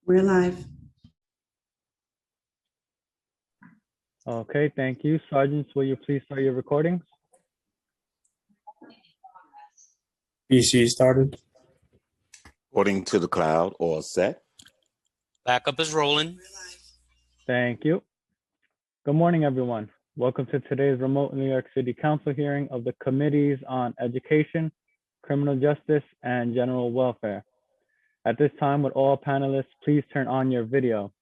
We're live. Okay, thank you. Sergeants, will you please start your recordings? PC started. According to the cloud, all set. Backup is rolling. Thank you. Good morning, everyone. Welcome to today's remote New York City Council hearing of the Committees on Education, Criminal Justice, and General Welfare. At this time, would all panelists please turn on your video?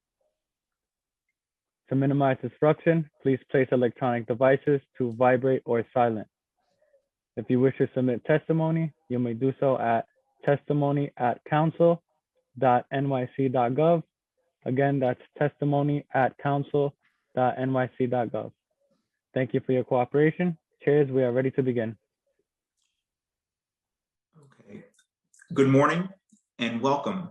To minimize disruption, please place electronic devices to vibrate or silent. If you wish to submit testimony, you may do so at testimony@council.nyc.gov. Again, that's testimony@council.nyc.gov. Thank you for your cooperation. Chairs, we are ready to begin. Okay. Good morning and welcome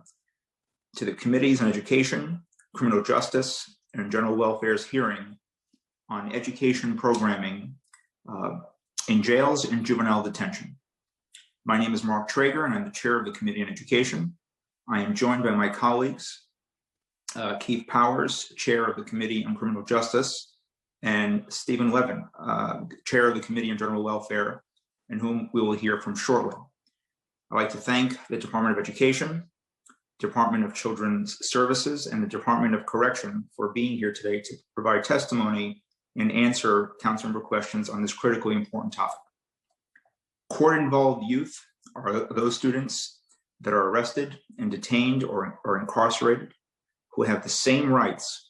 to the Committees on Education, Criminal Justice, and General Welfare's hearing on education programming in jails and juvenile detention. My name is Mark Traeger and I'm the chair of the Committee on Education. I am joined by my colleagues, Keith Powers, chair of the Committee on Criminal Justice, and Stephen Levin, chair of the Committee on General Welfare, and whom we will hear from shortly. I'd like to thank the Department of Education, Department of Children's Services, and the Department of Correction for being here today to provide testimony and answer council member questions on this critically important topic. Court-involved youth are those students that are arrested and detained or incarcerated who have the same rights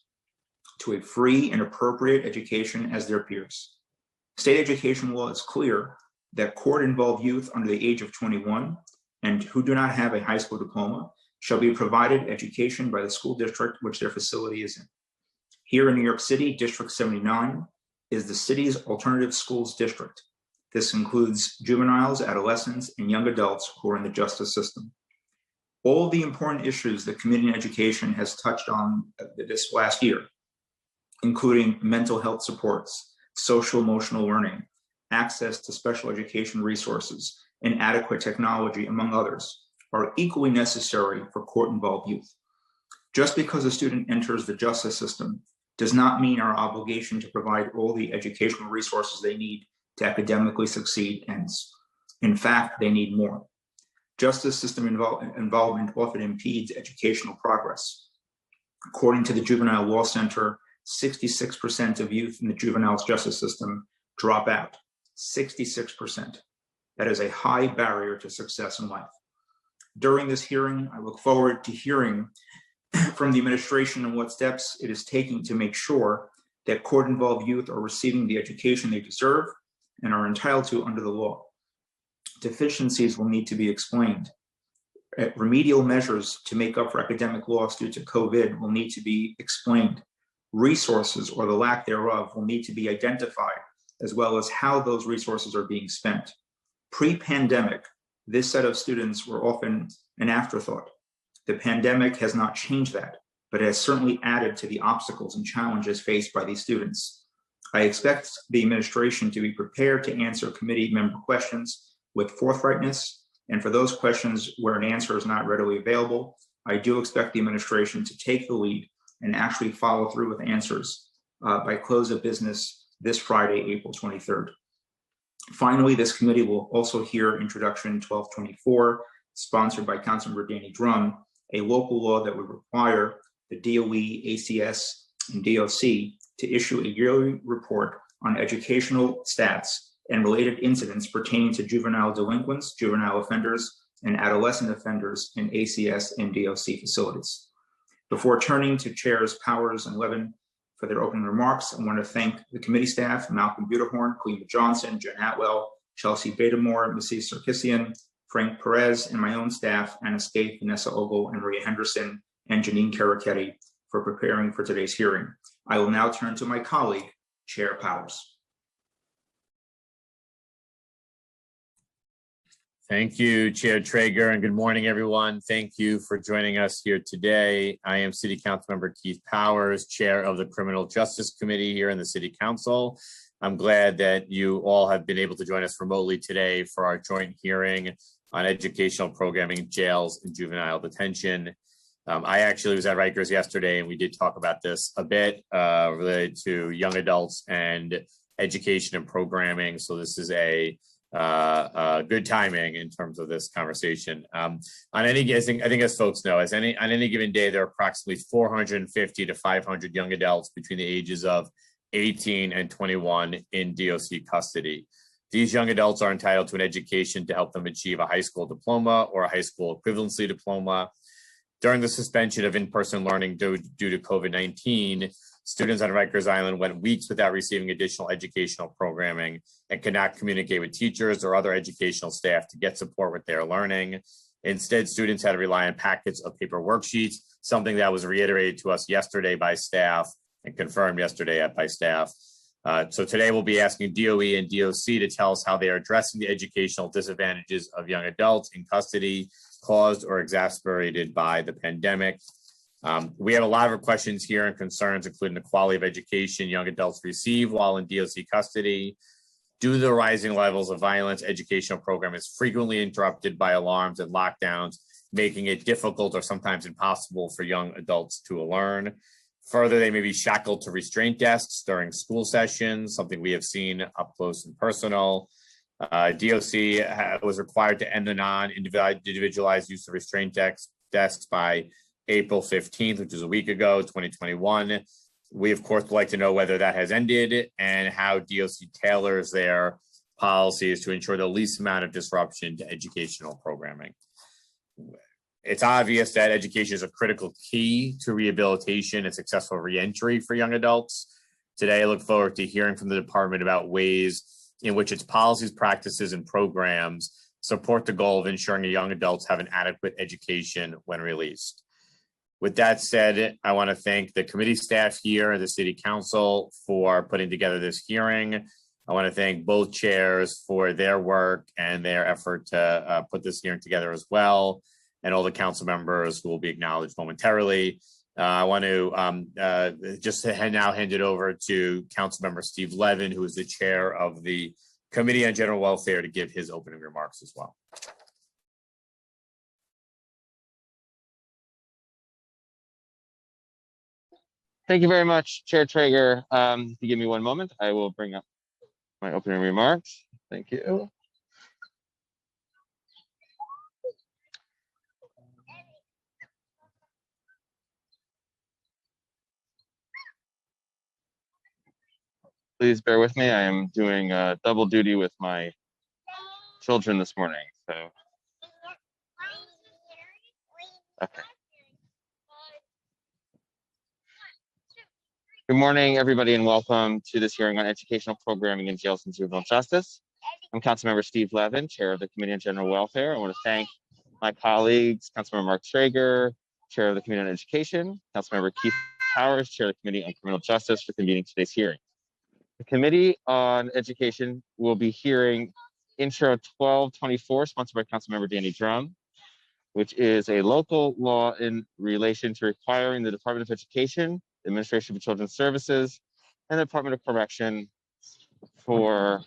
to a free and appropriate education as their peers. State education law is clear that court-involved youth under the age of 21 and who do not have a high school diploma shall be provided education by the school district which their facility is in. Here in New York City, District 79 is the city's alternative schools district. This includes juveniles, adolescents, and young adults who are in the justice system. All the important issues that Committee on Education has touched on this last year, including mental health supports, social emotional learning, access to special education resources, and adequate technology, among others, are equally necessary for court-involved youth. Just because a student enters the justice system does not mean our obligation to provide all the educational resources they need to academically succeed ends. In fact, they need more. Justice system involvement often impedes educational progress. According to the Juvenile Law Center, 66% of youth in the juvenile justice system drop out. 66%. That is a high barrier to success in life. During this hearing, I look forward to hearing from the administration on what steps it is taking to make sure that court-involved youth are receiving the education they deserve and are entitled to under the law. Deficiencies will need to be explained. Remedial measures to make up for academic loss due to COVID will need to be explained. Resources, or the lack thereof, will need to be identified, as well as how those resources are being spent. Pre-pandemic, this set of students were often an afterthought. The pandemic has not changed that, but it has certainly added to the obstacles and challenges faced by these students. I expect the administration to be prepared to answer committee member questions with forthrightness, and for those questions where an answer is not readily available, I do expect the administration to take the lead and actually follow through with answers by close of business this Friday, April 23rd. Finally, this committee will also hear Introduction 1224, sponsored by Councilmember Danny Drum, a local law that would require the DOE, ACS, and DOC to issue a yearly report on educational stats and related incidents pertaining to juvenile delinquents, juvenile offenders, and adolescent offenders in ACS and DOC facilities. Before turning to Chairs Powers and Levin for their opening remarks, I want to thank the committee staff, Malcolm Butterhorn, Kalima Johnson, Jen Atwell, Chelsea Badamore, Mrs. Sarkisian, Frank Perez, and my own staff, Anna Scaife, Vanessa Ogle, and Maria Henderson, and Janine Karaketti for preparing for today's hearing. I will now turn to my colleague, Chair Powers. Thank you, Chair Traeger, and good morning, everyone. Thank you for joining us here today. I am City Council Member Keith Powers, Chair of the Criminal Justice Committee here in the City Council. I'm glad that you all have been able to join us remotely today for our joint hearing on educational programming in jails and juvenile detention. I actually was at Rikers yesterday, and we did talk about this a bit related to young adults and education and programming. So this is a good timing in terms of this conversation. On any, I think as folks know, on any given day, there are approximately 450 to 500 young adults between the ages of 18 and 21 in DOC custody. These young adults are entitled to an education to help them achieve a high school diploma or a high school equivalency diploma. During the suspension of in-person learning due to COVID-19, students on Rikers Island went weeks without receiving additional educational programming and could not communicate with teachers or other educational staff to get support with their learning. Instead, students had to rely on packets of paper worksheets, something that was reiterated to us yesterday by staff and confirmed yesterday by staff. So today we'll be asking DOE and DOC to tell us how they are addressing the educational disadvantages of young adults in custody caused or exacerbated by the pandemic. We have a lot of questions here and concerns, including the quality of education young adults receive while in DOC custody. Due to the rising levels of violence, educational program is frequently interrupted by alarms and lockdowns, making it difficult or sometimes impossible for young adults to learn. Further, they may be shackled to restraint desks during school sessions, something we have seen up close and personal. DOC was required to end the non-individualized use of restraint desks by April 15th, which is a week ago, 2021. We, of course, would like to know whether that has ended and how DOC tailors their policies to ensure the least amount of disruption to educational programming. It's obvious that education is a critical key to rehabilitation and successful reentry for young adults. Today, I look forward to hearing from the department about ways in which its policies, practices, and programs support the goal of ensuring young adults have an adequate education when released. With that said, I want to thank the committee staff here at the City Council for putting together this hearing. I want to thank both chairs for their work and their effort to put this hearing together as well, and all the council members who will be acknowledged momentarily. I want to just now hand it over to Councilmember Steve Levin, who is the chair of the Committee on General Welfare, to give his opening remarks as well. Thank you very much, Chair Traeger. If you give me one moment, I will bring up my opening remarks. Thank you. Please bear with me. I am doing double duty with my children this morning. So, okay. Good morning, everybody, and welcome to this hearing on educational programming in jails and juvenile justice. I'm Councilmember Steve Levin, Chair of the Committee on General Welfare. I want to thank my colleagues, Councilmember Mark Traeger, Chair of the Committee on Education, Councilmember Keith Powers, Chair of the Committee on Criminal Justice, for convening today's hearing. The Committee on Education will be hearing Intro 1224, sponsored by Councilmember Danny Drum, which is a local law in relation to requiring the Department of Education, Administration for Children's Services, and the Department of Correction to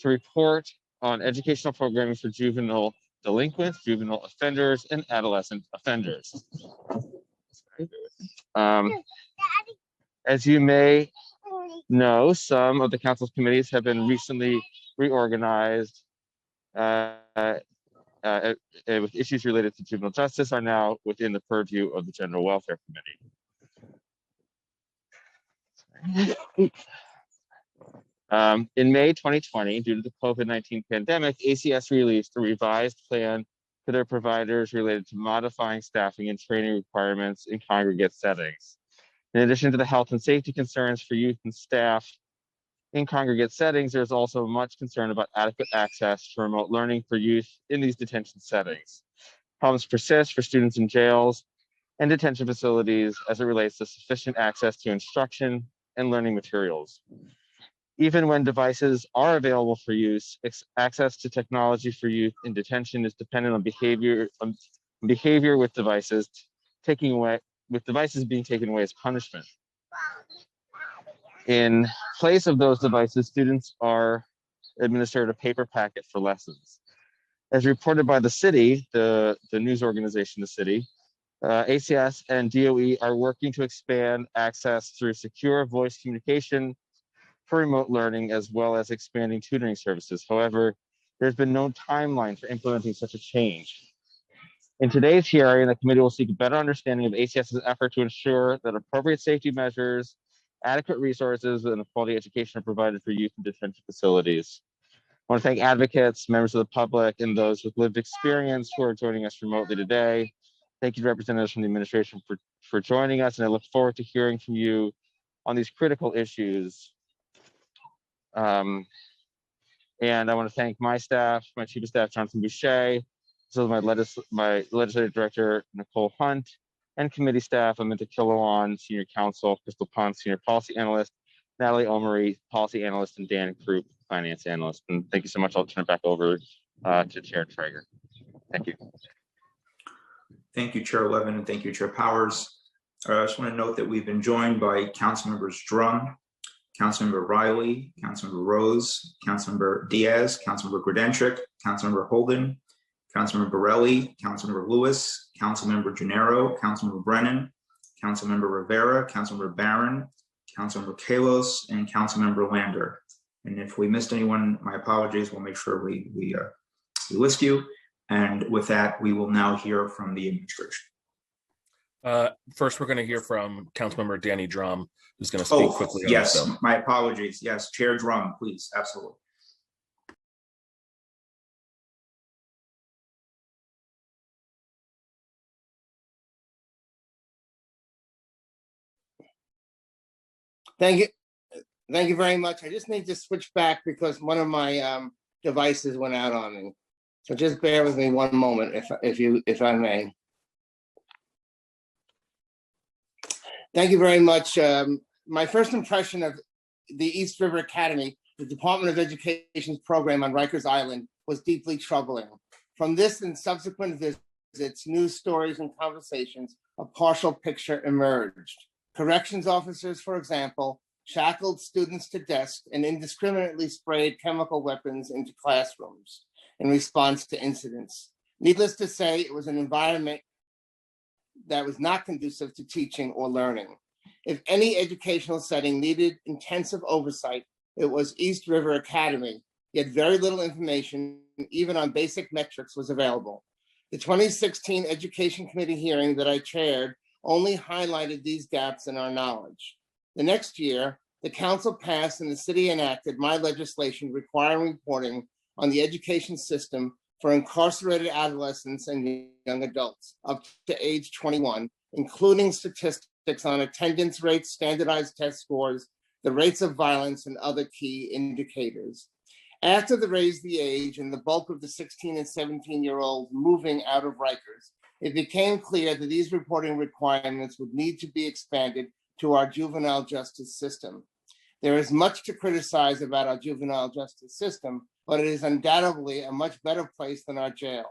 report on educational programming for juvenile delinquents, juvenile offenders, and adolescent offenders. As you may know, some of the council's committees have been recently reorganized with issues related to juvenile justice are now within the purview of the General Welfare Committee. In May 2020, due to the COVID-19 pandemic, ACS released a revised plan for their providers related to modifying staffing and training requirements in congregate settings. In addition to the health and safety concerns for youth and staff in congregate settings, there's also much concern about adequate access to remote learning for youth in these detention settings. Problems persist for students in jails and detention facilities as it relates to sufficient access to instruction and learning materials. Even when devices are available for use, access to technology for youth in detention is dependent on behavior with devices being taken away as punishment. In place of those devices, students are administered a paper packet for lessons. As reported by the city, the news organization, The City, ACS and DOE are working to expand access through secure voice communication for remote learning, as well as expanding tutoring services. However, there's been no timeline for implementing such a change. In today's hearing, the committee will seek a better understanding of ACS's effort to ensure that appropriate safety measures, adequate resources, and quality education are provided for youth in detention facilities. I want to thank advocates, members of the public, and those with lived experience who are joining us remotely today. Thank you to representatives from the administration for joining us, and I look forward to hearing from you on these critical issues. And I want to thank my staff, my chief of staff, Jonathan Boucher, so my legislative director, Nicole Hunt, and committee staff, Aminta Kilowan, senior counsel, Crystal Pond, senior policy analyst, Natalie Omery, policy analyst, and Dan Krupp, finance analyst. And thank you so much. I'll turn it back over to Chair Traeger. Thank you. Thank you, Chair Levin, and thank you, Chair Powers. I just want to note that we've been joined by Council Members Drum, Councilmember Riley, Councilmember Rose, Councilmember Diaz, Councilmember Grodenchik, Councilmember Holden, Councilmember Borelli, Councilmember Lewis, Councilmember Gennaro, Councilmember Brennan, Councilmember Rivera, Councilmember Barron, Councilmember Kalos, and Councilmember Lander. And if we missed anyone, my apologies. We'll make sure we list you. And with that, we will now hear from the administration. First, we're going to hear from Councilmember Danny Drum, who's going to speak quickly. Yes, my apologies. Yes, Chair Drum, please. Absolutely. Thank you. Thank you very much. I just need to switch back because one of my devices went out on me. So just bear with me one moment, if I may. Thank you very much. My first impression of the East River Academy, the Department of Education's program on Rikers Island, was deeply troubling. From this and subsequent visits, news stories and conversations, a partial picture emerged. Corrections officers, for example, shackled students to desks and indiscriminately sprayed chemical weapons into classrooms in response to incidents. Needless to say, it was an environment that was not conducive to teaching or learning. If any educational setting needed intensive oversight, it was East River Academy, yet very little information, even on basic metrics, was available. The 2016 Education Committee hearing that I chaired only highlighted these gaps in our knowledge. The next year, the council passed and the city enacted my legislation requiring reporting on the education system for incarcerated adolescents and young adults up to age 21, including statistics on attendance rates, standardized test scores, the rates of violence, and other key indicators. After the Raise the Age and the bulk of the 16 and 17-year-olds moving out of Rikers, it became clear that these reporting requirements would need to be expanded to our juvenile justice system. There is much to criticize about our juvenile justice system, but it is undoubtedly a much better place than our jails.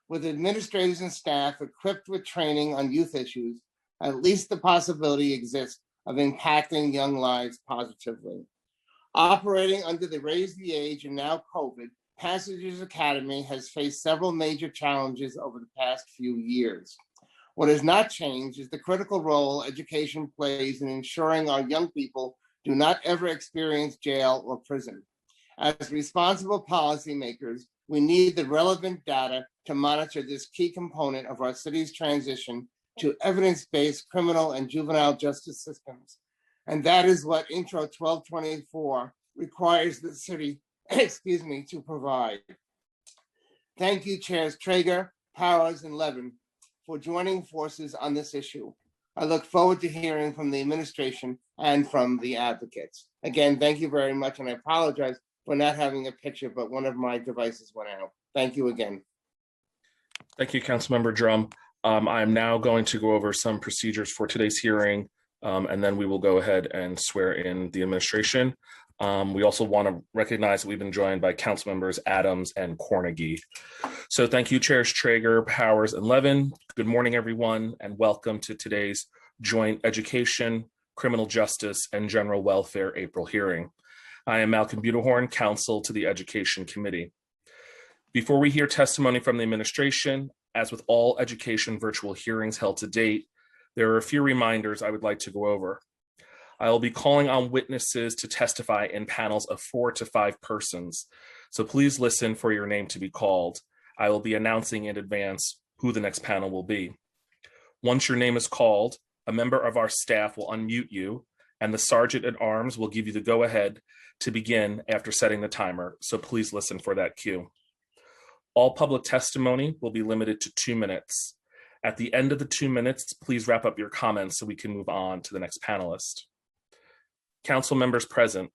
With administrators and staff equipped with training on youth issues, at least the possibility exists of impacting young lives positively. Operating under the Raise the Age and now COVID, Passages Academy has faced several major challenges over the past few years. What has not changed is the critical role education plays in ensuring our young people do not ever experience jail or prison. As responsible policymakers, we need the relevant data to monitor this key component of our city's transition to evidence-based criminal and juvenile justice systems. And that is what Intro 1224 requires the city, to provide. Thank you, Chairs Traeger, Powers, and Levin for joining forces on this issue. I look forward to hearing from the administration and from the advocates. Again, thank you very much, and I apologize for not having a picture, but one of my devices went out. Thank you again. Thank you, Councilmember Drum. I'm now going to go over some procedures for today's hearing, and then we will go ahead and swear in the administration. We also want to recognize that we've been joined by Council Members Adams and Cornegy. So thank you, Chairs Traeger, Powers, and Levin. Good morning, everyone, and welcome to today's joint education, criminal justice, and general welfare April hearing. I am Malcolm Budahorn, counsel to the Education Committee. Before we hear testimony from the administration, as with all education virtual hearings held to date, there are a few reminders I would like to go over. I will be calling on witnesses to testify in panels of 4 to 5 persons, so please listen for your name to be called. I will be announcing in advance who the next panel will be. Once your name is called, a member of our staff will unmute you, and the Sergeant at Arms will give you the go-ahead to begin after setting the timer, so please listen for that cue. All public testimony will be limited to 2 minutes. At the end of the 2 minutes, please wrap up your comments so we can move on to the next panelist. Council members present,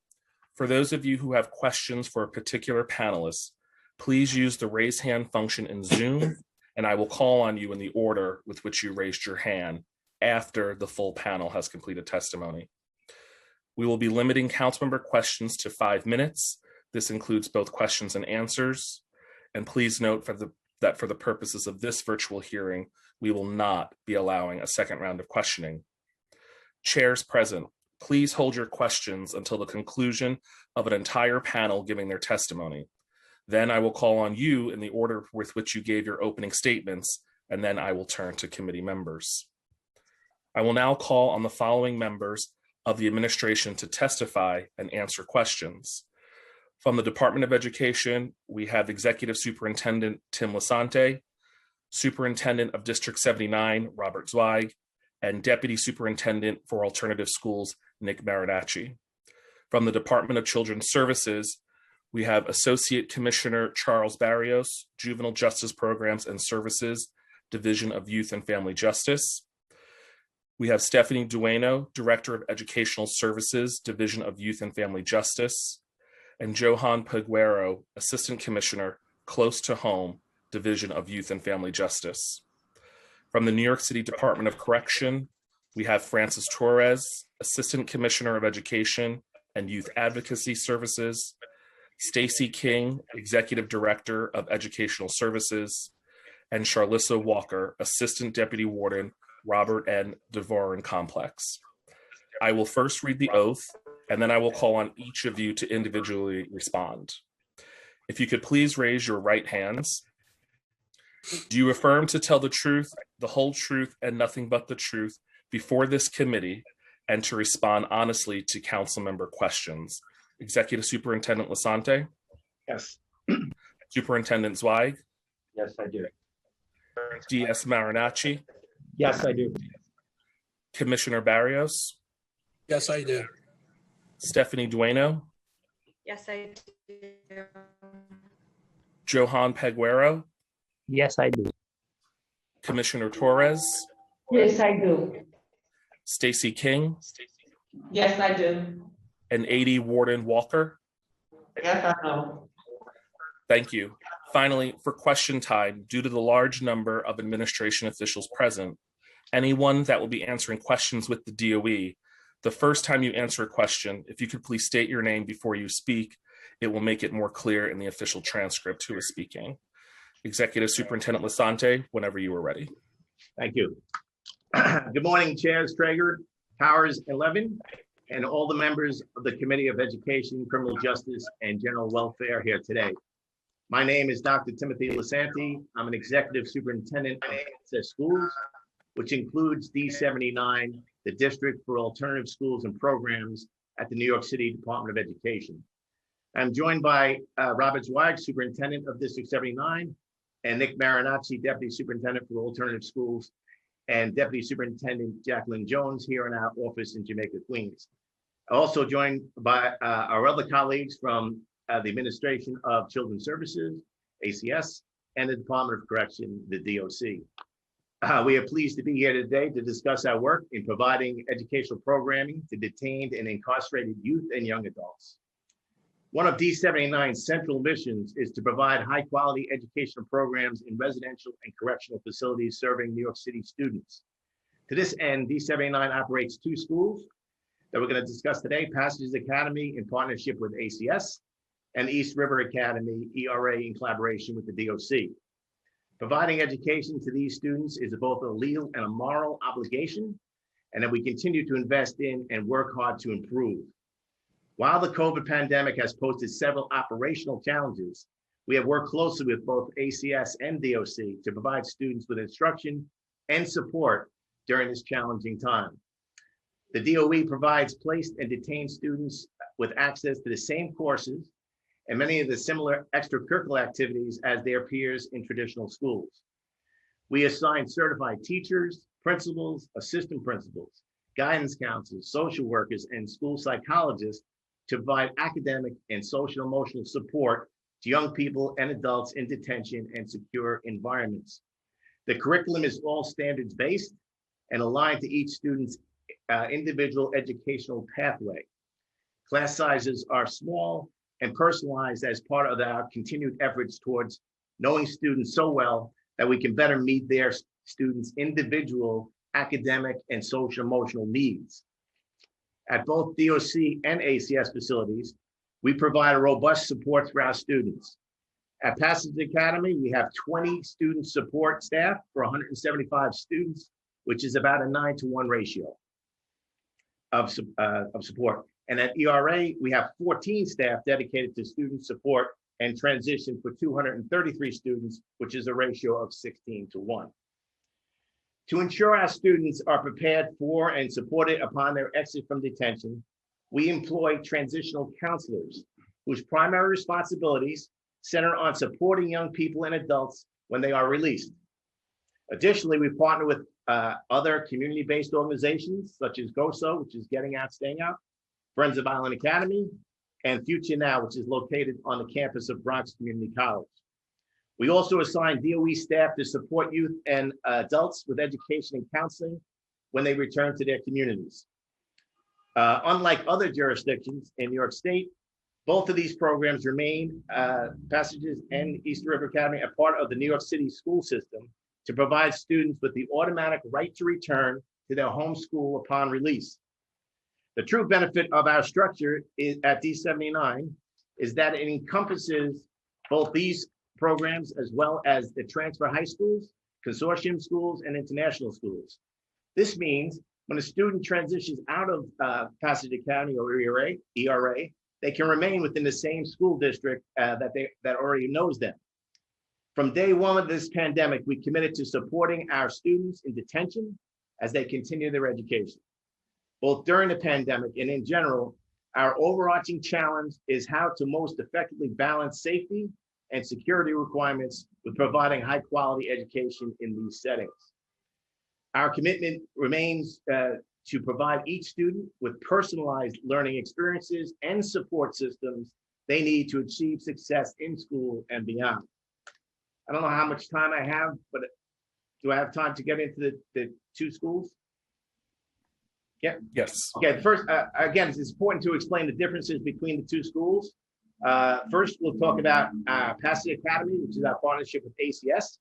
for those of you who have questions for a particular panelist, please use the raise hand function in Zoom, and I will call on you in the order with which you raised your hand after the full panel has completed testimony. We will be limiting councilmember questions to 5 minutes. This includes both questions and answers. And please note that for the purposes of this virtual hearing, we will not be allowing a second round of questioning. Chairs present, please hold your questions until the conclusion of an entire panel giving their testimony. Then I will call on you in the order with which you gave your opening statements, and then I will turn to committee members. I will now call on the following members of the administration to testify and answer questions. From the Department of Education, we have Executive Superintendent Tim Lasante, Superintendent of District 79, Robert Zweig, and Deputy Superintendent for Alternative Schools, Nick Marinacci. From the Department of Children's Services, we have Associate Commissioner Charles Barrios, Juvenile Justice Programs and Services, Division of Youth and Family Justice. We have Stephanie Dueno, Director of Educational Services, Division of Youth and Family Justice, and Johan Peguero, Assistant Commissioner, Close to Home, Division of Youth and Family Justice. From the New York City Department of Correction, we have Francis Torres, Assistant Commissioner of Education and Youth Advocacy Services, Stacy King, Executive Director of Educational Services, and Charlissa Walker, Assistant Deputy Warden, Robert N. Devoren Complex. I will first read the oath, and then I will call on each of you to individually respond. If you could please raise your right hands. Do you affirm to tell the truth, the whole truth, and nothing but the truth before this committee, and to respond honestly to council member questions? Executive Superintendent Lasante? Yes. Superintendent Zweig? Yes, I do. DS Marinacci? Yes, I do. Commissioner Barrios? Yes, I do. Stephanie Dueno? Yes, I do. Johan Peguero? Yes, I do. Commissioner Torres? Yes, I do. Stacy King? Yes, I do. And AD Warden Walker? Yes, I do. Thank you. Finally, for question time, due to the large number of administration officials present, anyone that will be answering questions with the DOE, the first time you answer a question, if you could please state your name before you speak, it will make it more clear in the official transcript who is speaking. Executive Superintendent Lasante, whenever you are ready. Thank you. Good morning, Chairs Traeger, Powers, and Levin, and all the members of the Committee of Education, Criminal Justice, and General Welfare here today. My name is Dr. Timothy Lasante. I'm an Executive Superintendent of Access Schools, which includes D79, the District for Alternative Schools and Programs at the New York City Department of Education. I'm joined by Robert Zweig, Superintendent of District 79, and Nick Marinacci, Deputy Superintendent for Alternative Schools, and Deputy Superintendent Jacqueline Jones here in our office in Jamaica, Queens. Also joined by our other colleagues from the Administration of Children's Services, ACS, and the Department of Correction, the DOC. We are pleased to be here today to discuss our work in providing educational programming to detained and incarcerated youth and young adults. One of D79's central missions is to provide high-quality educational programs in residential and correctional facilities serving New York City students. To this end, D79 operates 2 schools that we're going to discuss today: Passages Academy in partnership with ACS, and East River Academy, ERA, in collaboration with the DOC. Providing education to these students is both a legal and a moral obligation, and that we continue to invest in and work hard to improve. While the COVID pandemic has posed several operational challenges, We have worked closely with both ACS and DOC to provide students with instruction and support during this challenging time. The DOE provides placed and detained students with access to the same courses and many of the similar extracurricular activities as their peers in traditional schools. We assign certified teachers, principals, assistant principals, guidance counselors, social workers, and school psychologists to provide academic and social emotional support to young people and adults in detention and secure environments. The curriculum is all standards based and aligned to each student's individual educational pathway. Class sizes are small and personalized as part of our continued efforts towards knowing students so well that we can better meet their students' individual academic and social emotional needs. At both DOC and ACS facilities, we provide a robust support for our students. At Passage Academy, we have 20 student support staff for 175 students, which is about a 9-to-1 ratio of support. And at ERA, we have 14 staff dedicated to student support and transition for 233 students, which is a ratio of 16-to-1. To ensure our students are prepared for and supported upon their exit from detention, we employ transitional counselors whose primary responsibilities center on supporting young people and adults when they are released. Additionally, we partner with other community-based organizations such as GOSO, which is Getting Out, Staying Out, Friends of Island Academy, and Future Now, which is located on the campus of Bronx Community College. We also assign DOE staff to support youth and adults with education and counseling when they return to their communities. Unlike other jurisdictions in New York State, both of these programs remain, Passages and East River Academy, a part of the New York City school system to provide students with the automatic right to return to their home school upon release. The true benefit of our structure is, at D79 is that it encompasses both these programs as well as the transfer high schools, consortium schools, and international schools. This means when a student transitions out of Passage Academy or ERA, they can remain within the same school district that already knows them. From day one of this pandemic, we committed to supporting our students in detention as they continue their education. Both during the pandemic and in general, our overarching challenge is how to most effectively balance safety and security requirements with providing high quality education in these settings. Our commitment remains to provide each student with personalized learning experiences and support systems they need to achieve success in school and beyond. I don't know how much time I have, but do I have time to get into the two schools? Yeah. Yes. Okay, first, again, it's important to explain the differences between the two schools. First, we'll talk about Passage Academy, which is our partnership with ACS.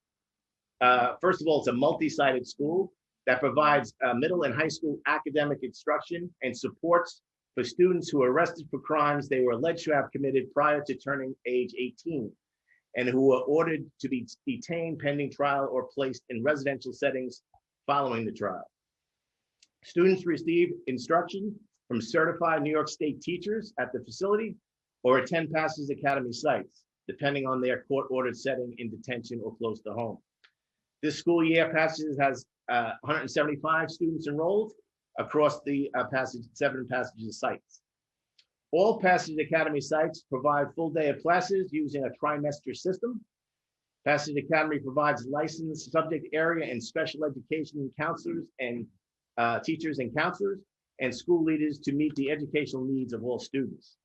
First of all, it's a multi-sided school that provides middle and high school academic instruction and supports for students who are arrested for crimes they were alleged to have committed prior to turning age 18 and who were ordered to be detained pending trial or placed in residential settings following the trial. Students receive instruction from certified New York State teachers at the facility or attend Passage Academy sites, depending on their court-ordered setting in detention or close to home. This school year, Passages has 175 students enrolled across the seven Passages sites. All Passage Academy sites provide full day of classes using a trimester system. Passage Academy provides licensed subject area and special education counselors and teachers and counselors and school leaders to meet the educational needs of all students.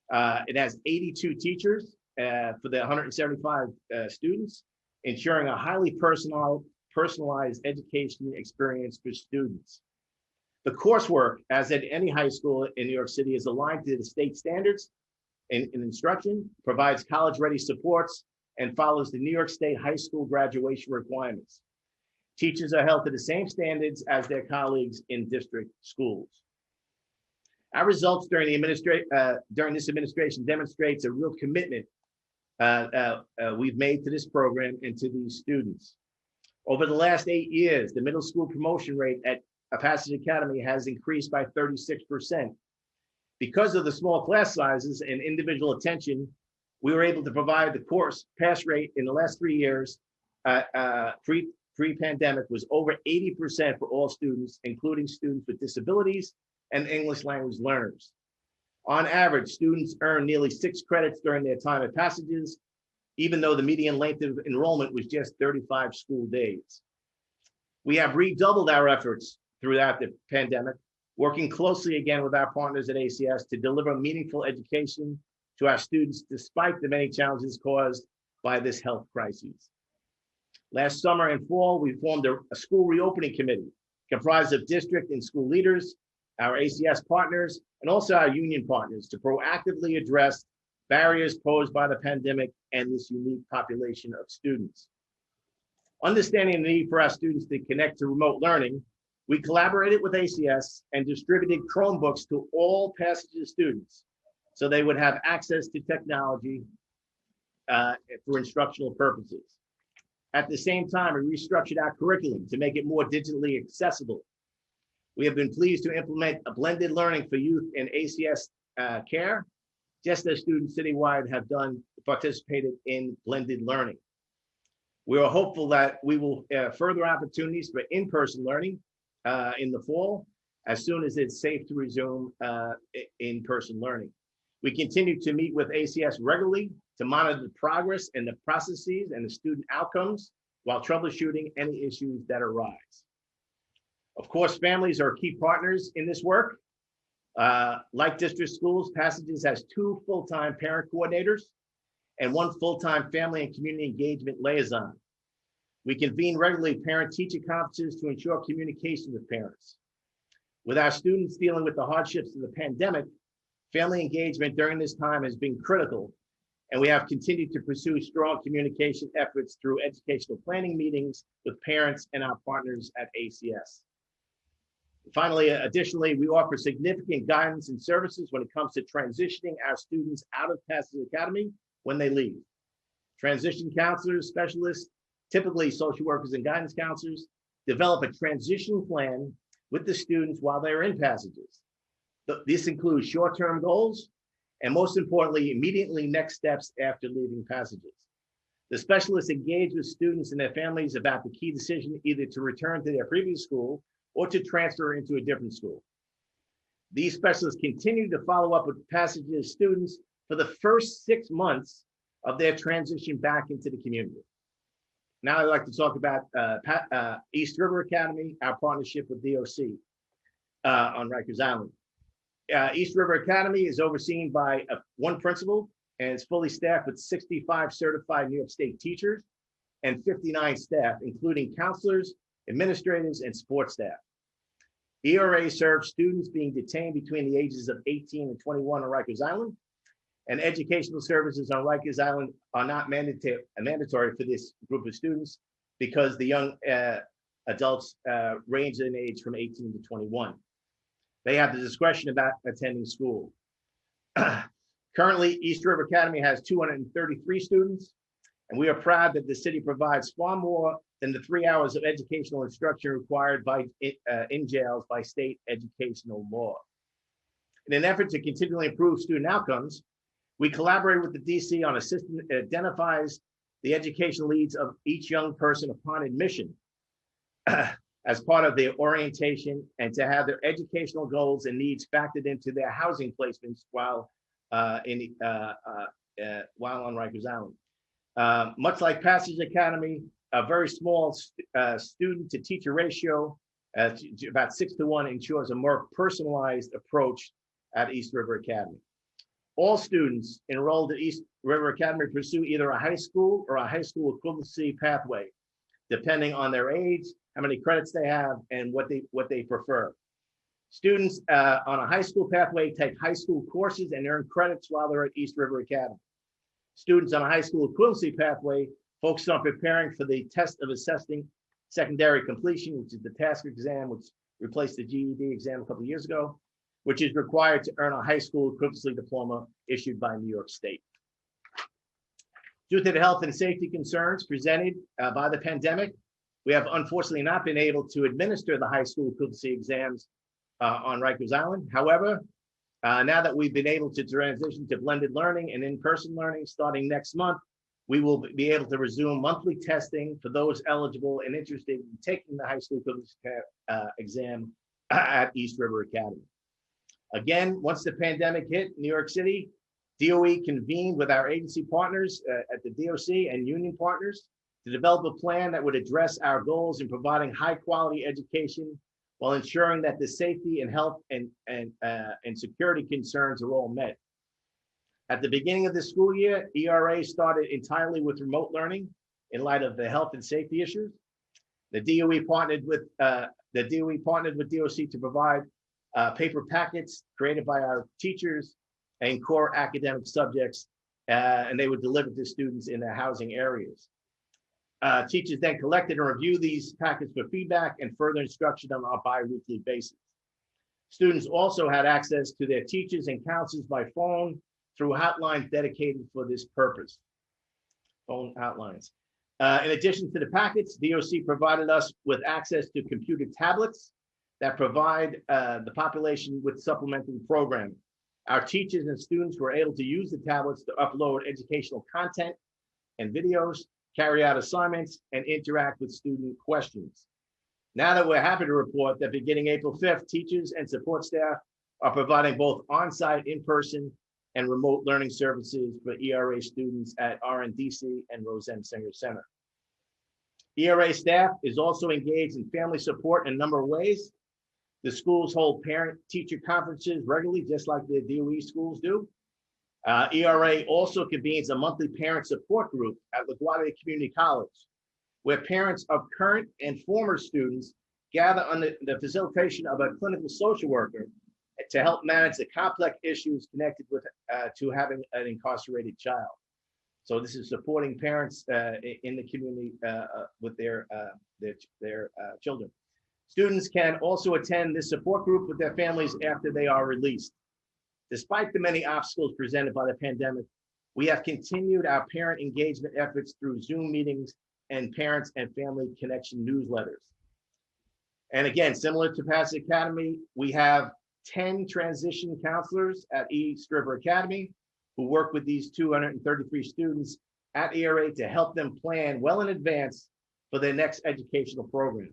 It has 82 teachers for the 175 students, ensuring a highly personalized education experience for students. The coursework, as at any high school in New York City, is aligned to the state standards in instruction, provides college-ready supports, and follows the New York State high school graduation requirements. Teachers are held to the same standards as their colleagues in district schools. Our results during this administration demonstrates a real commitment we've made to this program and to these students. Over the last 8 years, the middle school promotion rate at Passage Academy has increased by 36%. Because of the small class sizes and individual attention, we were able to provide the course pass rate in the last 3 years, pre-pandemic, was over 80% for all students, including students with disabilities and English language learners. On average, students earn nearly 6 credits during their time at Passages, even though the median length of enrollment was just 35 school days. We have redoubled our efforts throughout the pandemic, working closely again with our partners at ACS to deliver meaningful education to our students despite the many challenges caused by this health crisis. Last summer and fall, we formed a school reopening committee comprised of district and school leaders, our ACS partners, and also our union partners to proactively address barriers posed by the pandemic and this unique population of students. Understanding the need for our students to connect to remote learning, we collaborated with ACS and distributed Chromebooks to all Passages students so they would have access to technology for instructional purposes. At the same time, we restructured our curriculum to make it more digitally accessible. We have been pleased to implement a blended learning for youth in ACS care, just as students citywide have participated in blended learning. We are hopeful that we will further opportunities for in-person learning in the fall, as soon as it's safe to resume in-person learning. We continue to meet with ACS regularly to monitor the progress and the processes and the student outcomes while troubleshooting any issues that arise. Of course, families are key partners in this work. Like district schools, Passages has 2 full-time parent coordinators and 1 full-time family and community engagement liaison. We convene regularly parent-teacher conferences to ensure communication with parents. With our students dealing with the hardships of the pandemic, family engagement during this time has been critical, and we have continued to pursue strong communication efforts through educational planning meetings with parents and our partners at ACS. Finally, additionally, we offer significant guidance and services when it comes to transitioning our students out of Passages Academy when they leave. Transition counselors, specialists, typically social workers and guidance counselors, develop a transition plan with the students while they're in Passages. This includes short-term goals and, most importantly, immediately next steps after leaving Passages. The specialists engage with students and their families about the key decision either to return to their previous school or to transfer into a different school. These specialists continue to follow up with Passages students for the first 6 months of their transition back into the community. Now I'd like to talk about East River Academy, our partnership with DOC on Rikers Island. East River Academy is overseen by 1 principal and is fully staffed with 65 certified New York State teachers and 59 staff, including counselors, administrators, and support staff. ERA serves students being detained between the ages of 18 and 21 on Rikers Island, and educational services on Rikers Island are not mandatory for this group of students because the young adults range in age from 18 to 21. They have the discretion about attending school. Currently, East River Academy has 233 students, and we are proud that the city provides far more than the 3 hours of educational instruction required in jails by state educational law. In an effort to continually improve student outcomes, we collaborate with the DC on a system that identifies the educational needs of each young person upon admission as part of their orientation and to have their educational goals and needs factored into their housing placements while on Rikers Island. Much like Passages Academy, a very small student to teacher ratio, about 6-to-1, ensures a more personalized approach at East River Academy. All students enrolled at East River Academy pursue either a high school or a high school equivalency pathway, depending on their age, how many credits they have, and what they prefer. Students on a high school pathway take high school courses and earn credits while they're at East River Academy. Students on a high school equivalency pathway focus on preparing for the test of assessing secondary completion, which is the TASC exam, which replaced the GED exam a couple of years ago, which is required to earn a high school equivalency diploma issued by New York State. Due to the health and safety concerns presented by the pandemic, we have unfortunately not been able to administer the high school equivalency exams on Rikers Island. However, Now that we've been able to transition to blended learning and in-person learning starting next month, we will be able to resume monthly testing for those eligible and interested in taking the high school exam at East River Academy. Again, once the pandemic hit New York City, DOE convened with our agency partners at the DOC and union partners to develop a plan that would address our goals in providing high quality education while ensuring that the safety and health and security concerns are all met. At the beginning of the school year, ERA started entirely with remote learning in light of the health and safety issues. The DOE partnered with DOC to provide paper packets created by our teachers and core academic subjects, and they would deliver to students in their housing areas. Teachers then collected and reviewed these packets for feedback and further instruction on a bi-weekly basis. Students also had access to their teachers and counselors by phone through hotlines dedicated for this purpose. Phone hotlines. In addition to the packets, DOC provided us with access to computer tablets that provide the population with supplementary programming. Our teachers and students were able to use the tablets to upload educational content and videos, carry out assignments, and interact with student questions. Now that we're happy to report that beginning April 5th, teachers and support staff are providing both on-site, in-person, and remote learning services for ERA students at RNDC and Roseanne Singer Center. ERA staff is also engaged in family support in a number of ways. The schools hold parent-teacher conferences regularly, just like the DOE schools do. ERA also convenes a monthly parent support group at LaGuardia Community College, where parents of current and former students gather under the facilitation of a clinical social worker to help manage the complex issues connected with to having an incarcerated child. So this is supporting parents in the community with their children. Students can also attend this support group with their families after they are released. Despite the many obstacles presented by the pandemic, we have continued our parent engagement efforts through Zoom meetings and parents and family connection newsletters. And again, similar to Passage Academy, we have 10 transition counselors at East River Academy who work with these 233 students at ERA to help them plan well in advance for their next educational program.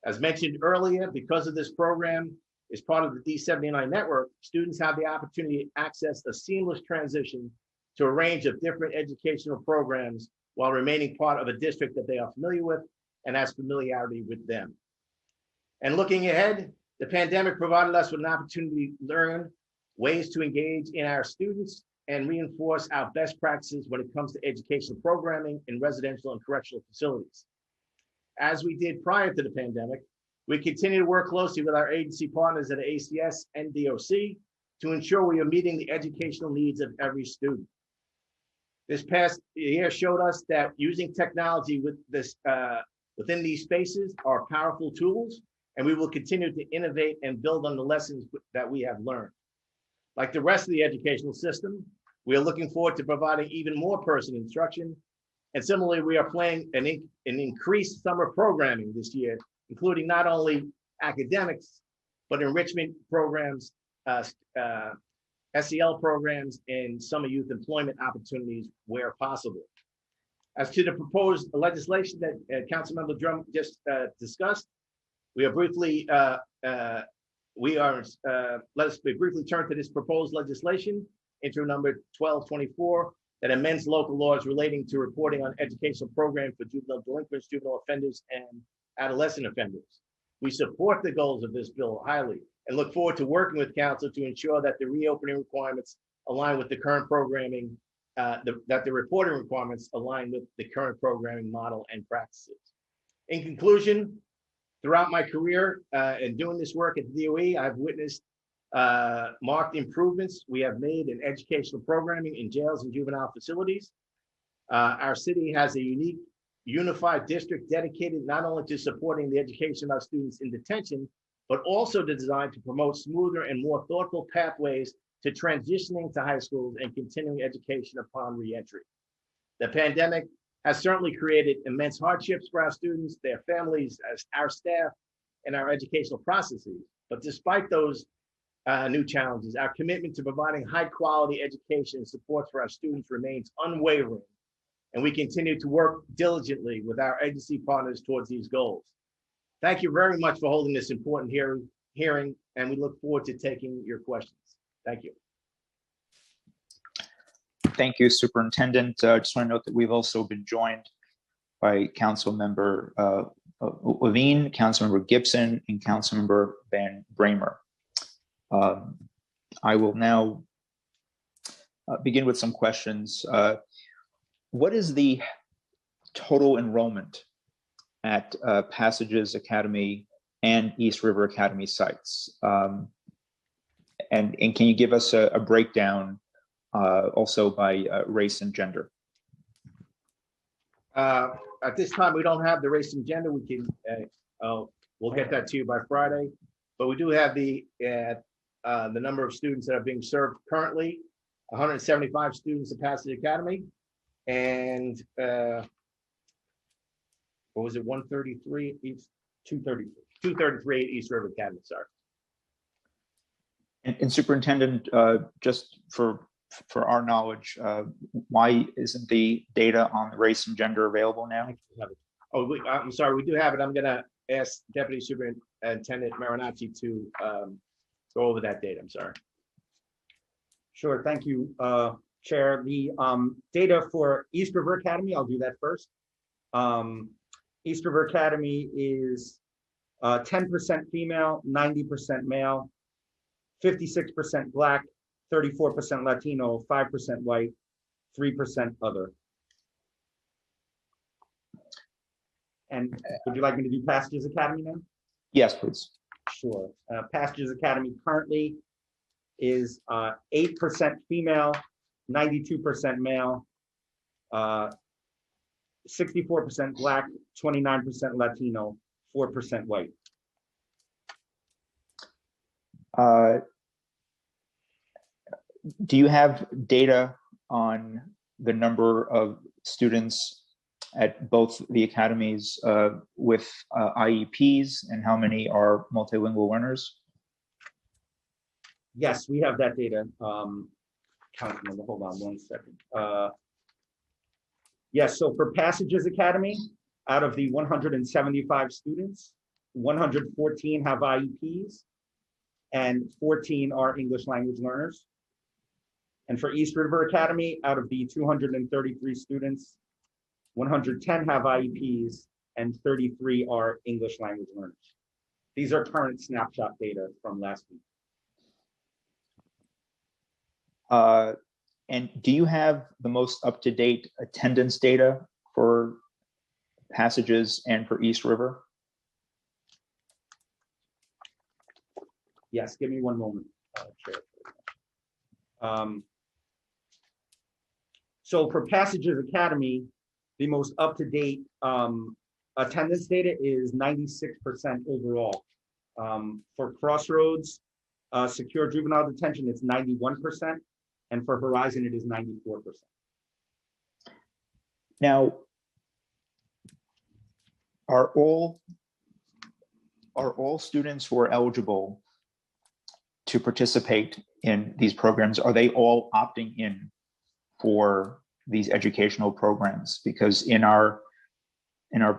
As mentioned earlier, because of this program is part of the D79 network, students have the opportunity to access a seamless transition to a range of different educational programs while remaining part of a district that they are familiar with and has familiarity with them. And looking ahead, the pandemic provided us with an opportunity to learn ways to engage in our students and reinforce our best practices when it comes to educational programming in residential and correctional facilities. As we did prior to the pandemic, we continue to work closely with our agency partners at ACS and DOC to ensure we are meeting the educational needs of every student. This past year showed us that using technology with this, within these spaces are powerful tools, and we will continue to innovate and build on the lessons that we have learned. Like the rest of the educational system, we are looking forward to providing even more personal instruction. And similarly, we are planning an increased summer programming this year, including not only academics, but enrichment programs, SEL programs, and summer youth employment opportunities where possible. As to the proposed legislation that Councilmember Drum just discussed, we are briefly, let us briefly turn to this proposed legislation, intro number 1224, that amends local laws relating to reporting on educational programs for juvenile delinquents, juvenile offenders, and adolescent offenders. We support the goals of this bill highly and look forward to working with council to ensure that the reopening requirements align with the current programming, that the reporting requirements align with the current programming model and practices. In conclusion, throughout my career and doing this work at the DOE, I've witnessed marked improvements we have made in educational programming in jails and juvenile facilities. Our city has a unique, unified district dedicated not only to supporting the education of our students in detention, but also designed to promote smoother and more thoughtful pathways to transitioning to high schools and continuing education upon reentry. The pandemic has certainly created immense hardships for our students, their families, our staff, and our educational processes. But despite those new challenges. Our commitment to providing high-quality education and support for our students remains unwavering, and we continue to work diligently with our agency partners towards these goals. Thank you very much for holding this important hearing, and we look forward to taking your questions. Thank you. Thank you, Superintendent. Just want to note that we've also been joined by Councilmember Levine, Councilmember Gibson, and Councilmember Van Bramer. I will now begin with some questions. What is the total enrollment at Passages Academy and East River Academy sites? And can you give us a breakdown also by race and gender? At this time, we don't have the race and gender. We can, we'll get that to you by Friday. But we do have the number of students that are being served currently, 175 students at Passage Academy. And what was it, 133 East, 233 at East River Academy, sorry. And Superintendent, just for our knowledge, why isn't the data on race and gender available now? Oh, I'm sorry, we do have it. I'm gonna ask Deputy Superintendent Marinacci to go over that data. I'm sorry. Sure, thank you, Chair. The data for East River Academy, I'll do that first. East River Academy is 10% female, 90% male, 56% Black, 34% Latino, 5% white, 3% other. And would you like me to do Passages Academy now? Yes, please. Sure. Passages Academy currently is 8% female, 92% male, 64% Black, 29% Latino, 4% white. Do you have data on the number of students at both the academies with IEPs and how many are multilingual learners? Yes, we have that data. Councilmember, hold on one second. Yes, so for Passages Academy, out of the 175 students, 114 have IEPs and 14 are English language learners. And for East River Academy, out of the 233 students, 110 have IEPs and 33 are English language learners. These are current snapshot data from last week. And do you have the most up-to-date attendance data for Passages and for East River? Yes, give me one moment, Chair. So for Passages Academy, the most up-to-date attendance data is 96% overall. For Crossroads, secure juvenile detention, it's 91%, and for Horizon, it is 94%. Now, are all students who are eligible to participate in these programs, are they all opting in for these educational programs? Because in our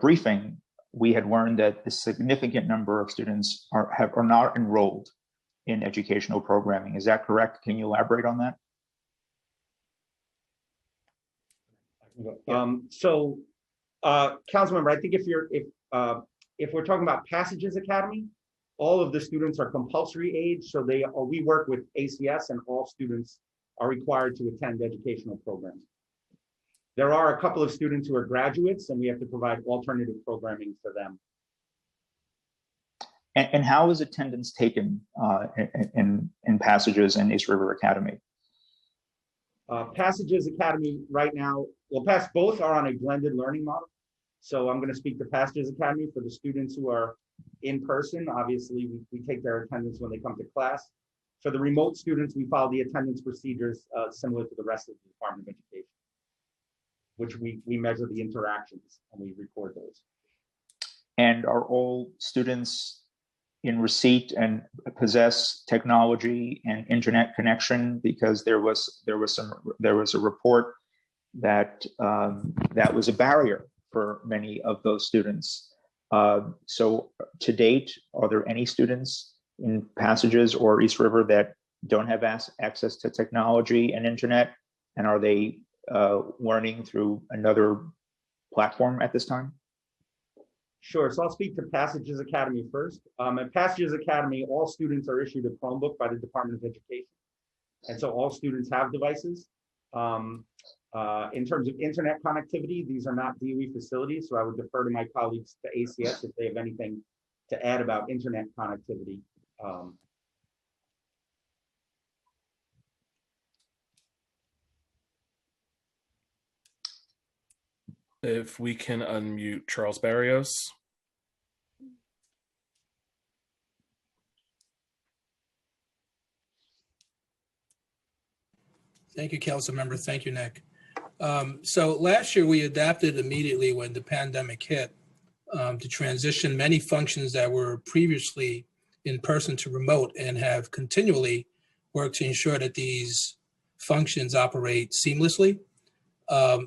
briefing, we had learned that a significant number of students are not enrolled in educational programming. Is that correct? Can you elaborate on that? Councilmember, I think if we're talking about Passages Academy, all of the students are compulsory age, so we work with ACS, and all students are required to attend educational programs. There are a couple of students who are graduates, and we have to provide alternative programming for them. And how is attendance taken in Passages and East River Academy? Passages Academy right now, well, both are on a blended learning model. So I'm going to speak to Passages Academy for the students who are in person. Obviously, we take their attendance when they come to class. For the remote students, we follow the attendance procedures similar to the rest of the Department of Education, which we measure the interactions and we record those. And are all students in receipt and possess technology and internet connection? Because there was a report that that was a barrier for many of those students. So to date, are there any students in Passages or East River that don't have access to technology and internet? And are they learning through another platform at this time? Sure, so I'll speak to Passages Academy first. At Passages Academy, all students are issued a Chromebook by the Department of Education. And so all students have devices. In terms of internet connectivity, these are not DOE facilities, so I would defer to my colleagues to ACS if they have anything to add about internet connectivity. If we can unmute Charles Barrios. Thank you, Council Member. Thank you, Nick. So last year we adapted immediately when the pandemic hit to transition many functions that were previously in person to remote, and have continually worked to ensure that these functions operate seamlessly.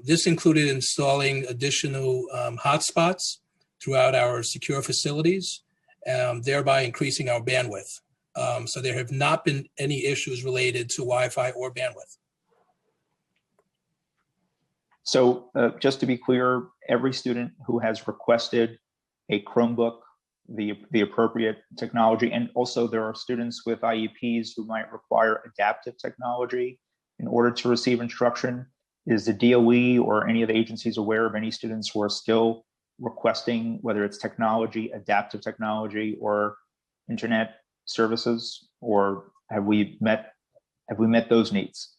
This included installing additional hotspots throughout our secure facilities, thereby increasing our bandwidth. So there have not been any issues related to Wi-Fi or bandwidth. So just to be clear, every student who has requested a Chromebook, the appropriate technology, and also there are students with IEPs who might require adaptive technology in order to receive instruction. Is the DOE or any of the agencies aware of any students who are still requesting, whether it's technology, adaptive technology, or internet services, or have we met those needs?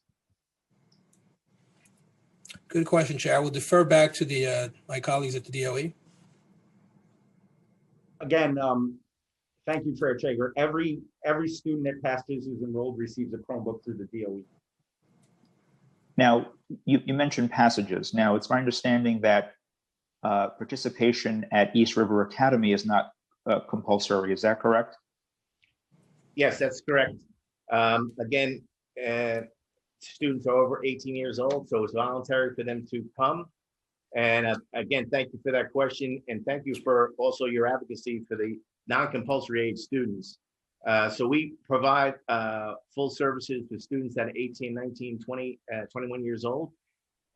Good question, Chair. I will defer back to the my colleagues at the DOE. Again, thank you, Chair Traeger. Every student at Passages who's enrolled receives a Chromebook through the DOE. Now, you mentioned Passages. Now, it's my understanding that participation at East River Academy is not compulsory. Is that correct? Yes, that's correct. Again, students are over 18 years old, so it's voluntary for them to come. And again, thank you for that question. And thank you for also your advocacy for the non-compulsory age students. So we provide full services to students that are 18, 19, 20, 21 years old.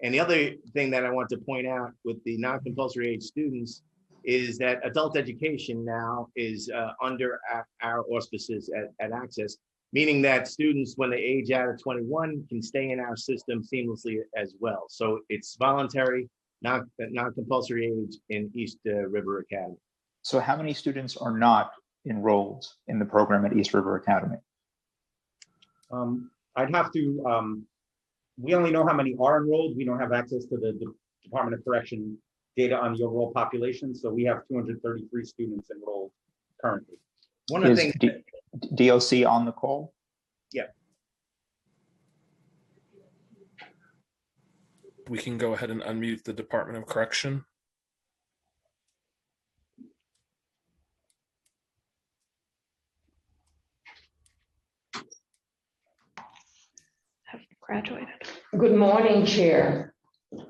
And the other thing that I want to point out with the non-compulsory age students is that adult education now is under our auspices at Access, meaning that students, when they age out of 21, can stay in our system seamlessly as well. So it's voluntary, non-compulsory age in East River Academy. So how many students are not enrolled in the program at East River Academy? I'd have to, we only know how many are enrolled. We don't have access to the Department of Correction data on the overall population. So we have 233 students enrolled currently. One of the things DOC on the call? Yeah. We can go ahead and unmute the Department of Correction. Graduated. Good morning, Chair.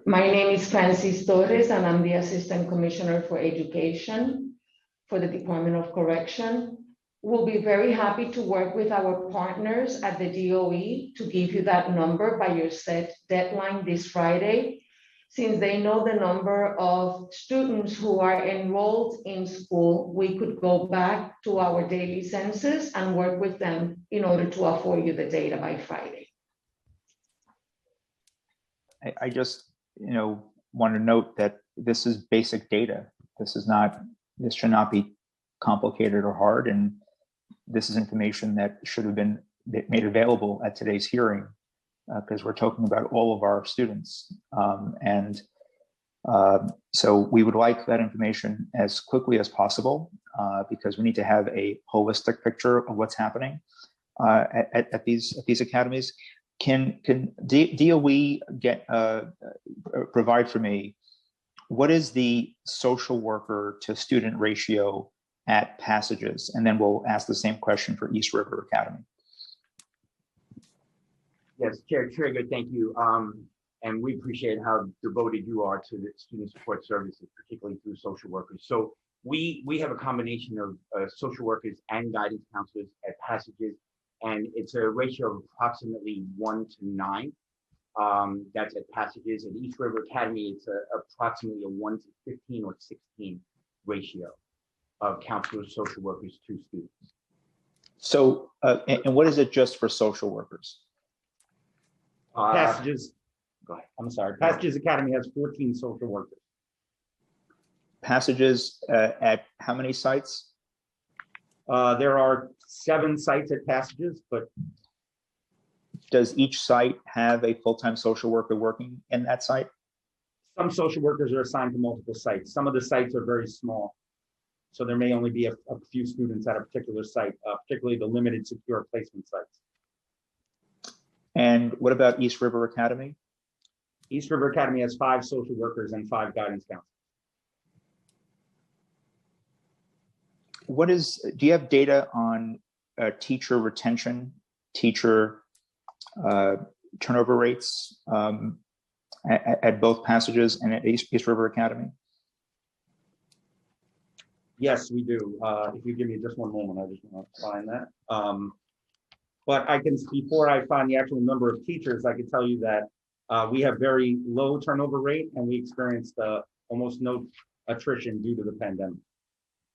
My name is Francis Torres, and I'm the Assistant Commissioner for Education for the Department of Correction. We'll be very happy to work with our partners at the DOE to give you that number by your set deadline this Friday, since they know the number of students who are enrolled in school. We could go back to our daily census and work with them in order to afford you the data by Friday. I just, want to note that this is basic data. This should not be complicated or hard. And this is information that should have been made available at today's hearing, because we're talking about all of our students. So we would like that information as quickly as possible, because we need to have a holistic picture of what's happening at these academies. Can DOE provide for me, what is the social worker to student ratio at Passages? And then we'll ask the same question for East River Academy. Yes, Chair Trigger, thank you. And we appreciate how devoted you are to the student support services, particularly through social workers. So we have a combination of social workers and guidance counselors at Passages, and it's a ratio of approximately 1 to 9. That's at Passages. At East River Academy, it's approximately a 1 to 15 or 16 ratio of counselors, social workers to students. So, and what is it just for social workers? Passages, Go ahead. I'm sorry, Passages Academy has 14 social workers. Passages at how many sites? There are 7 sites at Passages, but Does each site have a full-time social worker working in that site? some social workers are assigned to multiple sites. Some of the sites are very small. So there may only be a few students at a particular site, particularly the limited secure placement sites. And what about East River Academy? East River Academy has 5 social workers and 5 guidance counselors. Do you have data on teacher retention, teacher turnover rates at both Passages and at East River Academy? Yes, we do. If you give me just one moment, I just want to find that. But I can, before I find the actual number of teachers, I can tell you that we have very low turnover rate, and we experienced almost no attrition due to the pandemic.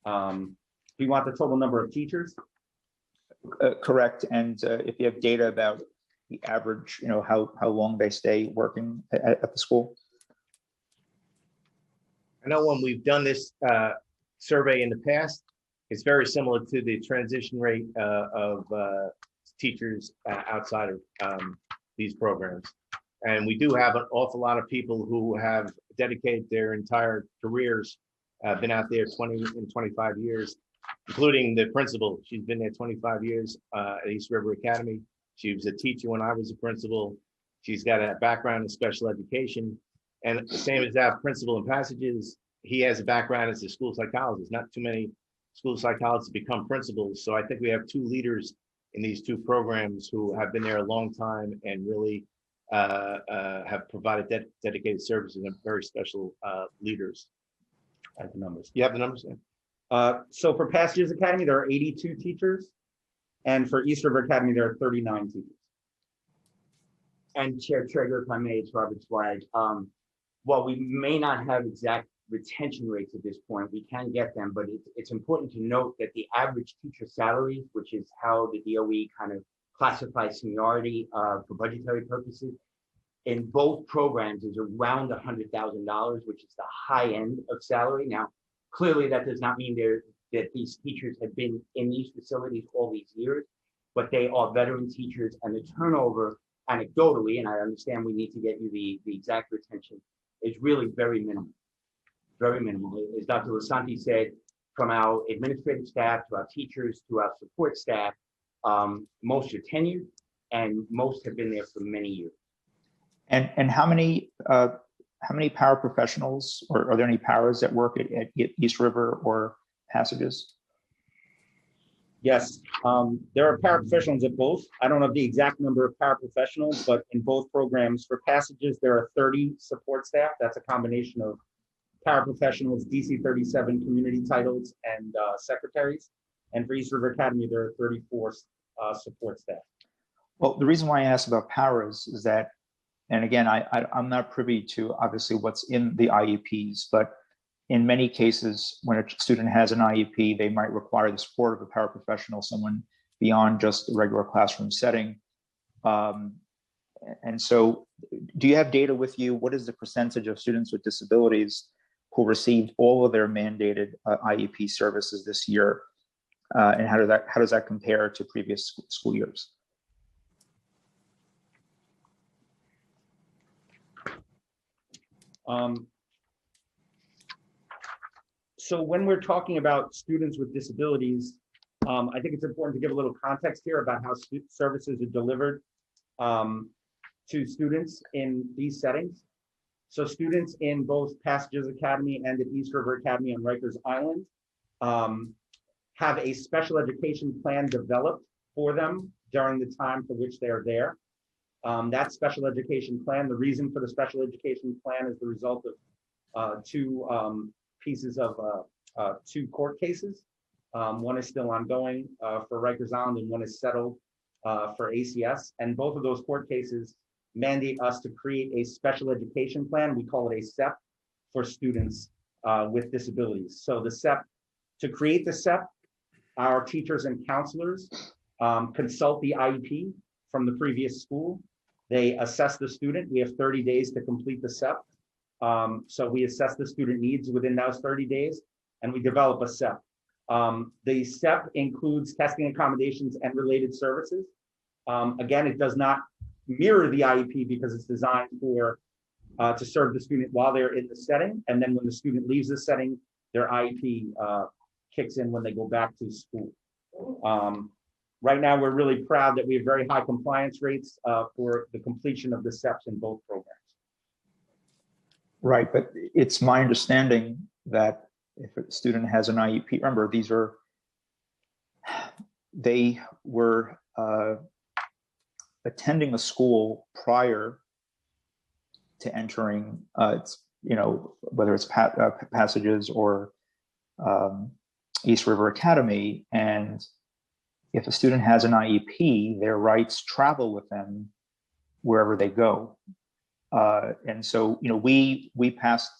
Do you want the total number of teachers? Correct. And if you have data about the average, how long they stay working at the school? I know when we've done this survey in the past, it's very similar to the transition rate of teachers outside of these programs. And we do have an awful lot of people who have dedicated their entire careers, been out there 20 and 25 years, including the principal. She's been there 25 years at East River Academy. She was a teacher when I was a principal. She's got a background in special education. And the same as that principal in Passages, he has a background as a school psychologist. Not too many school psychologists become principals. So I think we have 2 leaders in these 2 programs who have been there a long time and really have provided dedicated services and very special leaders. I have the numbers. You have the numbers? Yeah. So for Passages Academy, there are 82 teachers. And for East River Academy, there are 39 teachers. And Chair Trigger, if I may, it's Robert Swag. While we may not have exact retention rates at this point, we can get them, but it's important to note that the average teacher salary, which is how the DOE kind of classifies seniority for budgetary purposes, in both programs is around $100,000, which is the high end of salary. Now, clearly that does not mean that these teachers have been in these facilities all these years, but they are veteran teachers, and the turnover anecdotally, and I understand we need to get you the exact retention, is really very minimal. Very minimal. As Dr. Lasanti said, from our administrative staff to our teachers to our support staff, most are tenured and most have been there for many years. And how many paraprofessionals, or are there any paras that work at East River or Passages? Yes, there are paraprofessionals at both. I don't have the exact number of paraprofessionals, but in both programs, for Passages, there are 30 support staff. That's a combination of paraprofessionals, DC 37 community titles, and secretaries. And for East River Academy, there are 34 support staff. Well, the reason why I asked about paras is that, and again, I'm not privy to obviously what's in the IEPs, but in many cases, when a student has an IEP, they might require the support of a paraprofessional, someone beyond just the regular classroom setting. And so, do you have data with you? What is the percentage of students with disabilities who received all of their mandated IEP services this year? And how does that compare to previous school years? So when we're talking about students with disabilities, I think it's important to give a little context here about how services are delivered to students in these settings. So students in both Passages Academy and at East River Academy on Rikers Island have a special education plan developed for them during the time for which they're there. That special education plan, the reason for the special education plan is the result of two pieces of two court cases. One is still ongoing for Rikers Island and one is settled for ACS. And both of those court cases mandate us to create a special education plan. We call it a SEP for students with disabilities. So the SEP, to create the SEP, our teachers and counselors consult the IEP from the previous school. They assess the student. We have 30 days to complete the SEP. So we assess the student needs within those 30 days and we develop a SEP. The SEP includes testing accommodations and related services. Again, it does not mirror the IEP because it's designed for to serve the student while they're in the setting. And then when the student leaves the setting, their IEP kicks in when they go back to school. Right now, we're really proud that we have very high compliance rates for the completion of the SEPs in both programs. Right, but it's my understanding that if a student has an IEP, remember, they were attending a school prior to entering, whether it's Passages or East River Academy, and if a student has an IEP, their rights travel with them wherever they go. And so, we passed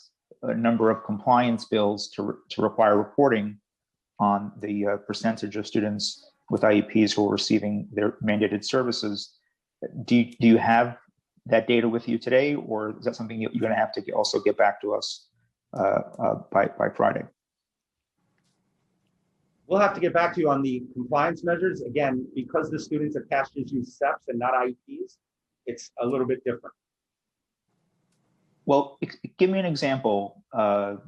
a number of compliance bills to require reporting on the percentage of students with IEPs who are receiving their mandated services. Do you have that data with you today, or is that something you're going to have to also get back to us by Friday? We'll have to get back to you on the compliance measures. Again, because the students at Passages use SEPs and not IEPs, it's a little bit different. Well, give me an example of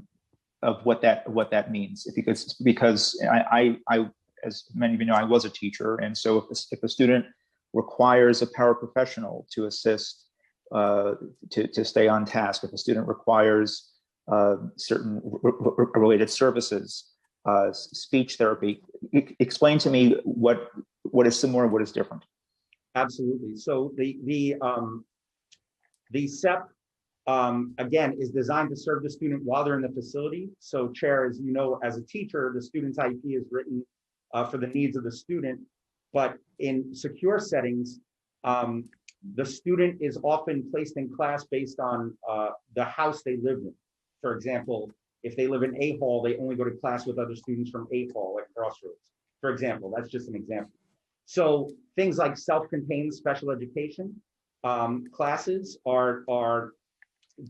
what that means, because I, as many of you know, I was a teacher, and so if a student requires a paraprofessional to assist to stay on task, if a student requires certain related services, speech therapy, explain to me what is similar and what is different. Absolutely. So the SEP again is designed to serve the student while they're in the facility. So Chair, as you know, as a teacher, the student's IEP is written for the needs of the student, but in secure settings, the student is often placed in class based on the house they live in. For example, if they live in A Hall, they only go to class with other students from A Hall at Crossroads. For example, that's just an example. So things like self-contained special education classes are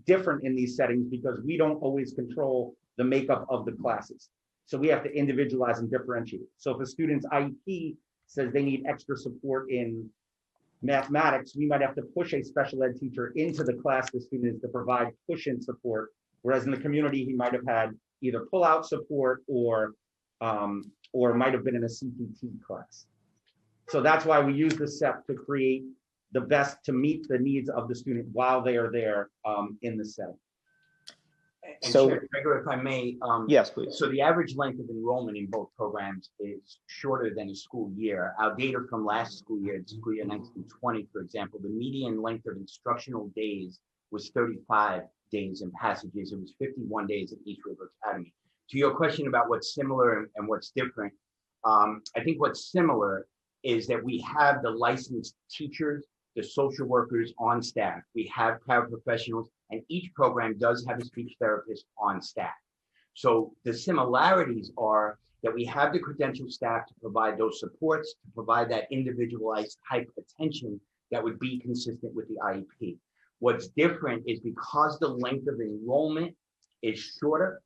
different in these settings because we don't always control the makeup of the classes. So we have to individualize and differentiate. So if a student's IEP says they need extra support in mathematics, we might have to push a special ed teacher into the class the student is to provide push-in support. Whereas in the community, he might have had either pull-out support or might have been in a CPT class. So that's why we use the SEP to create the best to meet the needs of the student while they are there in the setting. And So, Chair Traeger, if I may. Yes, please. So the average length of enrollment in both programs is shorter than a school year. Our data from last school year, school year 1920, for example, the median length of instructional days was 35 days in Passages. It was 51 days at East River Academy. To your question about what's similar and what's different, I think what's similar is that we have the licensed teachers, the social workers on staff. We have paraprofessionals, and each program does have a speech therapist on staff. So the similarities are that we have the credentialed staff to provide those supports, to provide that individualized type of attention that would be consistent with the IEP. What's different is because the length of enrollment is shorter,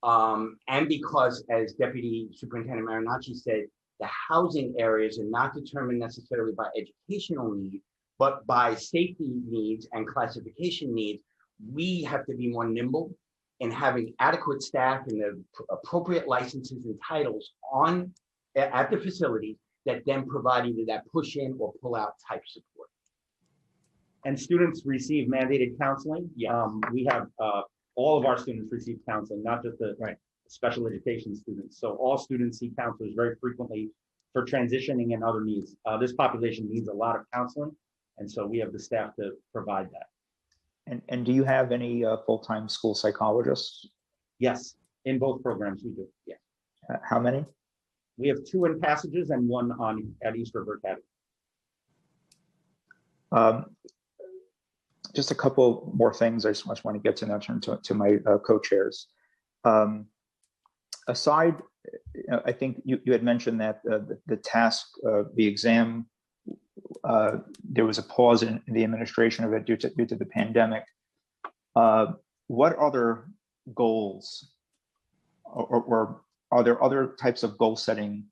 and because, as Deputy Superintendent Marinacci said, the housing areas are not determined necessarily by educational need, but by safety needs and classification needs, we have to be more nimble in having adequate staff and the appropriate licenses and titles at the facility that then provide either that push-in or pull-out type support. And students receive mandated counseling. Yes. We have all of our students receive counseling, not just the special education students. So all students see counselors very frequently for transitioning and other needs. This population needs a lot of counseling, and so we have the staff to provide that. And do you have any full-time school psychologists? Yes, in both programs we do. Yeah. How many? We have 2 in Passages and 1 at East River Academy. Just a couple more things I just want to get to now, turn to my co-chairs. Aside, I think you had mentioned that the task, the exam, there was a pause in the administration of it due to the pandemic. What other goals, or are there other types of goal setting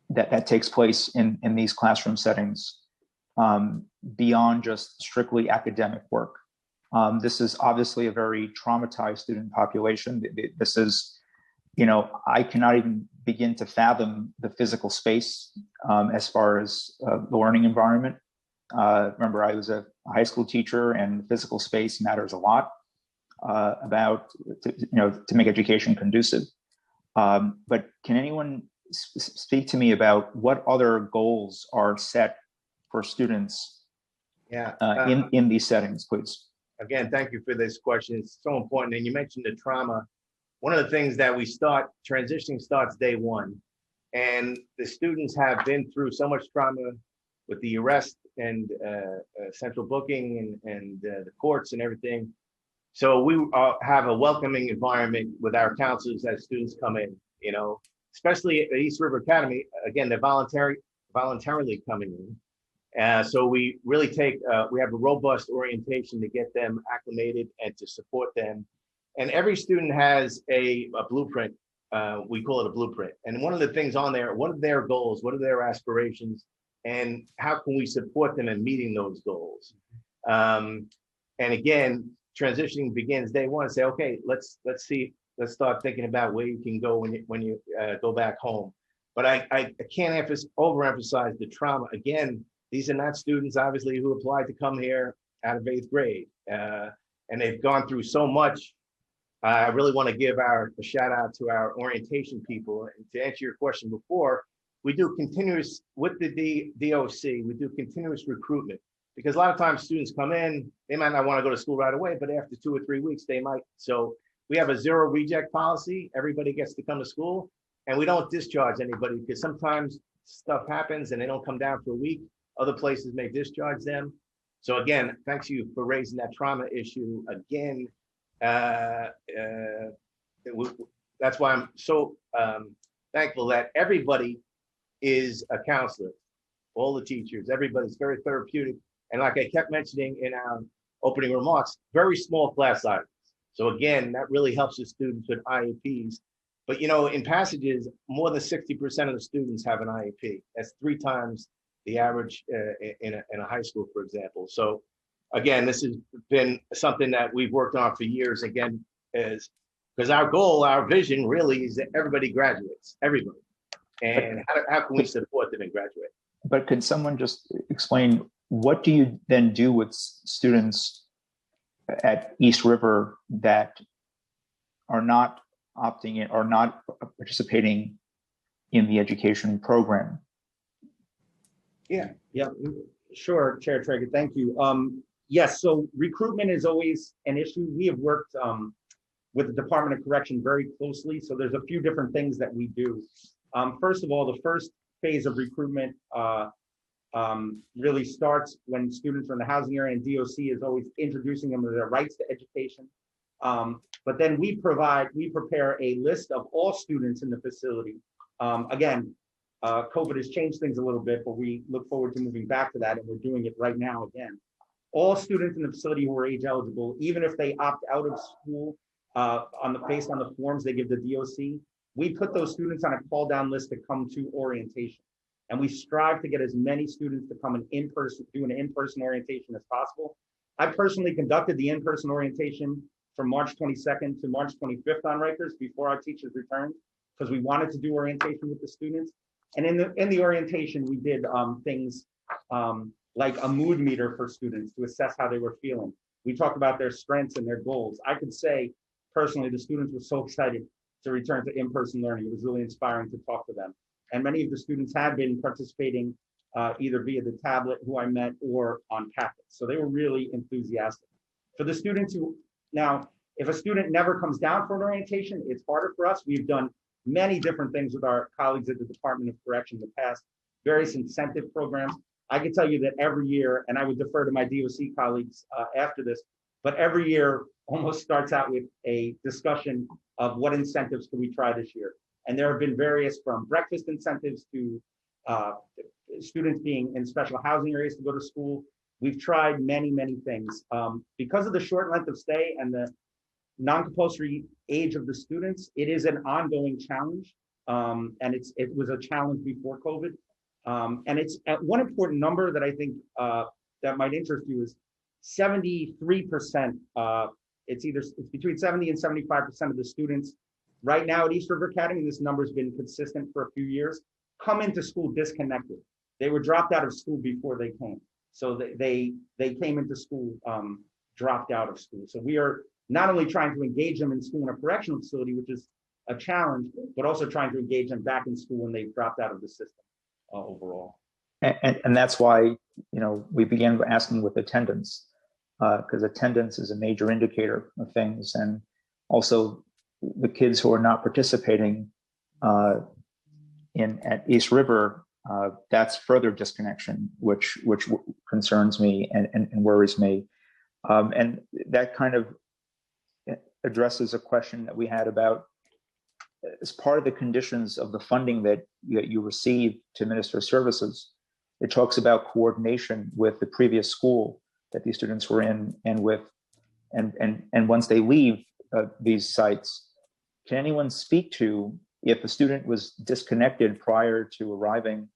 that takes place in these classroom settings beyond just strictly academic work? This is obviously a very traumatized student population. This is, I cannot even begin to fathom the physical space as far as the learning environment. Remember, I was a high school teacher, and physical space matters a lot to make education conducive. But can anyone speak to me about what other goals are set for students in these settings, please? Again, thank you for this question. It's so important. And you mentioned the trauma. One of the things that transitioning starts day one. And the students have been through so much trauma with the arrest and central booking and the courts and everything. So we have a welcoming environment with our counselors as students come in, especially at East River Academy. Again, they're voluntarily coming in. So we really we have a robust orientation to get them acclimated and to support them. And every student has a blueprint. We call it a blueprint. And one of the things on there, what are their goals? What are their aspirations? And how can we support them in meeting those goals? And again, transitioning begins day one. Say, okay, let's start thinking about where you can go when you go back home. But I can't overemphasize the trauma. Again, these are not students, obviously, who applied to come here out of 8th grade. And they've gone through so much. I really want to give a shout out to our orientation people. And to answer your question before, we do continuous, with the DOC, we do continuous recruitment. Because a lot of times students come in, they might not want to go to school right away, but after 2 or 3 weeks, they might. So we have a 0 reject policy. Everybody gets to come to school. And we don't discharge anybody because sometimes stuff happens and they don't come down for a week. Other places may discharge them. So again, thanks you for raising that trauma issue again. That's why I'm so thankful that everybody is a counselor, all the teachers, everybody's very therapeutic. And like I kept mentioning in our opening remarks, very small class sizes. So again, that really helps the students with IEPs. But in Passages, more than 60% of the students have an IEP. That's 3 times the average in a high school, for example. So again, this has been something that we've worked on for years. Again, because our goal, our vision really is that everybody graduates, everybody. And how can we support them and graduate? But could someone just explain, what do you then do with students at East River that are not opting in or not participating in the education program? Yeah, sure, Chair Traeger, thank you. Yes, so recruitment is always an issue. We have worked with the Department of Correction very closely. So there's a few different things that we do. First of all, the first phase of recruitment really starts when students are in the housing area, and DOC is always introducing them to their rights to education. But then we prepare a list of all students in the facility. Again, COVID has changed things a little bit, but we look forward to moving back to that, and we're doing it right now again. All students in the facility who are age eligible, even if they opt out of school based on the forms they give the DOC, we put those students on a call down list to come to orientation. And we strive to get as many students to come do an in-person orientation as possible. I personally conducted the in-person orientation from March 22nd to March 25th on Rikers before our teachers returned, because we wanted to do orientation with the students. And in the orientation, we did things like a mood meter for students to assess how they were feeling. We talked about their strengths and their goals. I could say personally, the students were so excited to return to in-person learning. It was really inspiring to talk to them. And many of the students had been participating either via the tablet who I met or on packets. So they were really enthusiastic. For the students who, now, if a student never comes down for an orientation, it's harder for us. We've done many different things with our colleagues at the Department of Correction in the past, various incentive programs. I can tell you that every year, and I would defer to my DOC colleagues after this, but every year almost starts out with a discussion of what incentives can we try this year. And there have been various, from breakfast incentives to students being in special housing areas to go to school. We've tried many, many things. Because of the short length of stay and the non-compulsory age of the students, it is an ongoing challenge. And it was a challenge before COVID. And it's at one important number that I think that might interest you is 73%. It's between 70 and 75% of the students right now at East River Academy, this number has been consistent for a few years, come into school disconnected. They were dropped out of school before they came. So they came into school, dropped out of school. So we are not only trying to engage them in school in a correctional facility, which is a challenge, but also trying to engage them back in school when they've dropped out of the system overall. And that's why, we began asking with attendance, because attendance is a major indicator of things. And also the kids who are not participating at East River, that's further disconnection, which concerns me and worries me. And that kind of addresses a question that we had about, as part of the conditions of the funding that you receive to administer services, it talks about coordination with the previous school that these students were in, and once they leave these sites, can anyone speak to if a student was disconnected prior to arriving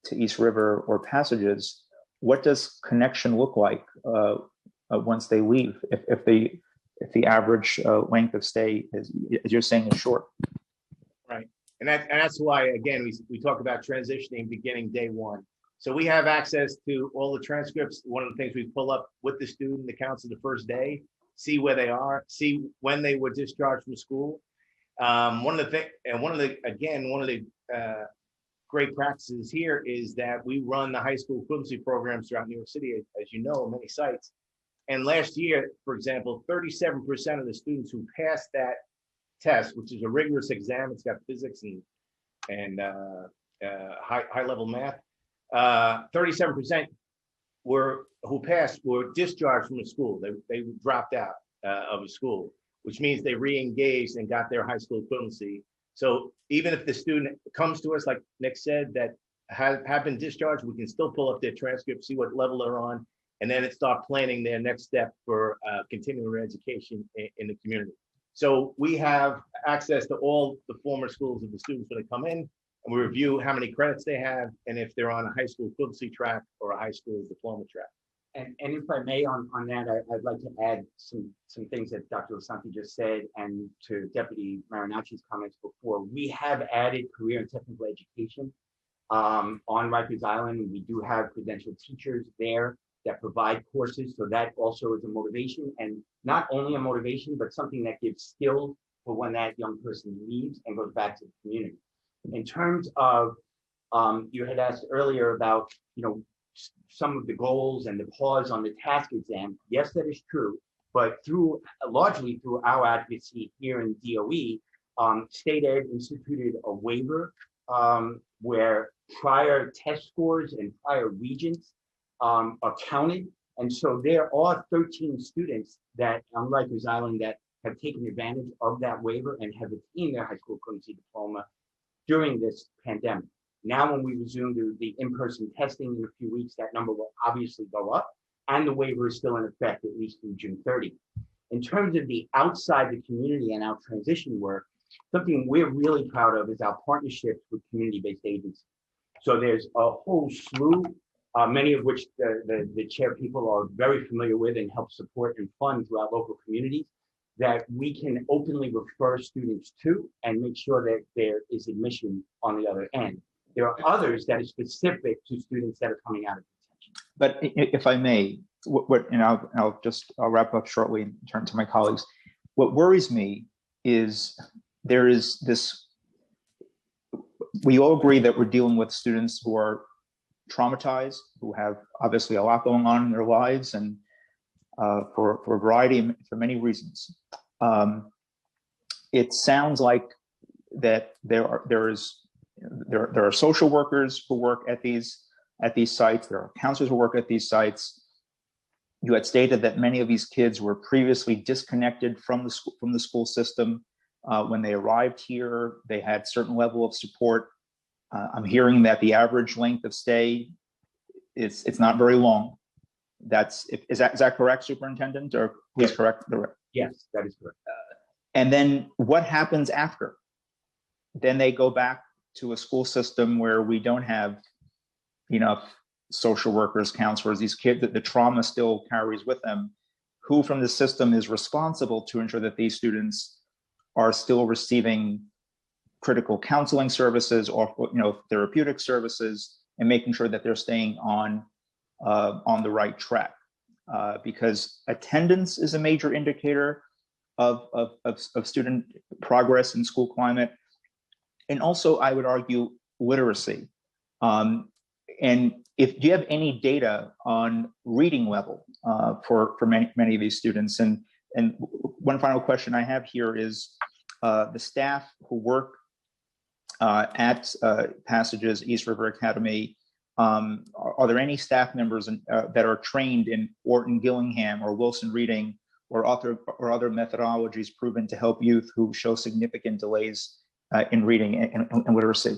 to East River or Passages? What does connection look like once they leave? If the average length of stay is, as you're saying, is short. Right, and that's why, again, we talk about transitioning beginning day one. So we have access to all the transcripts. One of the things we pull up with the student, the counts of the first day, see where they are, see when they were discharged from school. One of the great practices here is that we run the high school equivalency programs throughout New York City, as you know, many sites. And last year, for example, 37% of the students who passed that test, which is a rigorous exam, it's got physics and high level math, 37% who passed were discharged from the school. They dropped out of the school, which means they re-engaged and got their high school equivalency. So even if the student comes to us, like Nick said, that have been discharged, we can still pull up their transcript, see what level they're on, and then start planning their next step for continuing education in the community. So we have access to all the former schools of the students when they come in, and we review how many credits they have and if they're on a high school equivalency track or a high school diploma track. And if I may, on that, I'd like to add some things that Dr. Lasanti just said, and to Deputy Marinacci's comments before. We have added career and technical education on Rikers Island. We do have credentialed teachers there that provide courses, so that also is a motivation, and not only a motivation, but something that gives skills for when that young person leaves and goes back to the community. In terms of, you had asked earlier about, some of the goals and the pause on the task exam. Yes, that is true, but largely through our advocacy here in DOE, State Ed instituted a waiver where prior test scores and prior regents are counted. And so there are 13 students that on Rikers Island that have taken advantage of that waiver and have attained their high school equivalency diploma during this pandemic. Now, when we resume the in-person testing in a few weeks, that number will obviously go up, and the waiver is still in effect at least through June 30. In terms of the outside the community and our transition work, something we're really proud of is our partnerships with community-based agencies. So there's a whole slew, many of which the chair people are very familiar with and help support and fund through our local communities, that we can openly refer students to and make sure that there is admission on the other end. There are others that are specific to students that are coming out of detention. But if I may, and I'll wrap up shortly and turn to my colleagues. what worries me is there is this, we all agree that we're dealing with students who are traumatized, who have obviously a lot going on in their lives, and for a variety, for many reasons. It sounds like that there are social workers who work at these sites. There are counselors who work at these sites. You had stated that many of these kids were previously disconnected from the school system. When they arrived here, they had certain level of support. I'm hearing that the average length of stay it's not very long. Is that correct, Superintendent? Or please correct the record. Yes, that is correct. And then what happens after? Then they go back to a school system where we don't have enough social workers, counselors. These kids, the trauma still carries with them. Who from the system is responsible to ensure that these students are still receiving critical counseling services or therapeutic services, and making sure that they're staying on the right track? Because attendance is a major indicator of student progress in school climate. And also, I would argue, literacy. And do you have any data on reading level for many of these students? And one final question I have here is the staff who work at Passages East River Academy, are there any staff members that are trained in Orton Gillingham or Wilson Reading or other methodologies proven to help youth who show significant delays in reading and literacy?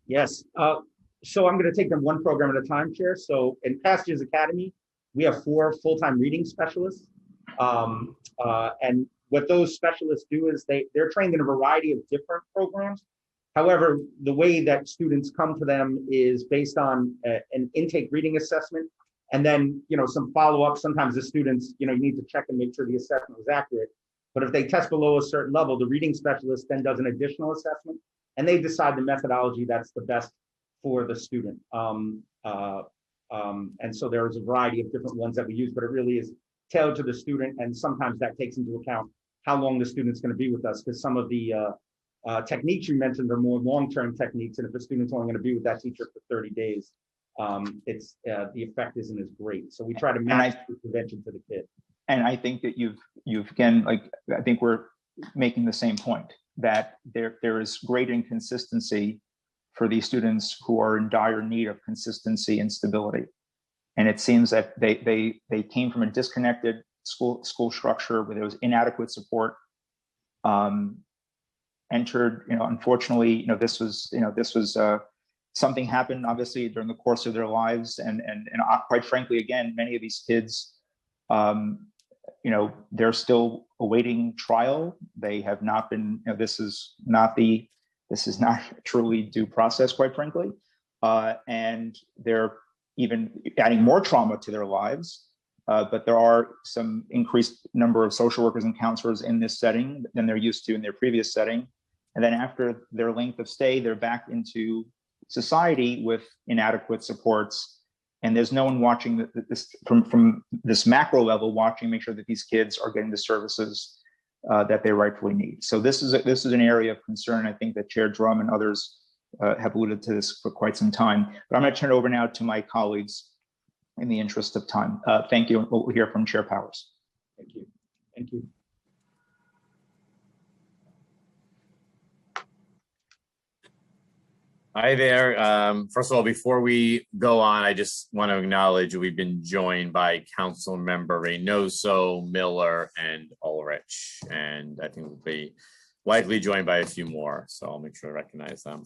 Yes. So I'm going to take them one program at a time, Chair. So in Passages Academy, we have 4 full-time reading specialists. And what those specialists do is they're trained in a variety of different programs. However, the way that students come to them is based on an intake reading assessment, and then some follow-up. Sometimes the students, you need to check and make sure the assessment was accurate. But if they test below a certain level, the reading specialist then does an additional assessment, and they decide the methodology that's the best for the student. And so there's a variety of different ones that we use, but it really is tailored to the student. And sometimes that takes into account how long the student's going to be with us, because some of the techniques you mentioned are more long-term techniques. And if a student's only going to be with that teacher for 30 days, the effect isn't as great. So we try to match the prevention to the kid. And I think that you've again, I think we're making the same point, that there is great inconsistency for these students who are in dire need of consistency and stability. And it seems that they came from a disconnected school structure where there was inadequate support. Entered, unfortunately, this was something happened obviously during the course of their lives, and quite frankly, again, many of these kids, they're still awaiting trial. They have not been. This is not truly due process, quite frankly, and they're even adding more trauma to their lives. But there are some increased number of social workers and counselors in this setting than they're used to in their previous setting. And then after their length of stay, they're back into society with inadequate supports. And there's no one watching this from this macro level, watching, make sure that these kids are getting the services that they rightfully need. So this is an area of concern. I think that Chair Drum and others have alluded to this for quite some time. But I'm going to turn it over now to my colleagues in the interest of time. Thank you. We'll hear from Chair Powers. Thank you. Thank you. Hi there. First of all, before we go on, I just want to acknowledge we've been joined by Council Member Reynoso, Miller, and Ulrich, and I think we'll be likely joined by a few more. So I'll make sure to recognize them.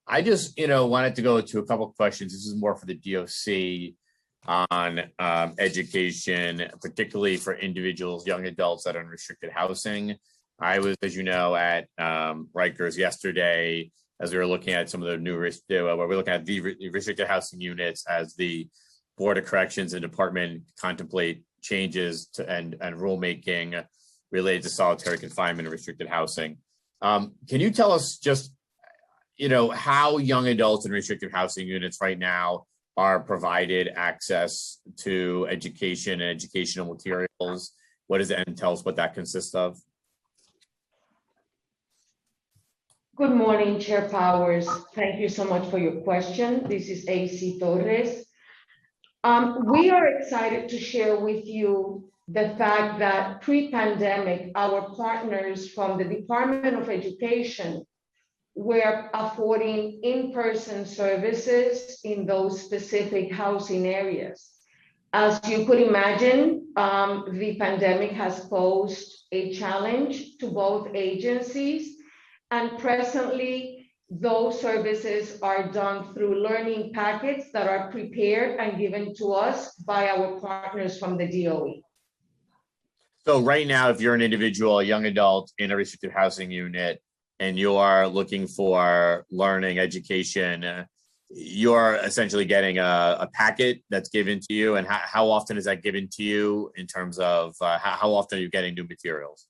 I just, wanted to go to a couple of questions. This is more for the DOC on education, particularly for individuals, young adults that are in restricted housing. I was, as you know, at Rikers yesterday, as we were looking at some of the new where we're looking at the restricted housing units as the Board of Corrections and Department contemplate changes to and rulemaking related to solitary confinement and restricted housing. Can you tell us just, how young adults in restricted housing units right now are provided access to education and educational materials? What does it, and tell us what that consists of? Good morning, Chair Powers. Thank you so much for your question. This is AC Torres. We are excited to share with you the fact that pre-pandemic, our partners from the Department of Education were affording in-person services in those specific housing areas. As you could imagine, the pandemic has posed a challenge to both agencies, and presently those services are done through learning packets that are prepared and given to us by our partners from the DOE. So right now, if you're an individual, a young adult in a restricted housing unit, and you are looking for learning, education, you're essentially getting a packet that's given to you. And how often is that given to you in terms of how often are you getting new materials?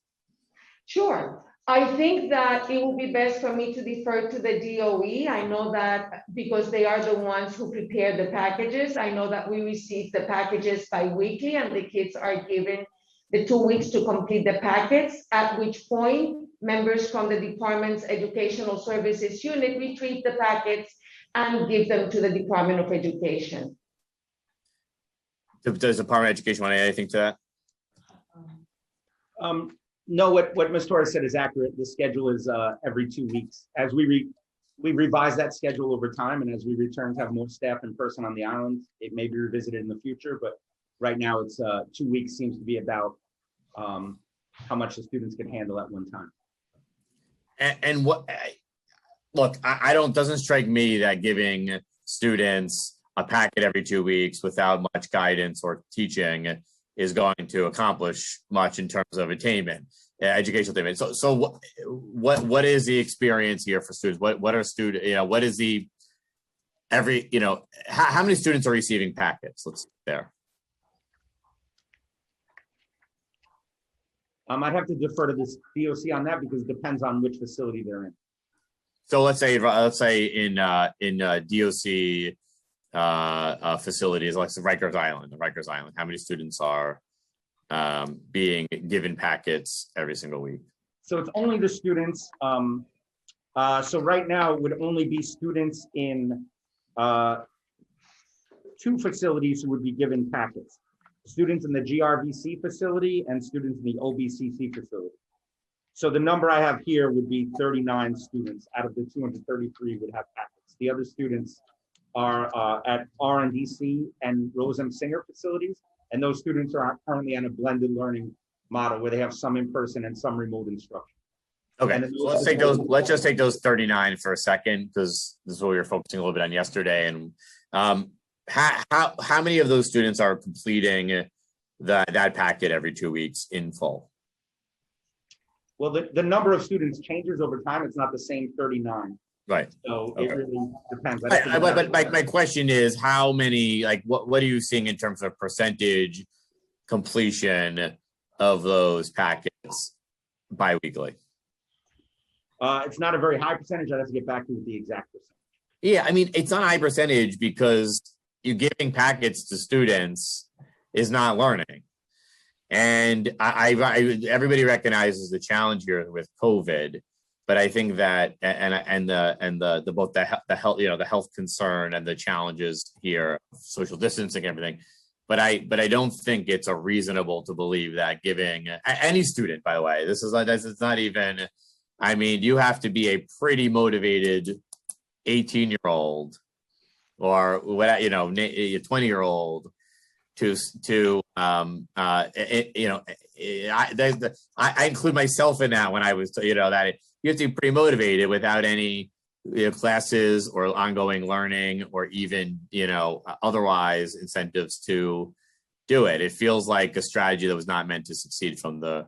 Sure. I think that it would be best for me to defer to the DOE. I know that because they are the ones who prepare the packages. I know that we receive the packages bi-weekly and the kids are given the 2 weeks to complete the packets, at which point members from the department's educational services unit retrieve the packets and give them to the Department of Education. Does the Department of Education want to add anything to that? No, what Ms. Torres said is accurate. The schedule is every 2 weeks. As we revise that schedule over time, and as we return to have more staff in person on the island, it may be revisited in the future, but right now it's 2 weeks seems to be about how much the students can handle at one time. And what, look, I don't, doesn't strike me that giving students a packet every 2 weeks without much guidance or teaching is going to accomplish much in terms of attainment, educational attainment. So what is the experience here for students? What are students, what is the, how many students are receiving packets? Let's there. I'd have to defer to this DOC on that because it depends on which facility they're in. So let's say in DOC facilities like Rikers Island, how many students are being given packets every single week? So it's only the students. So right now it would only be students in 2 facilities who would be given packets. Students in the GRVC facility and students in the OBCC facility. So the number I have here would be 39 students out of the 233 would have packets. The other students are at RNDC and Rose M. Singer facilities, and those students are currently on a blended learning model where they have some in person and some remote instruction. Okay, so let's take those. Let's just take those 39 for a second because this is what we were focusing a little bit on yesterday. And how many of those students are completing that packet every 2 weeks in full? Well, the number of students changes over time. It's not the same 39. Right. So it really depends. But my question is, how many, like, what are you seeing in terms of percentage completion of those packets biweekly? It's not a very high percentage. I'd have to get back to you with the exact percentage. Yeah, I mean, it's not a high percentage because you giving packets to students is not learning. And everybody recognizes the challenge here with COVID, but I think that the both the health, the health concern and the challenges here, social distancing, everything. But I don't think it's reasonable to believe that giving any student, by the way, this is not even, I mean, you have to be a pretty motivated 18-year-old or what, a 20-year-old I include myself in that when I was, that you have to be pretty motivated without any classes or ongoing learning or even, otherwise incentives to do it. It feels like a strategy that was not meant to succeed from the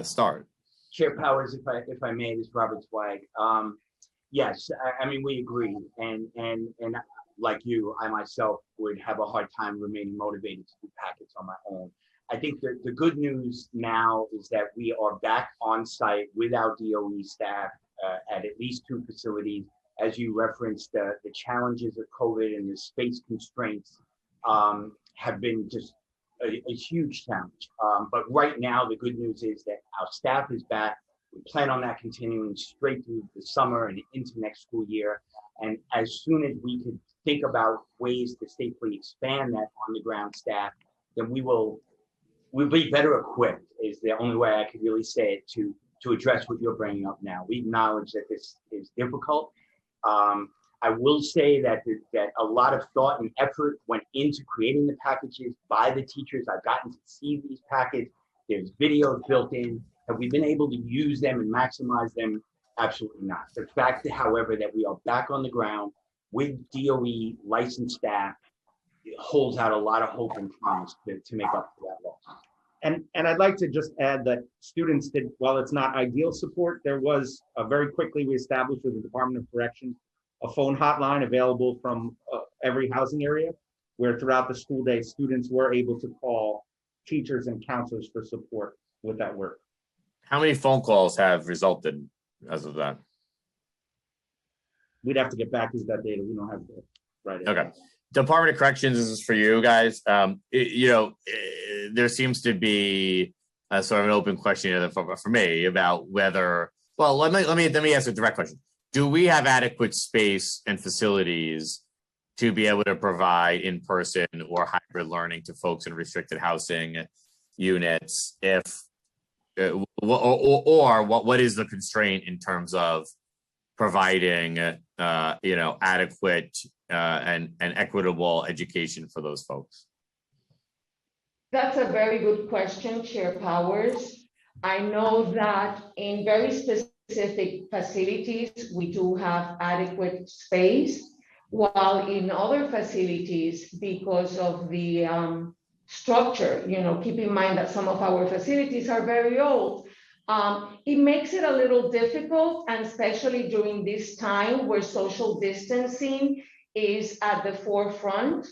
start. Chair Powers, if I may, this is Robert Zweig. Yes, I mean, we agree. And like you, I myself would have a hard time remaining motivated to do packets on my own. I think the good news now is that we are back on site with our DOE staff at least 2 facilities as you referenced, the challenges of COVID and the space constraints have been just a huge challenge. But right now, the good news is that our staff is back. We plan on that continuing straight through the summer and into next school year. And as soon as we can think about ways to safely expand that on-the-ground staff, then we'll be better equipped, is the only way I could really say it, to address what you're bringing up now. We acknowledge that this is difficult. I will say that a lot of thought and effort went into creating the packages by the teachers. I've gotten to see these packages. There's videos built in. Have we been able to use them and maximize them? Absolutely not. The fact, however, that we are back on the ground with DOE licensed staff, it holds out a lot of hope and promise to make up for that loss. And I'd like to just add that students did, while it's not ideal support, there was very quickly we established with the Department of Corrections a phone hotline available from every housing area, where throughout the school day, students were able to call teachers and counselors for support with that work. How many phone calls have resulted as of that? We'd have to get back to that data. We don't have the right. Okay. Department of Corrections, this is for you guys. There seems to be sort of an open question for me about whether, well, let me ask a direct question. Do we have adequate space and facilities to be able to provide in-person or hybrid learning to folks in restricted housing units? If or what is the constraint in terms of providing adequate and equitable education for those folks? That's a very good question, Chair Powers. I know that in very specific facilities, we do have adequate space, while in other facilities, because of the structure, keep in mind that some of our facilities are very old, it makes it a little difficult, and especially during this time where social distancing is at the forefront.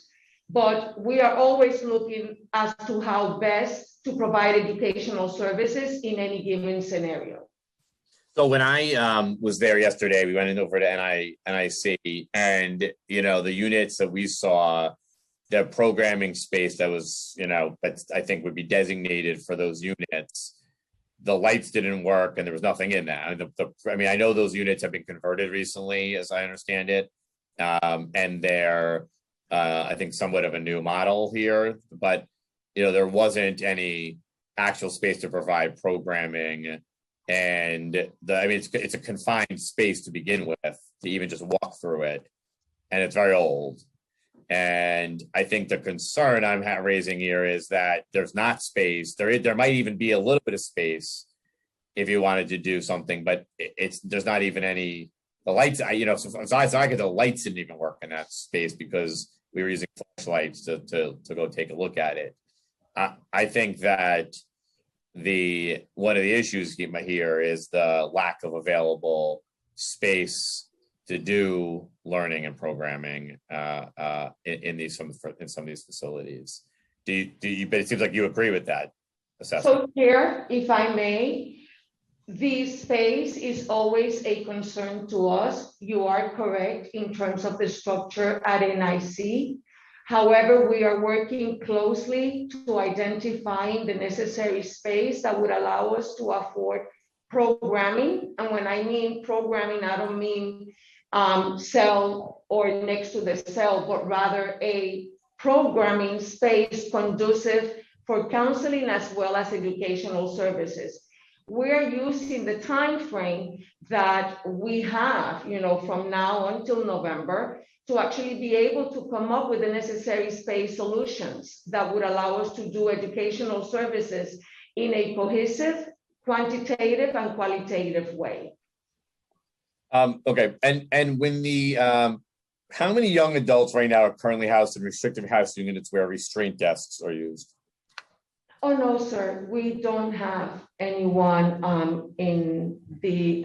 But we are always looking as to how best to provide educational services in any given scenario. So when I was there yesterday, we went over to NIC, and the units that we saw, the programming space that was that I think would be designated for those units, the lights didn't work and there was nothing in that. I know those units have been converted recently, as I understand it, and they're I think somewhat of a new model here, but there wasn't any actual space to provide programming, and it's a confined space to begin with, to even just walk through it, and it's very old. And I think the concern I'm raising here is that there's not space. There might even be a little bit of space if you wanted to do something, but there's not even any. The lights, so I get the lights didn't even work in that space because we were using flashlights to go take a look at it. I think that one of the issues here is the lack of available space to do learning and programming in some of these facilities. But it seems like you agree with that assessment. So here, if I may, the space is always a concern to us. You are correct in terms of the structure at NIC. However, we are working closely to identifying the necessary space that would allow us to afford programming. And when I mean programming, I don't mean cell or next to the cell, but rather a programming space conducive for counseling as well as educational services. We're using the time frame that we have, from now until November, to actually be able to come up with the necessary space solutions that would allow us to do educational services in a cohesive, quantitative, and qualitative way. Okay, and when how many young adults right now are currently housed in restrictive housing units where restraint desks are used? Oh, no, sir. We don't have anyone in the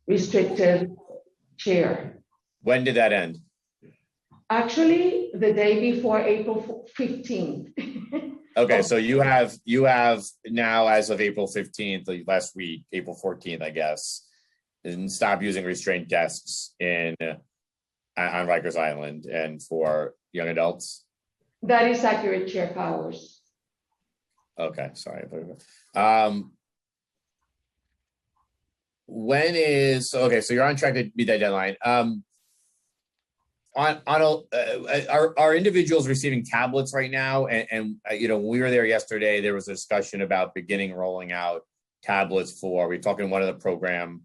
restrictive chair. When did that end? Actually, the day before April 15th. Okay, so you have now, as of April 15th, last week, April 14th, I guess, and stop using restraint desks on Rikers Island and for young adults? That is accurate, Chair Powers. Okay, sorry. So you're on track to meet that deadline. Are individuals receiving tablets right now? And when we were there yesterday, there was a discussion about beginning rolling out tablets we're talking to one of the programming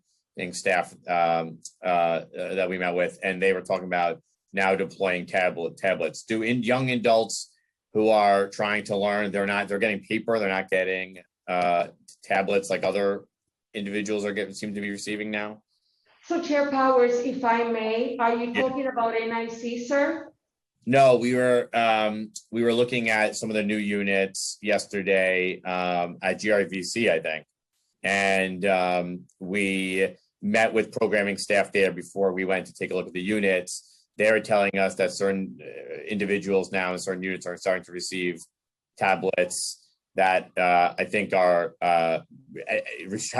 staff that we met with, and they were talking about now deploying tablets. Do young adults who are trying to learn, they're getting paper, they're not getting tablets like other individuals seem to be receiving now? So Chair Powers, if I may, are you talking about NIC, sir? No, we were looking at some of the new units yesterday at GRVC, I think. And we met with programming staff there before we went to take a look at the units. They were telling us that certain individuals now in certain units are starting to receive tablets that I think have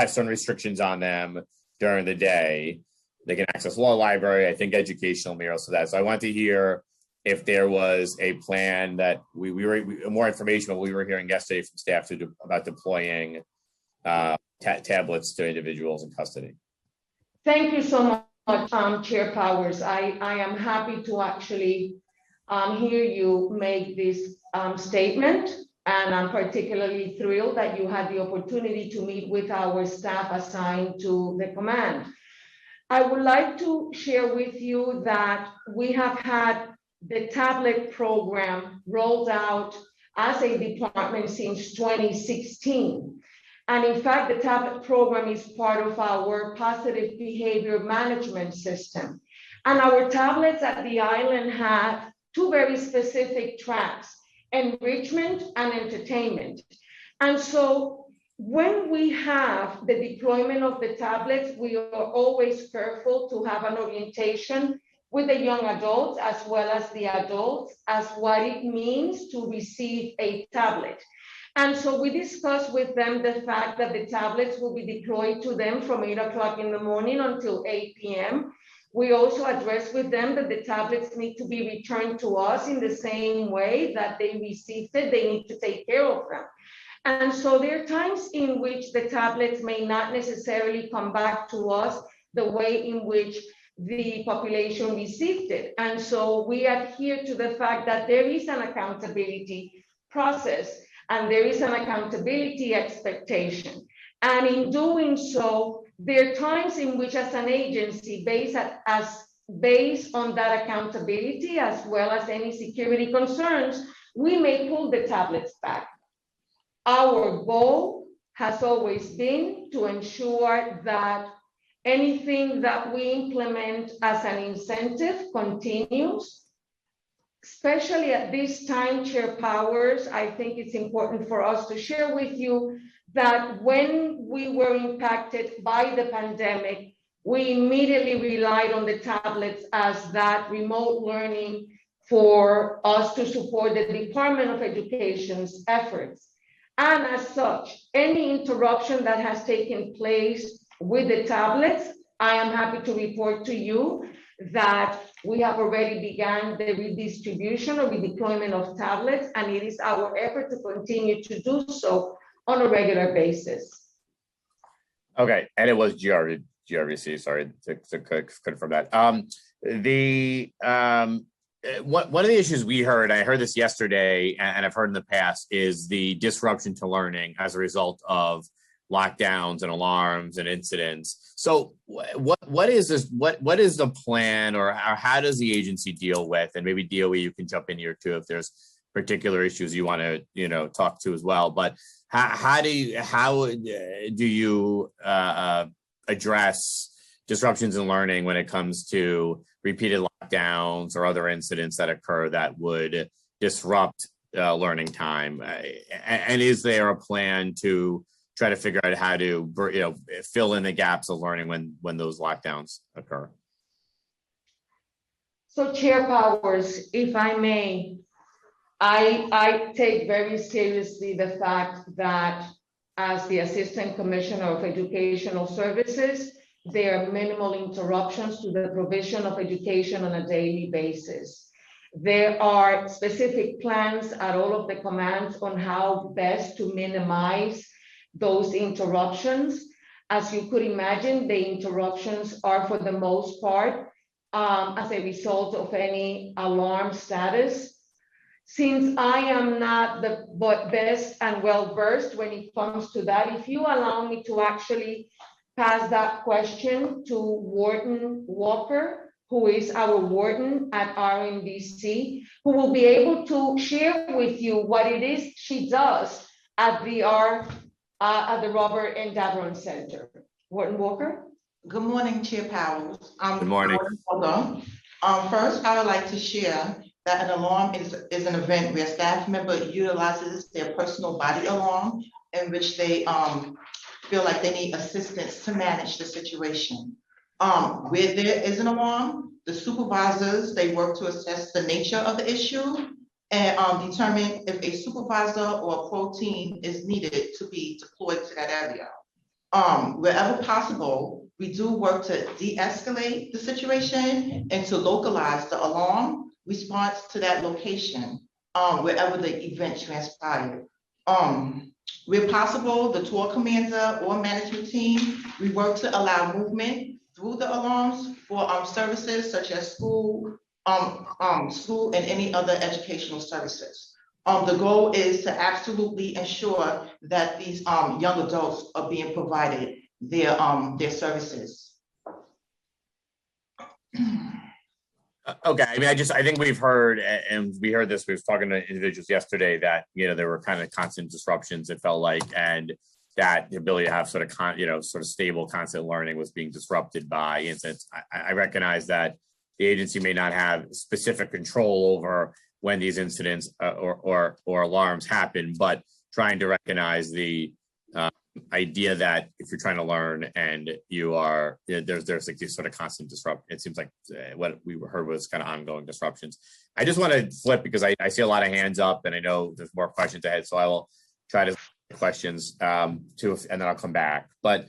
certain restrictions on them during the day. They can access law library, I think educational materials for that. So I want to hear if there was a plan that we more information, what we were hearing yesterday from staff about deploying tablets to individuals in custody. Thank you so much, Chair Powers. I am happy to actually hear you make this statement. And I'm particularly thrilled that you had the opportunity to meet with our staff assigned to the command. I would like to share with you that we have had the tablet program rolled out as a department since 2016. And in fact, the tablet program is part of our positive behavior management system. And our tablets at the island have two very specific tracks: enrichment and entertainment. And so when we have the deployment of the tablets, we are always careful to have an orientation with the young adults as well as the adults as what it means to receive a tablet. And so we discussed with them the fact that the tablets will be deployed to them from 8 o'clock in the morning until 8 p.m. We also addressed with them that the tablets need to be returned to us in the same way that they received it. They need to take care of them. And so there are times in which the tablets may not necessarily come back to us the way in which the population received it. And so we adhere to the fact that there is an accountability process and there is an accountability expectation. And in doing so, there are times in which as an agency, based on that accountability, as well as any security concerns, we may pull the tablets back. Our goal has always been to ensure that anything that we implement as an incentive continues. Especially at this time, Chair Powers, I think it's important for us to share with you that when we were impacted by the pandemic, we immediately relied on the tablets as that remote learning for us to support the Department of Education's efforts. And as such, any interruption that has taken place with the tablets, I am happy to report to you that we have already begun the redistribution or redeployment of tablets, and it is our effort to continue to do so on a regular basis. Okay, and it was GRVC, sorry to confirm that. One of the issues we heard, I heard this yesterday, and I've heard in the past, is the disruption to learning as a result of lockdowns and alarms and incidents. So what is this? What is the plan, or how does the agency deal with, and maybe DOE, you can jump in here too if there's particular issues you want to talk to as well. But how do you address disruptions in learning when it comes to repeated lockdowns or other incidents that occur that would disrupt learning time? And is there a plan to try to figure out how to fill in the gaps of learning when those lockdowns occur? So Chair Powers, if I may, I take very seriously the fact that as the Assistant Commissioner of Educational Services, there are minimal interruptions to the provision of education on a daily basis. There are specific plans at all of the commands on how best to minimize those interruptions. As you could imagine, the interruptions are for the most part as a result of any alarm status. Since I am not the best and well-versed when it comes to that, if you allow me to actually pass that question to Warden Walker, who is our warden at RMDC, who will be able to share with you what it is she does at the Robert N. Davron Center. Warden Walker? Good morning, Chair Powers. Good morning. First, I would like to share that an alarm is an event where a staff member utilizes their personal body alarm in which they feel like they need assistance to manage the situation. Where there is an alarm, the supervisors, they work to assess the nature of the issue and determine if a supervisor or a pro team is needed to be deployed to that area. Wherever possible, we do work to de-escalate the situation and to localize the alarm response to that location, wherever the event transpired. Where possible, the tour commander or management team, we work to allow movement through the alarms for services such as school and any other educational services. The goal is to absolutely ensure that these young adults are being provided their services. Okay, I mean, I think we've heard, and we heard this, we were talking to individuals yesterday that, there were kind of constant disruptions, it felt like, and that the ability to have sort of stable, constant learning was being disrupted by incidents. I recognize that the agency may not have specific control over when these incidents or alarms happen, but trying to recognize the idea that if you're trying to learn and you are, there's like these sort of constant disruption. It seems like what we heard was kind of ongoing disruptions. I just want to flip because I see a lot of hands up and I know there's more questions ahead, so I will try to questions and then I'll come back. But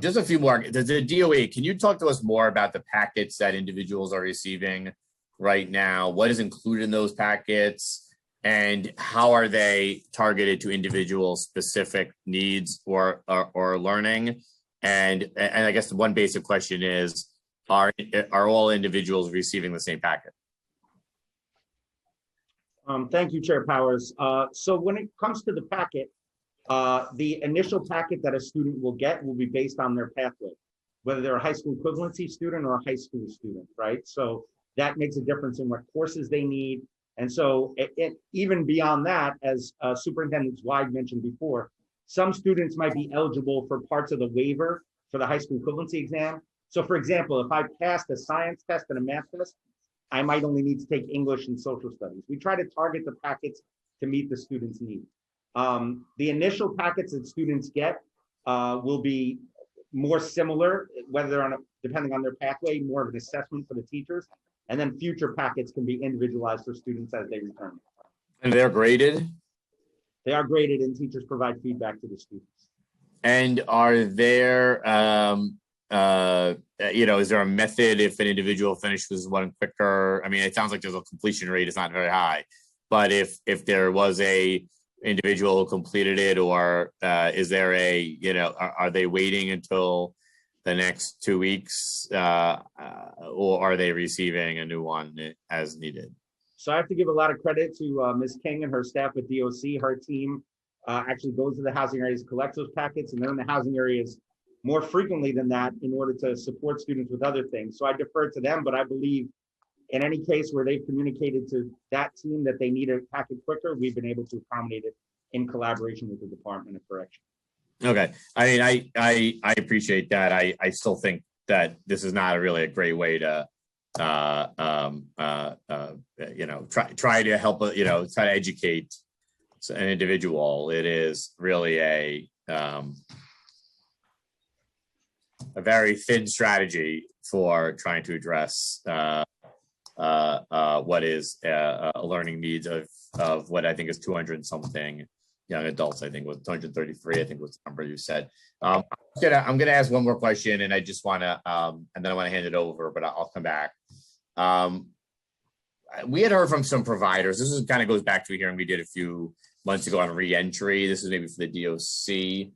just a few more. The DOE, can you talk to us more about the packets that individuals are receiving right now? What is included in those packets? And how are they targeted to individual specific needs or learning? And I guess the one basic question is, are all individuals receiving the same packet? Thank you, Chair Powers. So when it comes to the packet, the initial packet that a student will get will be based on their pathway, whether they're a high school equivalency student or a high school student, right? So that makes a difference in what courses they need. And so even beyond that, as Superintendent Zweig mentioned before, some students might be eligible for parts of the waiver for the high school equivalency exam. So for example, if I passed a science test and a math test, I might only need to take English and social studies. We try to target the packets to meet the student's need. The initial packets that students get will be more similar, whether they're depending on their pathway, more of an assessment for the teachers. And then future packets can be individualized for students as they return. And they're graded? They are graded and teachers provide feedback to the students. And are there, is there a method if an individual finishes one quicker? I mean, it sounds like there's a completion rate is not very high, but if there was a individual who completed it, or is there are they waiting until the next 2 weeks, or are they receiving a new one as needed? So I have to give a lot of credit to Ms. King and her staff at DOC. Her team actually goes to the housing areas, collects those packets, and they're in the housing areas more frequently than that in order to support students with other things. So I defer to them, but I believe in any case where they've communicated to that team that they need a packet quicker, we've been able to accommodate it in collaboration with the Department of Correction. Okay. I mean, I appreciate that. I still think that this is not really a great way to, try to help, try to educate an individual. It is really a very thin strategy for trying to address what is learning needs of what I think is 200 something young adults, I think was 233, I think was the number you said. I'm gonna ask one more question, and I just wanna, and then I wanna hand it over, but I'll come back. We had heard from some providers. This is kind of goes back to a hearing we did a few months ago on reentry. This is maybe for the DOC,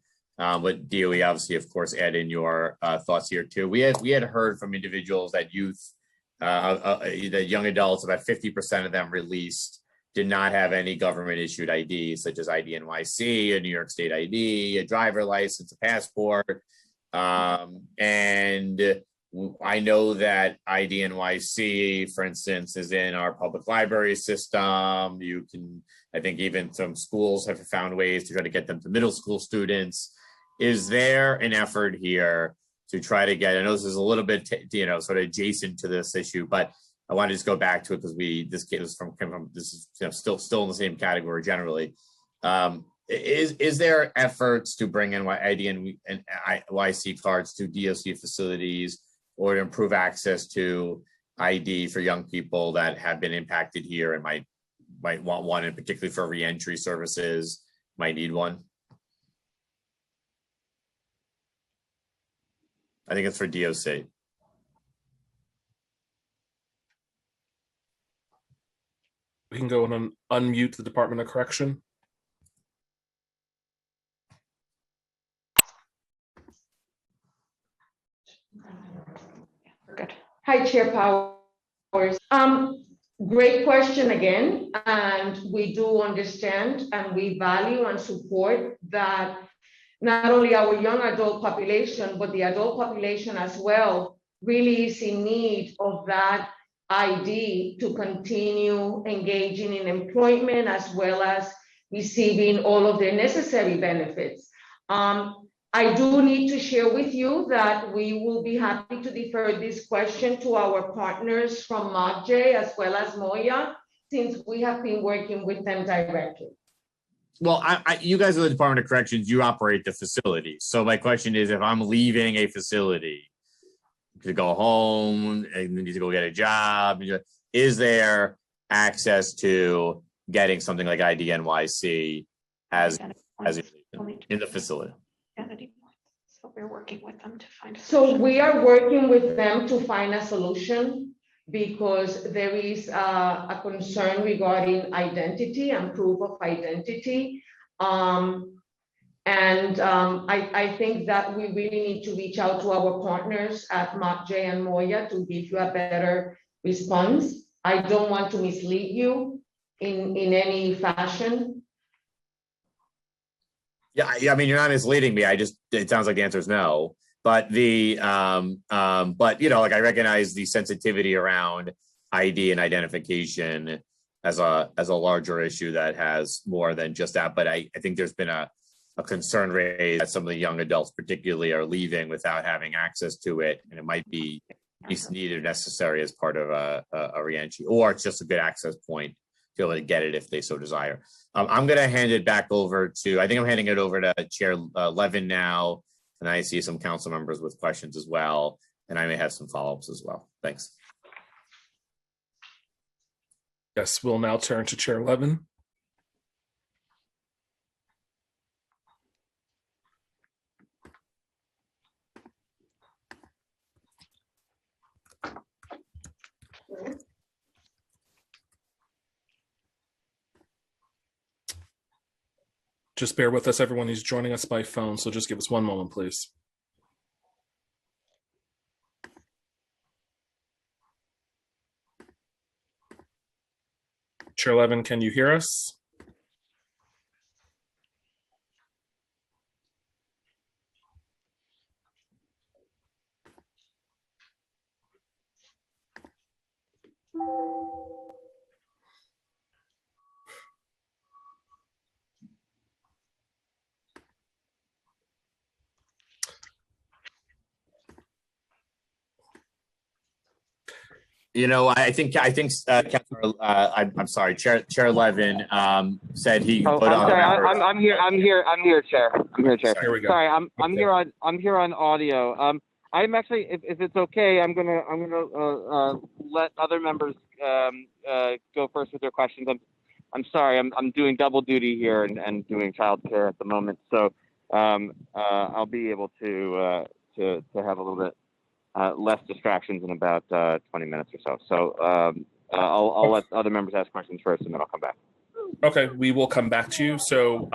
but DOE obviously, of course, add in your thoughts here too. We had heard from individuals that youth, that young adults, about 50% of them released did not have any government issued ID, such as ID NYC, a New York State ID, a driver license, a passport. And I know that ID NYC, for instance, is in our public library system. You can, I think even some schools have found ways to try to get them to middle school students. Is there an effort here to try to get, I know this is a little bit, sort of adjacent to this issue, but I want to just go back to it because this came from this is still in the same category generally. Is there efforts to bring in ID and NYC cards to DOC facilities or to improve access to ID for young people that have been impacted here and might want one, and particularly for reentry services, might need one? I think it's for DOC. We can go and unmute the Department of Correction. Good. Hi, Chair Powers. Great question again, and we do understand and we value and support that not only our young adult population, but the adult population as well really is in need of that ID to continue engaging in employment as well as receiving all of their necessary benefits. I do need to share with you that we will be happy to defer this question to our partners from MOCJ as well as Moya, since we have been working with them directly. Well, you guys are the Department of Corrections, you operate the facility. So my question is, if I'm leaving a facility to go home and need to go get a job, is there access to getting something like ID NYC as in the facility? So we're working with them to find a So solution. we are working with them to find a solution because there is a concern regarding identity and proof of identity. I think that we really need to reach out to our partners at MOCJ and Moya to give you a better response. I don't want to mislead you in any fashion. Yeah, I mean, you're not misleading me. It sounds like the answer is no. But like I recognize the sensitivity around ID and identification as a larger issue that has more than just that. But I think there's been a concern raised that some of the young adults particularly are leaving without having access to it. And it might be needed or necessary as part of a reentry, or it's just a good access point to be able to get it if they so desire. I'm going to hand it back over to, I think I'm handing it over to Chair Levin now. And I see some council members with questions as well. And I may have some follow-ups as well. Thanks. Yes, we'll now turn to Chair Levin. Just bear with us, everyone. He's joining us by phone, so just give us one moment, please. Chair Levin, can you hear us? I think I'm sorry, Chair Levin said he. Oh, I'm sorry. I'm here, Chair. Chair. Here we go. Sorry, I'm here on audio. I'm actually, if it's okay, I'm gonna let other members go first with their questions. I'm sorry, I'm doing double duty here and doing childcare at the moment. So I'll be able to have a little bit less distractions in about 20 minutes or so. So I'll let other members ask questions first, and then I'll come back. Okay, we will come back to you. So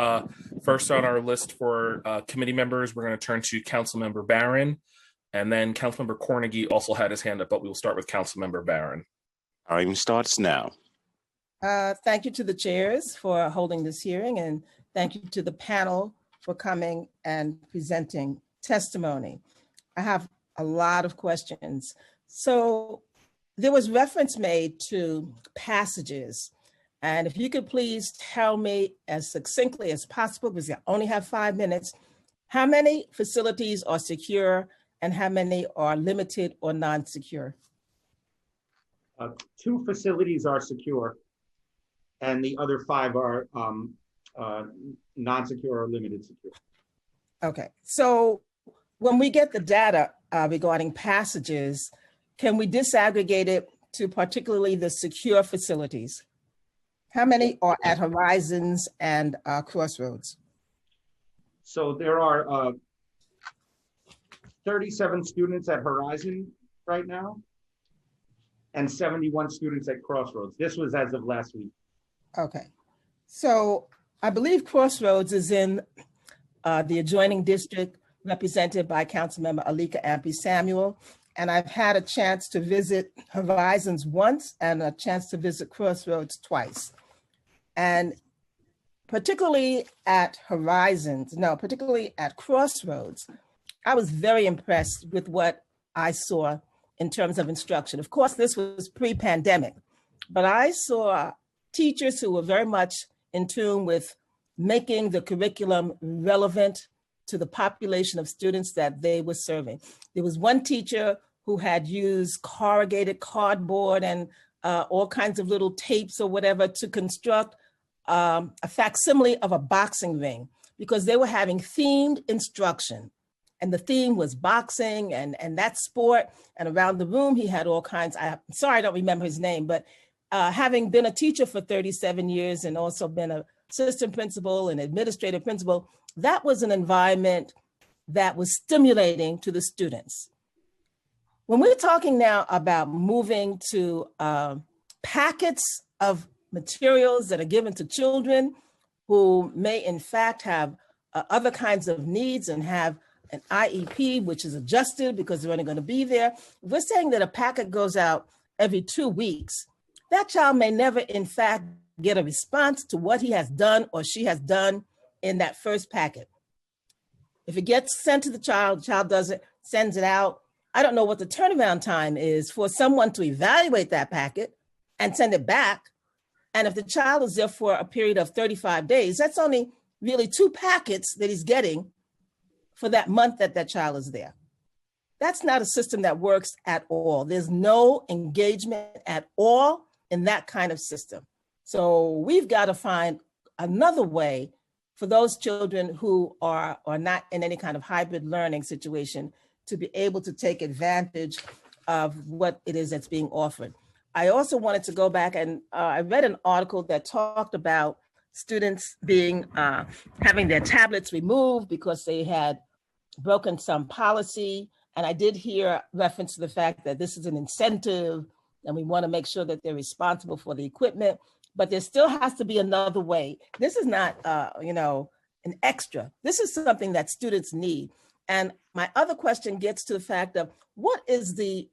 first on our list for committee members, we're going to turn to Councilmember Barron, and then Councilmember Cornegy also had his hand up, but we will start with Councilmember Barron. Time starts now. Thank you to the chairs for holding this hearing, and thank you to the panel for coming and presenting testimony. I have a lot of questions. So there was reference made to passages. And if you could please tell me as succinctly as possible, because I only have 5 minutes, how many facilities are secure and how many are limited or non-secure? 2 facilities are secure, and the other 5 are non-secure or limited secure. Okay, so when we get the data regarding passages, can we disaggregate it to particularly the secure facilities? How many are at Horizons and Crossroads? So there are 37 students at Horizon right now and 71 students at Crossroads. This was as of last week. Okay, so I believe Crossroads is in the adjoining district represented by Councilmember Alika Ampe Samuel. And I've had a chance to visit Horizons once and a chance to visit Crossroads twice. And particularly at particularly at Crossroads, I was very impressed with what I saw in terms of instruction. Of course, this was pre-pandemic, but I saw teachers who were very much in tune with making the curriculum relevant to the population of students that they were serving. There was one teacher who had used corrugated cardboard and all kinds of little tapes or whatever to construct a facsimile of a boxing ring, because they were having themed instruction. And the theme was boxing and that sport. And around the room, he had all kinds, I'm sorry, I don't remember his name, but having been a teacher for 37 years and also been an assistant principal and administrative principal, that was an environment that was stimulating to the students. When we're talking now about moving to packets of materials that are given to children who may in fact have other kinds of needs and have an IEP, which is adjusted because they're only going to be there. We're saying that a packet goes out every 2 weeks. That child may never in fact get a response to what he has done or she has done in that first packet. If it gets sent to the child does it, sends it out. I don't know what the turnaround time is for someone to evaluate that packet and send it back. And if the child is there for a period of 35 days, that's only really 2 packets that he's getting for that month that that child is there. That's not a system that works at all. There's no engagement at all in that kind of system. So we've got to find another way for those children who are not in any kind of hybrid learning situation to be able to take advantage of what it is that's being offered. I also wanted to go back and I read an article that talked about students being having their tablets removed because they had broken some policy. And I did hear reference to the fact that this is an incentive and we want to make sure that they're responsible for the equipment, but there still has to be another way. This is not, an extra. This is something that students need. And my other question gets to the fact of what is the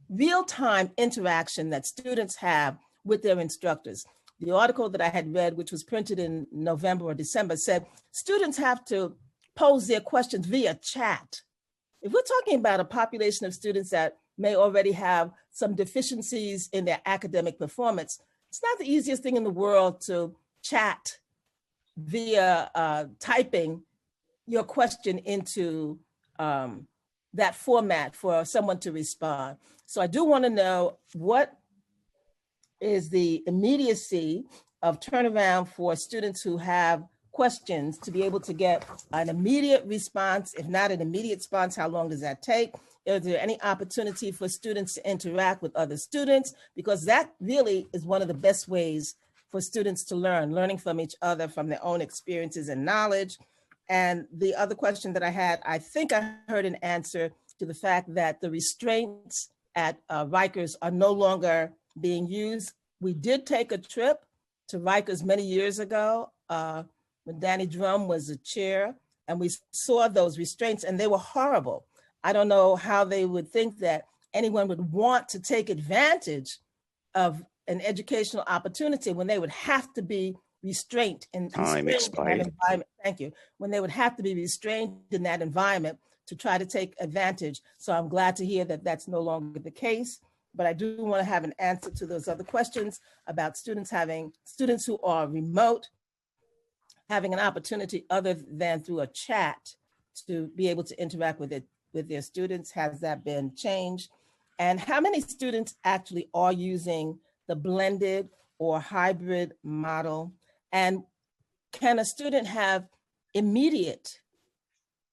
real-time interaction that students have with their instructors? The article that I had read, which was printed in November or December, said students have to pose their questions via chat. If we're talking about a population of students that may already have some deficiencies in their academic performance, it's not the easiest thing in the world to chat via typing your question into that format for someone to respond. So I do want to know what is the immediacy of turnaround for students who have questions to be able to get an immediate response. If not an immediate response, how long does that take? Is there any opportunity for students to interact with other students? Because that really is one of the best ways for students to learning from each other, from their own experiences and knowledge. And the other question that I had, I think I heard an answer to the fact that the restraints at Rikers are no longer being used. We did take a trip to Rikers many years ago when Danny Drum was the chair, and we saw those restraints and they were horrible. I don't know how they would think that anyone would want to take advantage of an educational opportunity when they would have to be restrained in that environment. Thank you. When they would have to be restrained in that environment to try to take advantage. So I'm glad to hear that that's no longer the case. But I do want to have an answer to those other questions about students who are remote, having an opportunity other than through a chat to be able to interact with their students. Has that been changed? And how many students actually are using the blended or hybrid model? And can a student have immediate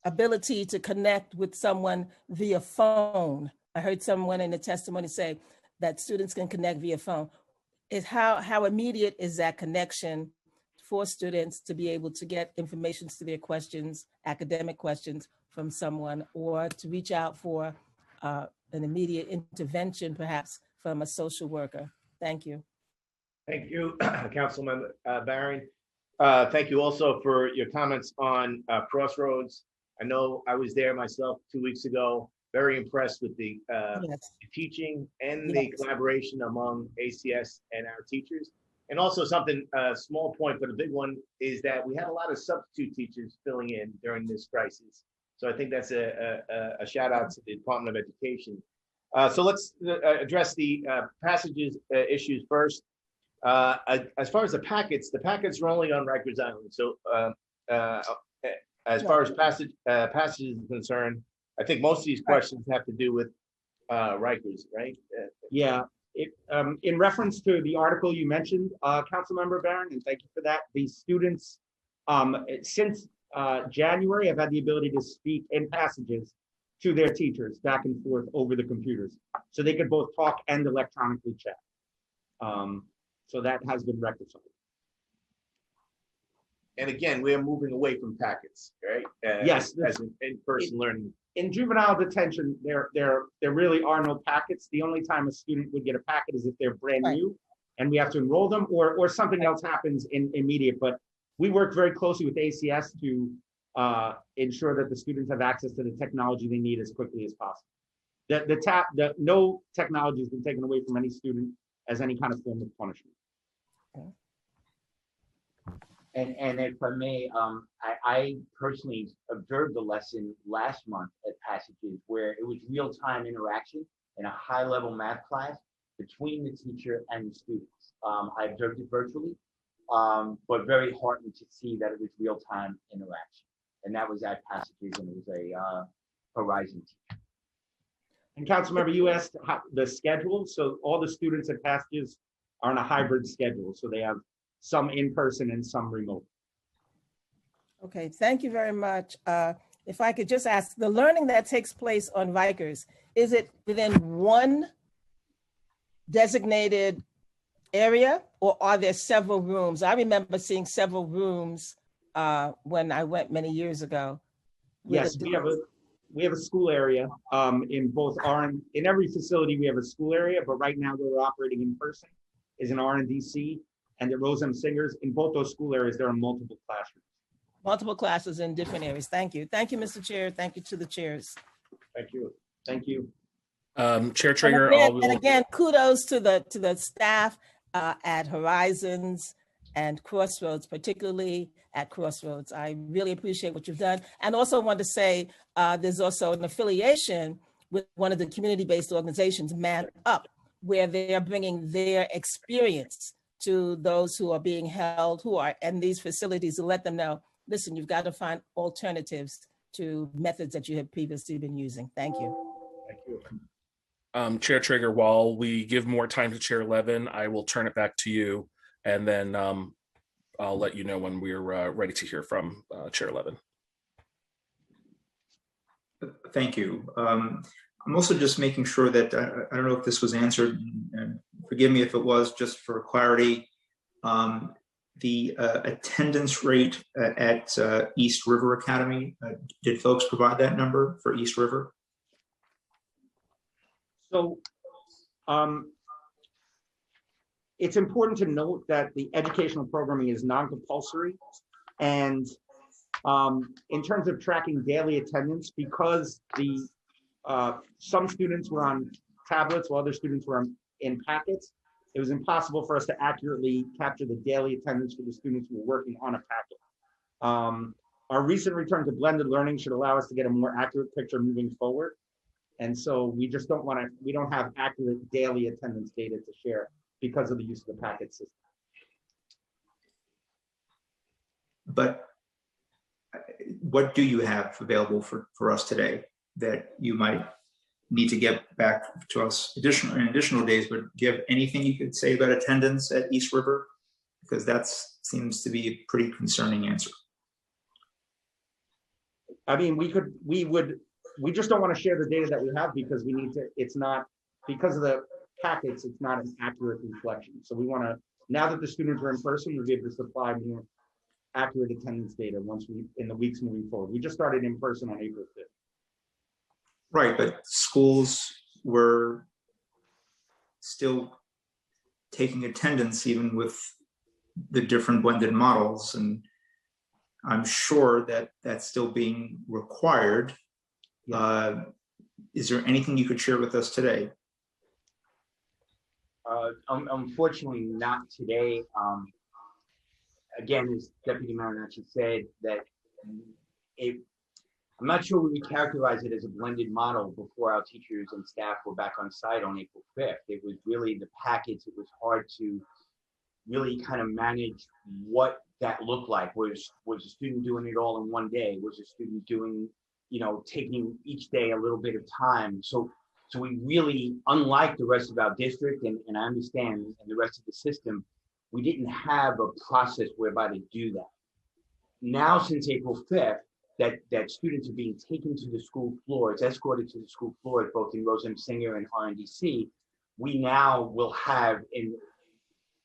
ability to connect with someone via phone? I heard someone in the testimony say that students can connect via phone. How immediate is that connection for students to be able to get information to their questions, academic questions from someone, or to reach out for an immediate intervention, perhaps from a social worker? Thank you. Thank you, Councilmember Barron. Thank you also for your comments on Crossroads. I know I was there myself 2 weeks ago. Very impressed with the teaching and the collaboration among ACS and our teachers. And also something, a small point, but a big one, is that we had a lot of substitute teachers filling in during this crisis. So I think that's a shout out to the Department of Education. So let's address the passages issues first. As far as the packets are only on Rikers Island. So as far as passages is concerned, I think most of these questions have to do with Rikers, right? Yeah. In reference to the article you mentioned, Councilmember Barron, and thank you for that, the students since January have had the ability to speak in passages to their teachers back and forth over the computers. So they could both talk and electronically chat. So that has been rectified. And again, we're moving away from packets, right? Yes. As in-person learning. In juvenile detention, there really are no packets. The only time a student would get a packet is if they're brand new and we have to enroll them, or something else happens in immediate. But we work very closely with ACS to ensure that the students have access to the technology they need as quickly as possible. No technology has been taken away from any student as any kind of form of punishment. And if I may, I personally observed the lesson last month at Passages where it was real-time interaction in a high-level math class between the teacher and the students. I observed it virtually, but very heartened to see that it was real-time interaction. And that was at Passages, and it was a Horizon teacher. And Councilmember, you asked the schedule. So all the students at Passages are on a hybrid schedule. So they have some in-person and some remote. Okay, thank you very much. If I could just ask, the learning that takes place on Rikers, is it within one designated area, or are there several rooms? I remember seeing several rooms when I went many years ago. Yes, we have a school area in both in every facility we have a school area, but right now we're operating in person is an RNDC. And the Rose M. Singers, in both those school areas, there are multiple classrooms. Multiple classes in different areas. Thank you. Thank you, Mr. Chair. Thank you to the chairs. Thank you. Thank you. Chair Traeger. And again, kudos to the staff at Horizons and Crossroads, particularly at Crossroads. I really appreciate what you've done. And also want to say there's also an affiliation with one of the community-based organizations, Man Up, where they are bringing their experience to those who are being held, who are in these facilities, to let them know, listen, you've got to find alternatives to methods that you have previously been using. Thank you. Thank you. Chair Traeger, while we give more time to Chair Levin, I will turn it back to you, and then I'll let you know when we're ready to hear from Chair Levin. Thank you. I'm also just making sure that, I don't know if this was answered, and forgive me if it was, just for clarity. the attendance rate at East River Academy. Did folks provide that number for East River? So it's important to note that the educational programming is non-compulsory. And in terms of tracking daily attendance, because some students were on tablets while other students were in packets, it was impossible for us to accurately capture the daily attendance for the students who were working on a packet. Our recent return to blended learning should allow us to get a more accurate picture moving forward. And so we just we don't have accurate daily attendance data to share because of the use of the packet system. But what do you have available for us today that you might need to get back to us in additional days, but do you have anything you could say about attendance at East River? Because that seems to be a pretty concerning answer. I mean, we just don't want to share the data that we have because because of the packets, it's not an accurate reflection. So we want to, now that the students are in person, we'll be able to supply more accurate attendance data in the weeks moving forward. We just started in person on April 5th. Right, but schools were still taking attendance even with the different blended models, and I'm sure that that's still being required. Is there anything you could share with us today? Unfortunately, not today. Again, as Deputy Marinacci said, that I'm not sure we would characterize it as a blended model before our teachers and staff were back on site on April 5th. It was really the packets. It was hard to really kind of manage what that looked like. Was a student doing it all in one day? Was a student doing, taking each day a little bit of time? So we really, unlike the rest of our district, and I understand, and the rest of the system, we didn't have a process whereby to do that. Now, since April 5th, that students are being taken to the school floors, escorted to the school floors, both in Rose M. Singer and RNDC, we now will have,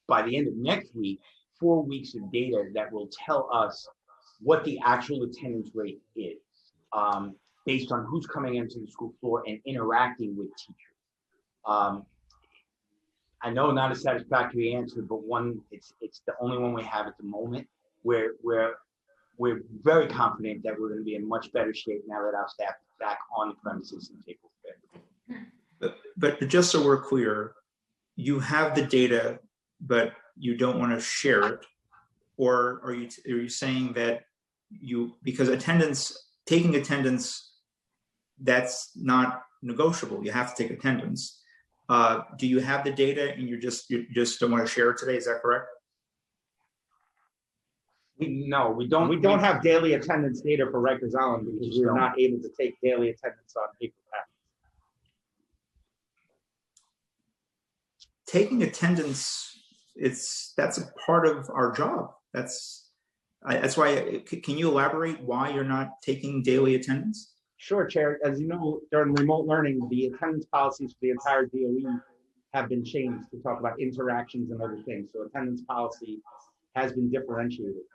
by the end of next week, 4 weeks of data that will tell us what the actual attendance rate is, based on who's coming into the school floor and interacting with teachers. I know not a satisfactory answer, but it's the only one we have at the moment. We're very confident that we're going to be in much better shape now that our staff is back on the premises in April 5th. But just so we're clear, you have the data, but you don't want to share it, or are you saying that because taking attendance, that's not negotiable? You have to take attendance. Do you have the data and you just don't want to share it today? Is that correct? No, we don't. We don't have daily attendance data for Rikers Island because we're not able to take daily attendance on paper packets. Taking attendance, that's a part of our job. That's why. Can you elaborate why you're not taking daily attendance? Sure, Chair. As you know, during remote learning, the attendance policies for the entire DOE have been changed to talk about interactions and other things. So attendance policy has been differentiated.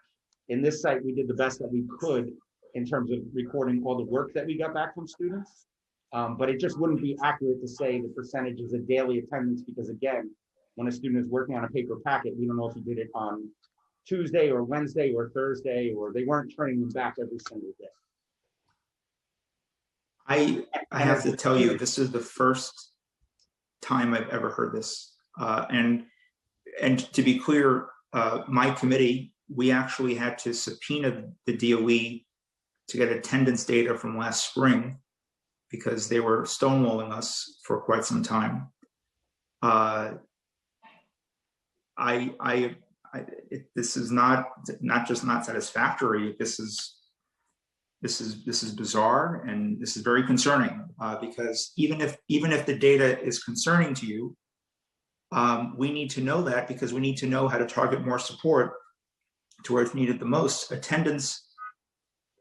In this site, we did the best that we could in terms of recording all the work that we got back from students. But it just wouldn't be accurate to say the percentage is a daily attendance because, again, when a student is working on a paper packet, we don't know if he did it on Tuesday or Wednesday or Thursday, or they weren't turning them back every single day. I have to tell you, this is the first time I've ever heard this. And to be clear, my committee, we actually had to subpoena the DOE to get attendance data from last spring because they were stonewalling us for quite some time. This is not just not satisfactory. This is bizarre, and this is very concerning because even if the data is concerning to you, we need to know that because we need to know how to target more support to where it's needed the most. Attendance,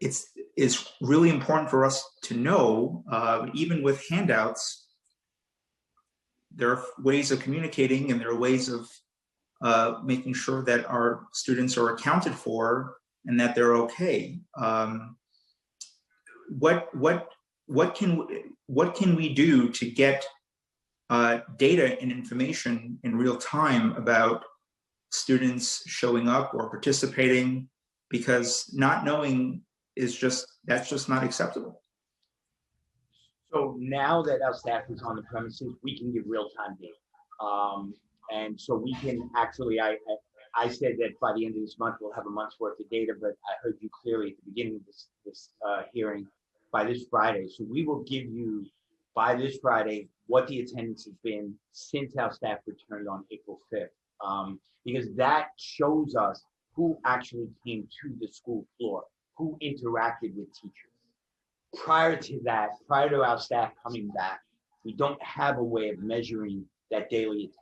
is really important for us to know. Even with handouts, there are ways of communicating and there are ways of making sure that our students are accounted for and that they're okay. What can we do to get data and information in real time about students showing up or participating? Because not knowing that's just not acceptable. So now that our staff is on the premises, we can give real-time data. And so we can actually, I said that by the end of this month, we'll have a month's worth of data, but I heard you clearly at the beginning of this hearing by this Friday. So we will give you by this Friday what the attendance has been since our staff returned on April 5th. Because that shows us who actually came to the school floor, who interacted with teachers. Prior to that, prior to our staff coming back, we don't have a way of measuring that daily attendance.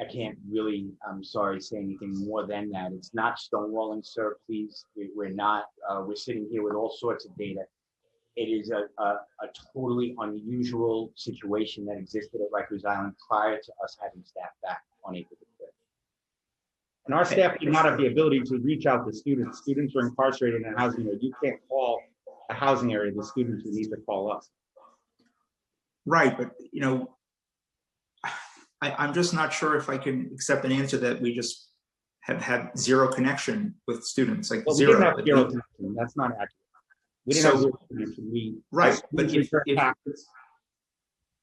I can't really, I'm sorry, say anything more than that. It's not stonewalling, sir, please. We're not, we're sitting here with all sorts of data. It is a totally unusual situation that existed at Rikers Island prior to us having staff back on April 5th. And our staff do not have the ability to reach out to students. Students are incarcerated in a housing area. You can't call a housing area the students who need to call us. Right, but you know, I'm just not sure if I can accept an answer that we just have had zero connection with students, like Well, zero. we didn't have zero connection. That's not accurate. We didn't have zero connection. Right, but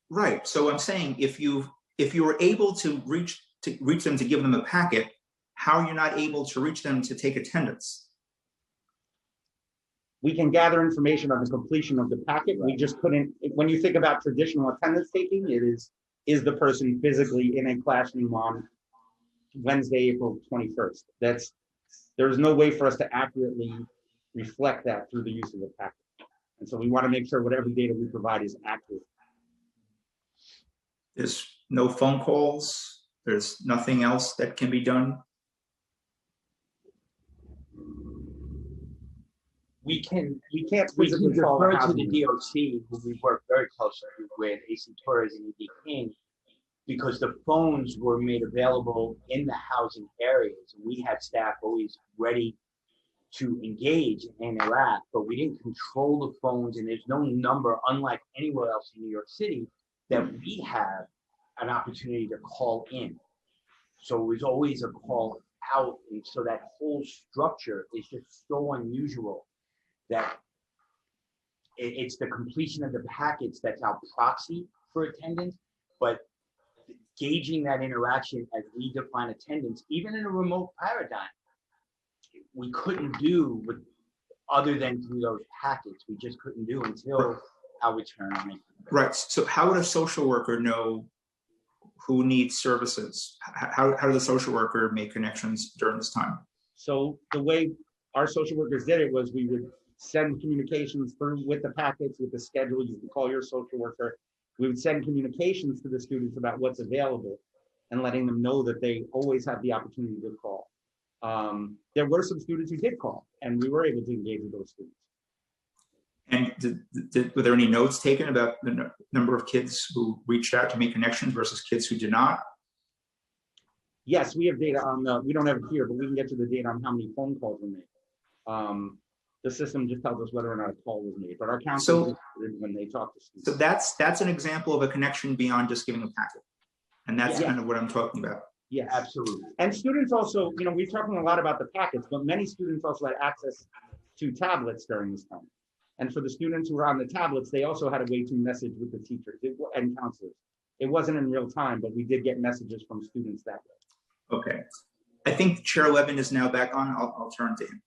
right. So I'm saying if you were able to reach them to give them a packet, how are you not able to reach them to take attendance? We can gather information on the completion of the packet. We just couldn't, when you think about traditional attendance taking, it is the person physically in a classroom on Wednesday, April 21st. There's no way for us to accurately reflect that through the use of the packet. And so we want to make sure whatever data we provide is accurate. There's no phone calls. There's nothing else that can be done. We can't defer to the DOC, who we work very closely with, AC Torres and ED King, because the phones were made available in the housing areas. We had staff always ready to engage and interact, but we didn't control the phones, and there's no number, unlike anywhere else in New York City, that we have an opportunity to call in. So it was always a call out, and so that whole structure is just so unusual that it's the completion of the packets that's our proxy for attendance, but gauging that interaction as we define attendance, even in a remote paradigm, we couldn't do with other than through those packets. We just couldn't do until our return. Right. So how would a social worker know who needs services? How does the social worker make connections during this time? So the way our social workers did it was we would send communications through with the packets, with the schedule. You can call your social worker. We would send communications to the students about what's available and letting them know that they always have the opportunity to call. There were some students who did call, and we were able to engage with those students. And were there any notes taken about the number of kids who reached out to make connections versus kids who did not? Yes, we have data on we don't have it here, but we can get you the data on how many phone calls were made. The system just tells us whether or not a call was made, but our counselors, when they talk to students. So that's an example of a connection beyond just giving a packet. And that's kind of what I'm talking about. Yeah, absolutely. And students also, you know, we're talking a lot about the packets, but many students also had access to tablets during this time. And for the students who were on the tablets, they also had a way to message with the teachers and counselors. It wasn't in real time, but we did get messages from students that way. Okay. I think Chair Levin is now back on. I'll turn to him.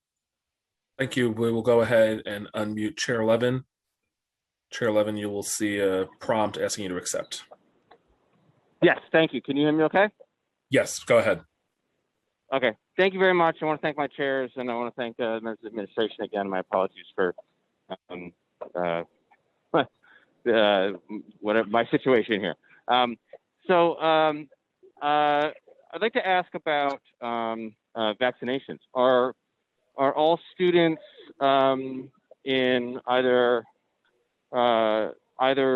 Thank you. We will go ahead and unmute Chair Levin. Chair Levin, you will see a prompt asking you to accept. Yes, thank you. Can you hear me okay? Yes, go ahead. Okay, thank you very much. I want to thank my chairs, and I want to thank the members of the administration again. My apologies for whatever my situation here. I'd like to ask about vaccinations. Are all students in either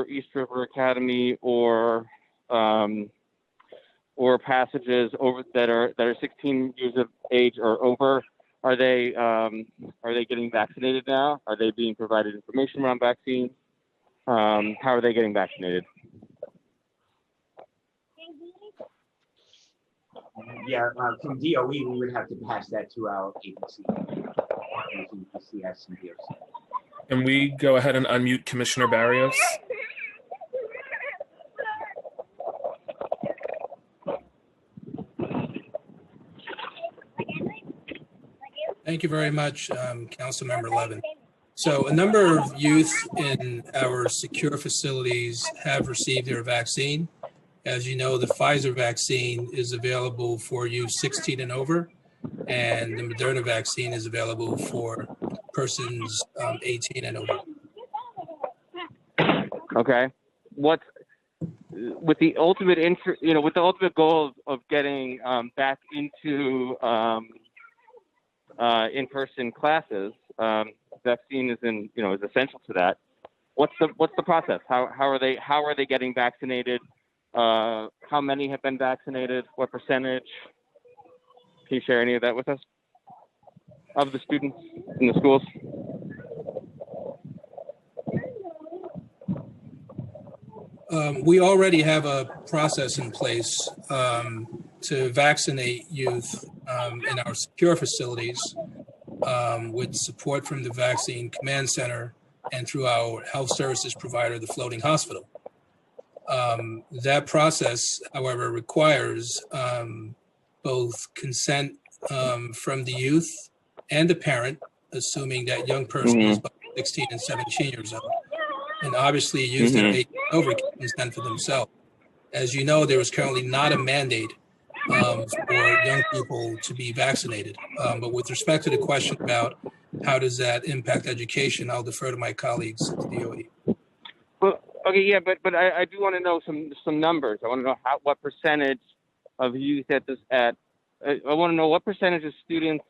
East River Academy or or passages over that are 16 years of age or over, are they getting vaccinated now? Are they being provided information around vaccines? How are they getting vaccinated? Yeah, from DOE, we would have to pass that to our agency, ECS and DOC. Can we go ahead and unmute Commissioner Barrios? Thank you very much, Councilmember Levin. So a number of youth in our secure facilities have received their vaccine. As you know, the Pfizer vaccine is available for youth 16 and over, and the Moderna vaccine is available for persons 18 and over. Okay. With the ultimate with the ultimate goal of getting back into in-person classes, vaccine is essential to that. What's the process? How are they getting vaccinated? How many have been vaccinated? What percentage? Can you share any of that with us? Of the students in the schools? We already have a process in place to vaccinate youth in our secure facilities with support from the Vaccine Command Center and through our health services provider, the Floating Hospital. That process, however, requires both consent from the youth and the parent, assuming that young person is 16 and 17 years old. And obviously youth that are 18 and over can consent for themselves. As you know, there is currently not a mandate for young people to be vaccinated. But with respect to the question about how does that impact education, I'll defer to my colleagues at the DOE. Well, okay, yeah, but I do want to know some numbers. I want to know what percentage of youth I want to know what percentage of students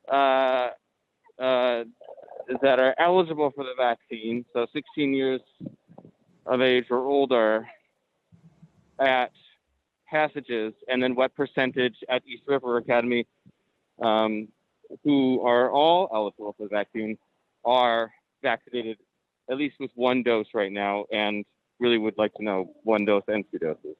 that are eligible for the vaccine, so 16 years of age or older, at Passages, and then what percentage at East River Academy, who are all eligible for the vaccine, are vaccinated at least with one dose right now, and really would like to know one dose and 2 doses.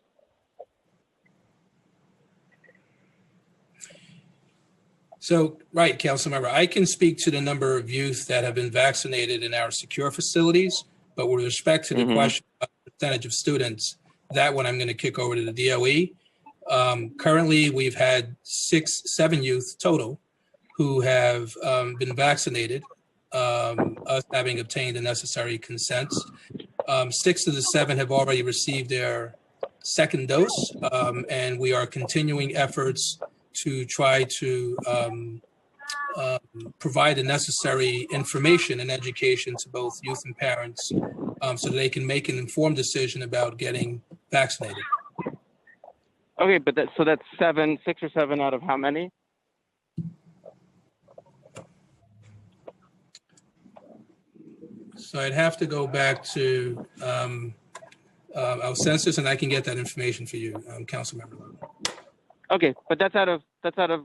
So, right, Councilmember, I can speak to the number of youth that have been vaccinated in our secure facilities, but with respect to the question of the percentage of students, that one I'm going to kick over to the DOE. Currently, we've had 7 youth total who have been vaccinated, us having obtained the necessary consents. 6 of the 7 have already received their second dose, and we are continuing efforts to try to provide the necessary information and education to both youth and parents so that they can make an informed decision about getting vaccinated. Okay, but that's 6 or 7 out of how many? So I'd have to go back to our census, and I can get that information for you, Councilmember Levin. Okay, but that's out of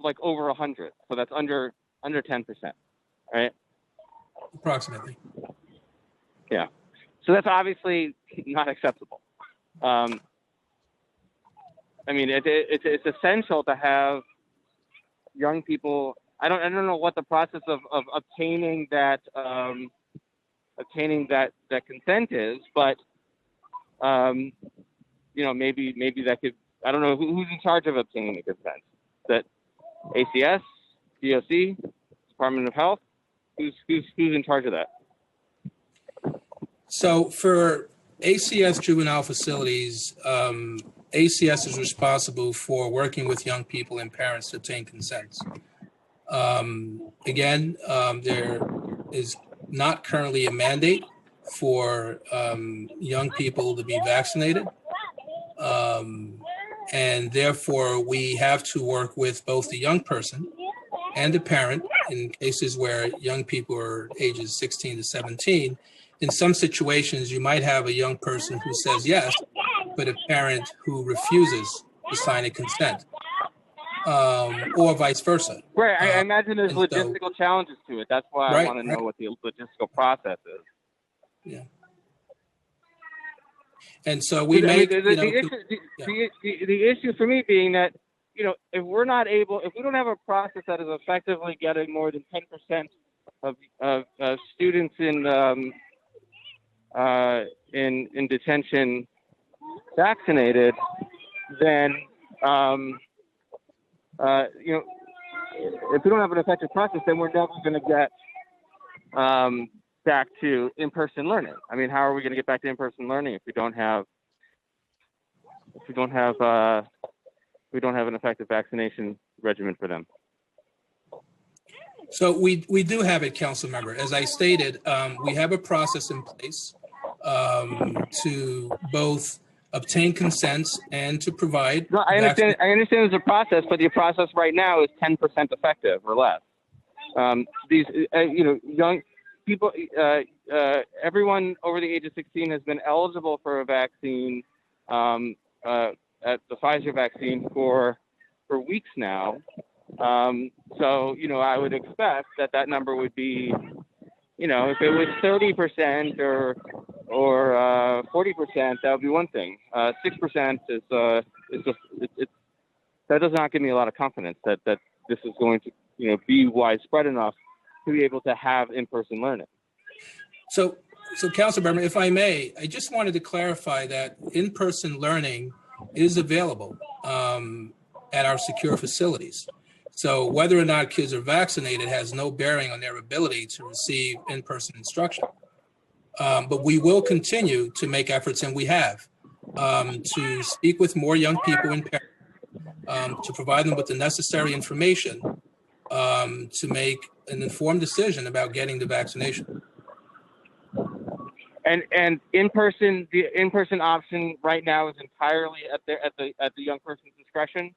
like over 100, so that's under 10%, right? Approximately. Yeah, so that's obviously not acceptable. I mean, it's essential to have young people. I don't know what the process of obtaining that consent is, but maybe that could. I don't know who's in charge of obtaining the consent. Is that ACS, DOC, Department of Health? Who's in charge of that? So for ACS juvenile facilities, ACS is responsible for working with young people and parents to obtain consents. Again, there is not currently a mandate for young people to be vaccinated. And therefore, we have to work with both the young person and the parent in cases where young people are ages 16 to 17. In some situations, you might have a young person who says yes, but a parent who refuses to sign a consent, or vice versa. Right. I imagine there's and so- logistical challenges to it. That's why Right, I want to know right. what the logistical process is. Yeah. And so we I mean, make, the issue for me being that, you know, if we don't have a process that is effectively getting more than 10% of students in detention vaccinated, then you know, if we don't have an effective process, then we're never going to get back to in-person learning. I mean, how are we going to get back to in-person learning if we don't have an effective vaccination regimen for them? So we do have it, council member. As I stated, we have a process in place to both obtain consents and to provide. No, I understand there's a process, but the process right now is 10% effective or less. These, you know, young people, everyone over the age of 16 has been eligible for a vaccine, at the Pfizer vaccine for weeks now. So, you know, I would expect that number would be, you know, if it was 30% or 40%, that would be one thing. 6% is just that does not give me a lot of confidence that this is going to, you know, be widespread enough to be able to have in-person learning. So Council Member, if I may, I just wanted to clarify that in-person learning is available at our secure facilities. So whether or not kids are vaccinated has no bearing on their ability to receive in-person instruction. But we will continue to make efforts, and we have, to speak with more young people and parents, to provide them with the necessary information to make an informed decision about getting the vaccination. And the in-person option right now is entirely at the young person's discretion.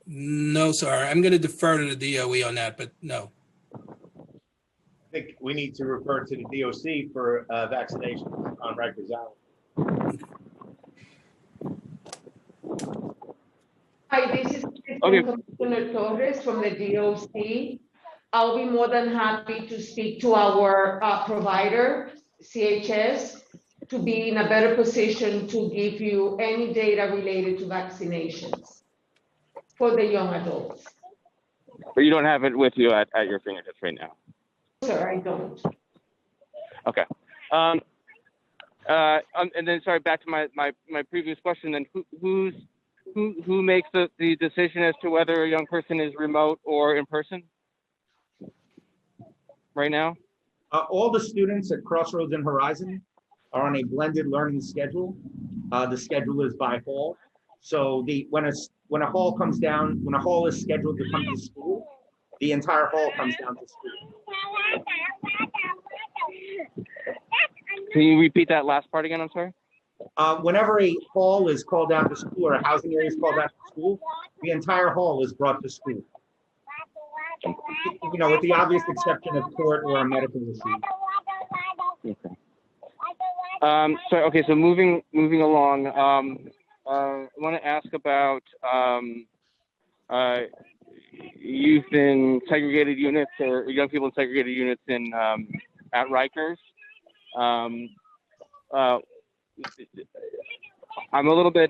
No, sir. I'm going to defer to the DOE on that, but no. I think we need to refer to the DOC for vaccination on Rikers Island. Hi, this is Commissioner Torres from the DOC. I'll be more than happy to speak to our provider, CHS, to be in a better position to give you any data related to vaccinations for the young adults. But you don't have it with you at your fingertips right now. Sir, I don't. Okay. And then, sorry, back to my previous question. Then, who makes the decision as to whether a young person is remote or in person right now? All the students at Crossroads and Horizon are on a blended learning schedule. The schedule is by hall. So when a hall comes down, when a hall is scheduled to come to school, the entire hall comes down to school. Can you repeat that last part again? I'm sorry. Whenever a hall is called out to school or a housing area is called out to school, the entire hall is brought to school. You know, with the obvious exception of court or a medical issue. Okay. So moving along, I want to ask about youth in segregated units or young people in segregated units in at Rikers. I'm a little bit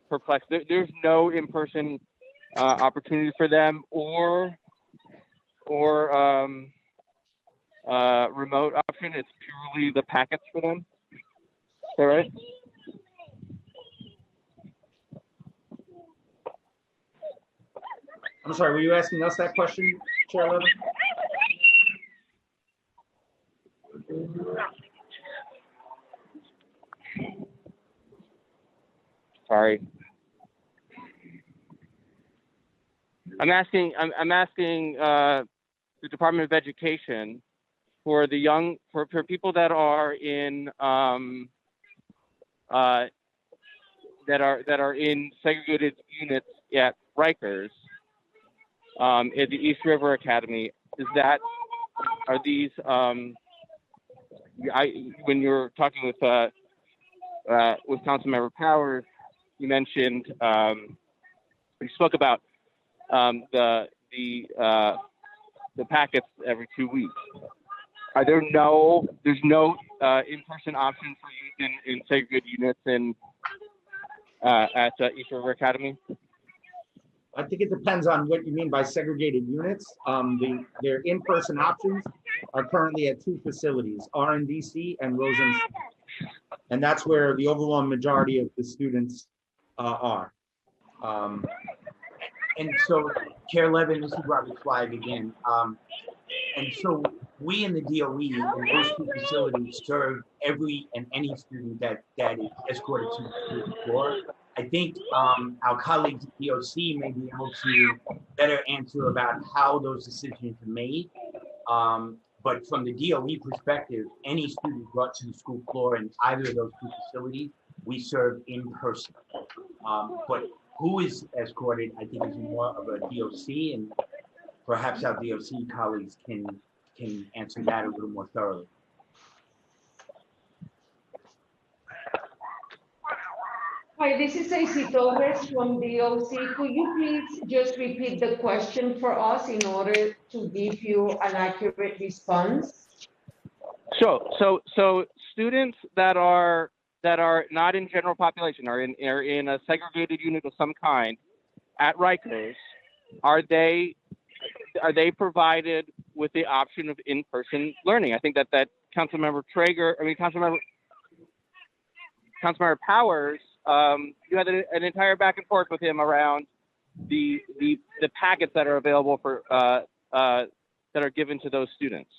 perplexed. There's no in-person opportunity for them or remote option. It's purely the packets for them. Is that right? I'm sorry, were you asking us that question, Chair Levin? Sorry. I'm asking the Department of Education for the for people that are in that are in segregated units at Rikers at the East River Academy. Are these when you're talking with with Councilmember Powers, you mentioned, you spoke about the packets every 2 weeks. Are there's no in-person option for use in segregated units at East River Academy? I think it depends on what you mean by segregated units. Their in-person options are currently at 2 facilities, RNDC and Rosen. And that's where the overwhelming majority of the students are. And so, Chair Levin, this is Robert Zweig again. And so we in the DOE in those 2 facilities serve every and any student that is escorted to the school floor. I think our colleagues at DOC may be able to better answer about how those decisions are made. But from the DOE perspective, any student brought to the school floor in either of those 2 facilities, we serve in person. But who is escorted, I think, is more of a DOC, and perhaps our DOC colleagues can answer that a little more thoroughly. Hi, this is AC Torres from DOC. Could you please just repeat the question for us in order to give you an accurate response? Sure. So students that are not in general population, are in a segregated unit of some kind at Rikers, are they provided with the option of in-person learning? I think that Councilmember Powers, you had an entire back and forth with him around the packets that are available for that are given to those students.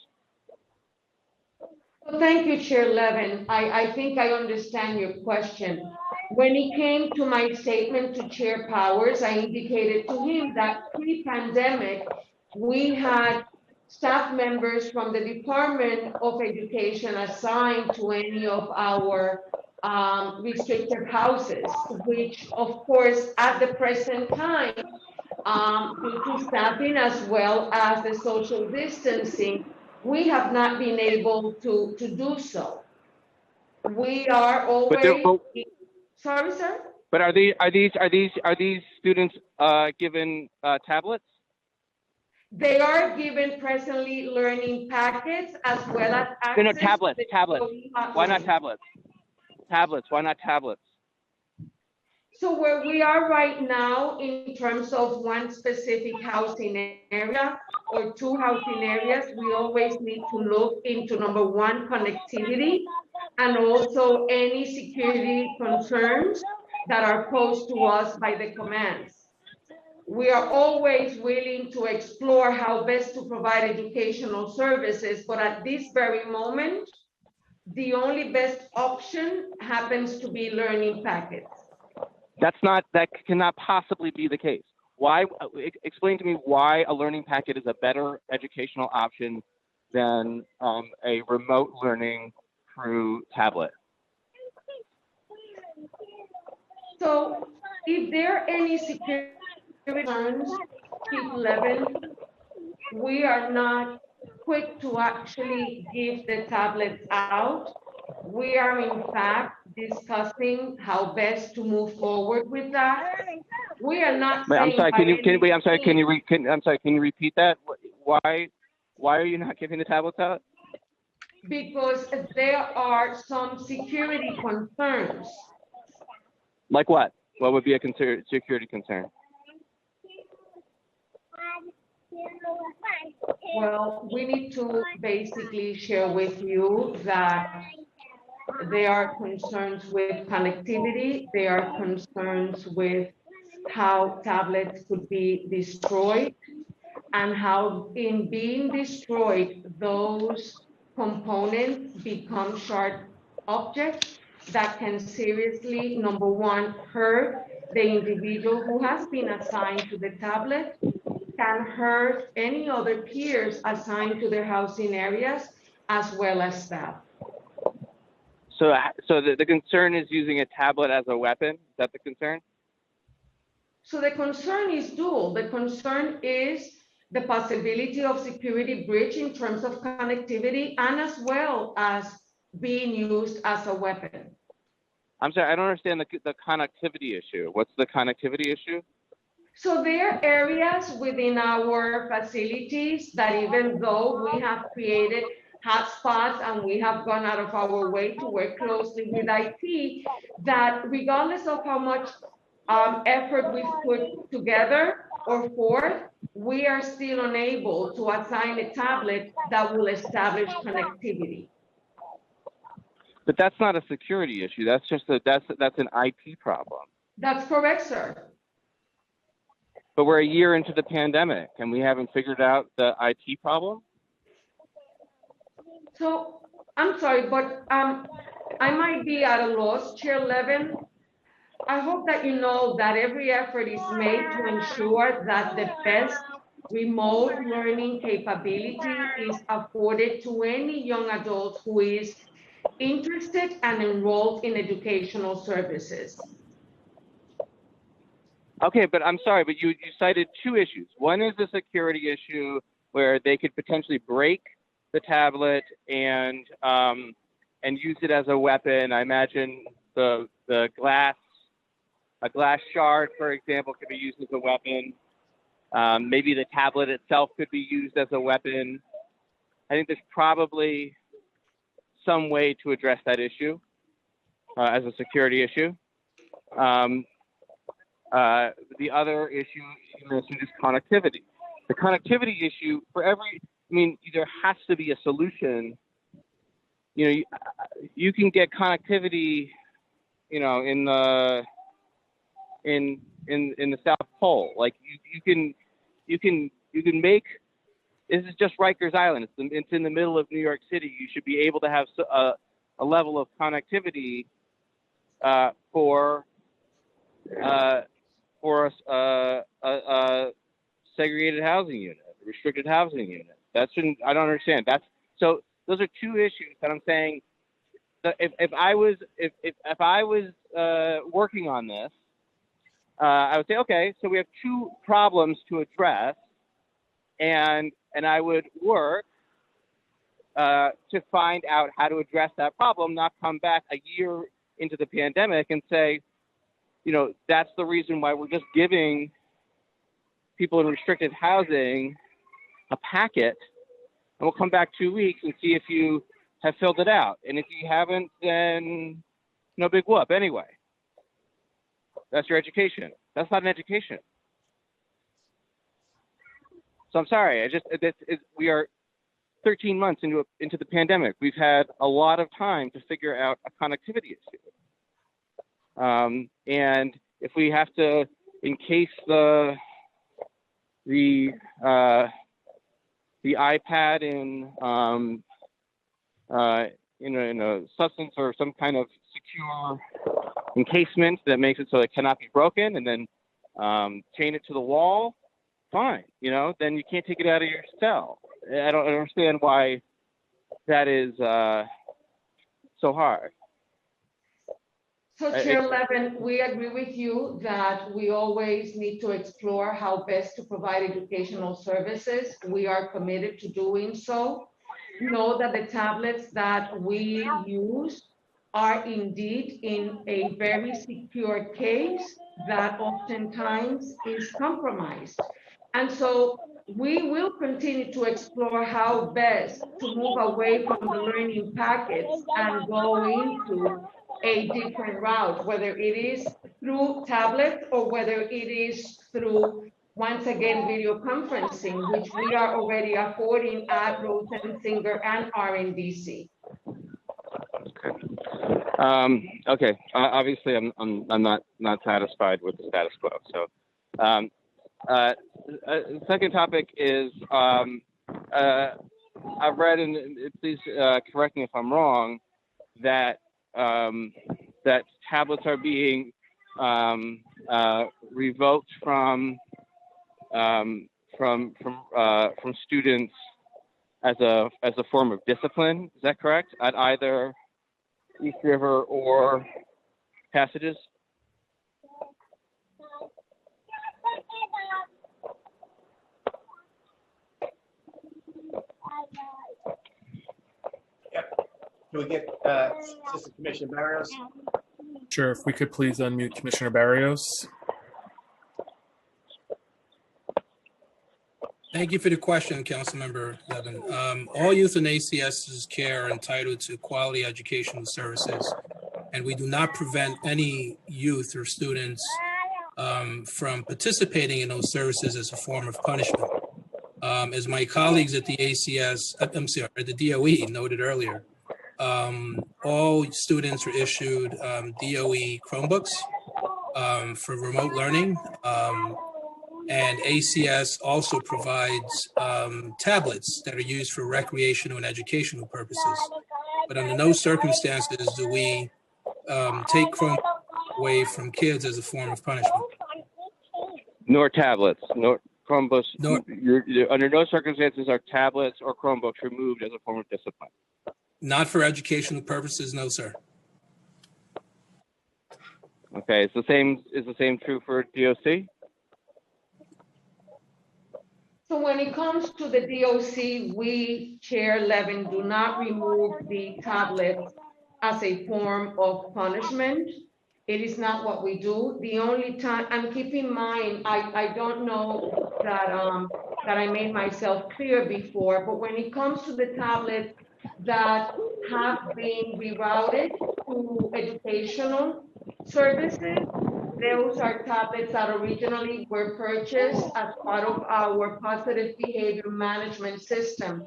Thank you, Chair Levin. I think I understand your question. When it came to my statement to Chair Powers, I indicated to him that pre-pandemic, we had staff members from the Department of Education assigned to any of our restricted houses, which of course at the present time, due to staffing as well as the social distancing, we have not been able to do so. We are always, sorry, sir? But are these students given tablets? They are given presently learning packets as well as access. No, tablets. Why not tablets? Why not tablets? So where we are right now in terms of one specific housing area or 2 housing areas, we always need to look into number 1, connectivity, and also any security concerns that are posed to us by the commands. We are always willing to explore how best to provide educational services, but at this very moment, the only best option happens to be learning packets. That cannot possibly be the case. Why? Explain to me why a learning packet is a better educational option than a remote learning through tablet. So if there are any security concerns, Chief Levin, we are not quick to actually give the tablets out. We are in fact discussing how best to move forward with that. We are not saying. I'm sorry. Can you repeat that? Why are you not giving the tablets out? Because there are some security concerns. Like what? What would be a security concern? Well, we need to basically share with you that there are concerns with connectivity. There are concerns with how tablets could be destroyed and how in being destroyed, those components become sharp objects that can seriously, number 1, hurt the individual who has been assigned to the tablet, can hurt any other peers assigned to their housing areas, as well as staff. So the concern is using a tablet as a weapon? Is that the concern? So the concern is dual. The concern is the possibility of security breach in terms of connectivity and as well as being used as a weapon. I'm sorry, I don't understand the connectivity issue. What's the connectivity issue? So there are areas within our facilities that even though we have created hotspots and we have gone out of our way to work closely with IT, that regardless of how much effort we put together or forth, we are still unable to assign a tablet that will establish connectivity. But that's not a security issue. That's just that's an IT problem. That's correct, sir. But we're a year into the pandemic and we haven't figured out the IT problem. So I'm sorry, but I might be at a loss, Chair Levin. I hope that you know that every effort is made to ensure that the best remote learning capability is afforded to any young adult who is interested and enrolled in educational services. Okay, but I'm sorry, but you cited two issues. One is the security issue where they could potentially break the tablet and use it as a weapon. I imagine a glass shard, for example, could be used as a weapon. Maybe the tablet itself could be used as a weapon. I think there's probably some way to address that issue as a security issue. The other issue you mentioned is connectivity. The connectivity issue there has to be a solution. You can get connectivity, in the South Pole. Like you can make. This is just Rikers Island. It's in the middle of New York City. You should be able to have a level of connectivity for a segregated housing unit, a restricted housing unit. I don't understand. So those are two issues that I'm saying. That if I was working on this, I would say, okay, so we have two problems to address, and I would work to find out how to address that problem, not come back a year into the pandemic and say, that's the reason why we're just giving people in restricted housing a packet, and we'll come back 2 weeks and see if you have filled it out. And if you haven't, then no big whoop. Anyway, that's your education. That's not an education. So I'm sorry. We are 13 months into the pandemic. We've had a lot of time to figure out a connectivity issue. And if we have to encase the iPad in a substance or some kind of secure encasement that makes it so it cannot be broken, and then chain it to the wall, fine. Then you can't take it out of your cell. I don't understand why that is so hard. So Chair Levin, we agree with you that we always need to explore how best to provide educational services. We are committed to doing so. Know that the tablets that we use are indeed in a very secure case that oftentimes is compromised. And so we will continue to explore how best to move away from the learning packets and go into a different route, whether it is through tablet or whether it is through, once again, video conferencing, which we are already affording at Rosensinger and RNDC. Okay. Obviously, I'm not satisfied with the status quo. So, second topic is I've read, and please correct me if I'm wrong, that tablets are being revoked from students as a form of discipline. Is that correct? At either East River or Passages? Yep. Can we get Assistant Commissioner Barrios? Sure, if we could please unmute Commissioner Barrios. Thank you for the question, Councilmember Levin. All youth in ACS's care are entitled to quality educational services, and we do not prevent any youth or students from participating in those services as a form of punishment. As my colleagues at the ACS, I'm sorry, at the DOE noted earlier, all students are issued DOE Chromebooks for remote learning. And ACS also provides tablets that are used for recreational and educational purposes. But under no circumstances do we take Chromebooks away from kids as a form of punishment. Nor tablets, nor Chromebooks. Under no circumstances are tablets or Chromebooks removed as a form of discipline. Not for educational purposes, no, sir. Okay, is the same true for DOC? So when it comes to the DOC, we, Chair Levin, do not remove the tablet as a form of punishment. It is not what we do. The only time, and keep in mind, I don't know that, that I made myself clear before, but when it comes to the tablets that have been rerouted to educational services, those are tablets that originally were purchased as part of our positive behavior management system.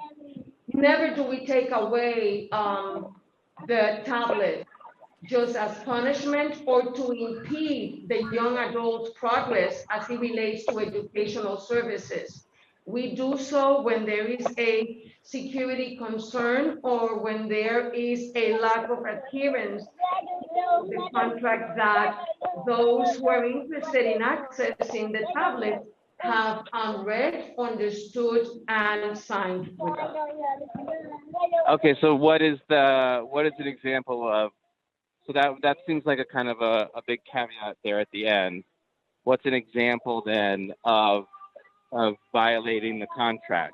Never do we take away the tablet just as punishment or to impede the young adult's progress as it relates to educational services. We do so when there is a security concern or when there is a lack of adherence to the contract that those who are interested in accessing the tablet have read, understood, and signed with us. Okay, so what is an example of? So that seems like a kind of a big caveat there at the end. What's an example then of violating the contract?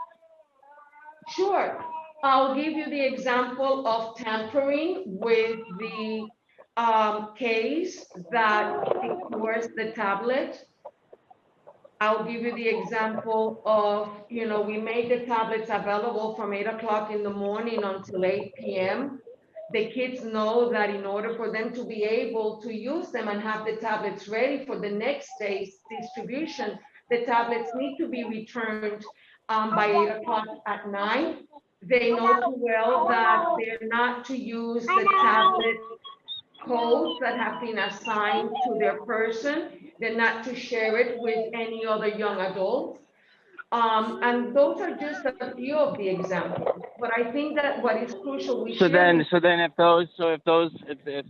Sure. I'll give you the example of tampering with the case that ignores the tablet. I'll give you the example of, we made the tablets available from 8 o'clock in the morning until 8 p.m. The kids know that in order for them to be able to use them and have the tablets ready for the next day's distribution, the tablets need to be returned by 8 o'clock at night. They know too well that they're not to use the tablet codes that have been assigned to their person. They're not to share it with any other young adult. And those are just a few of the examples. But I think that what is crucial, if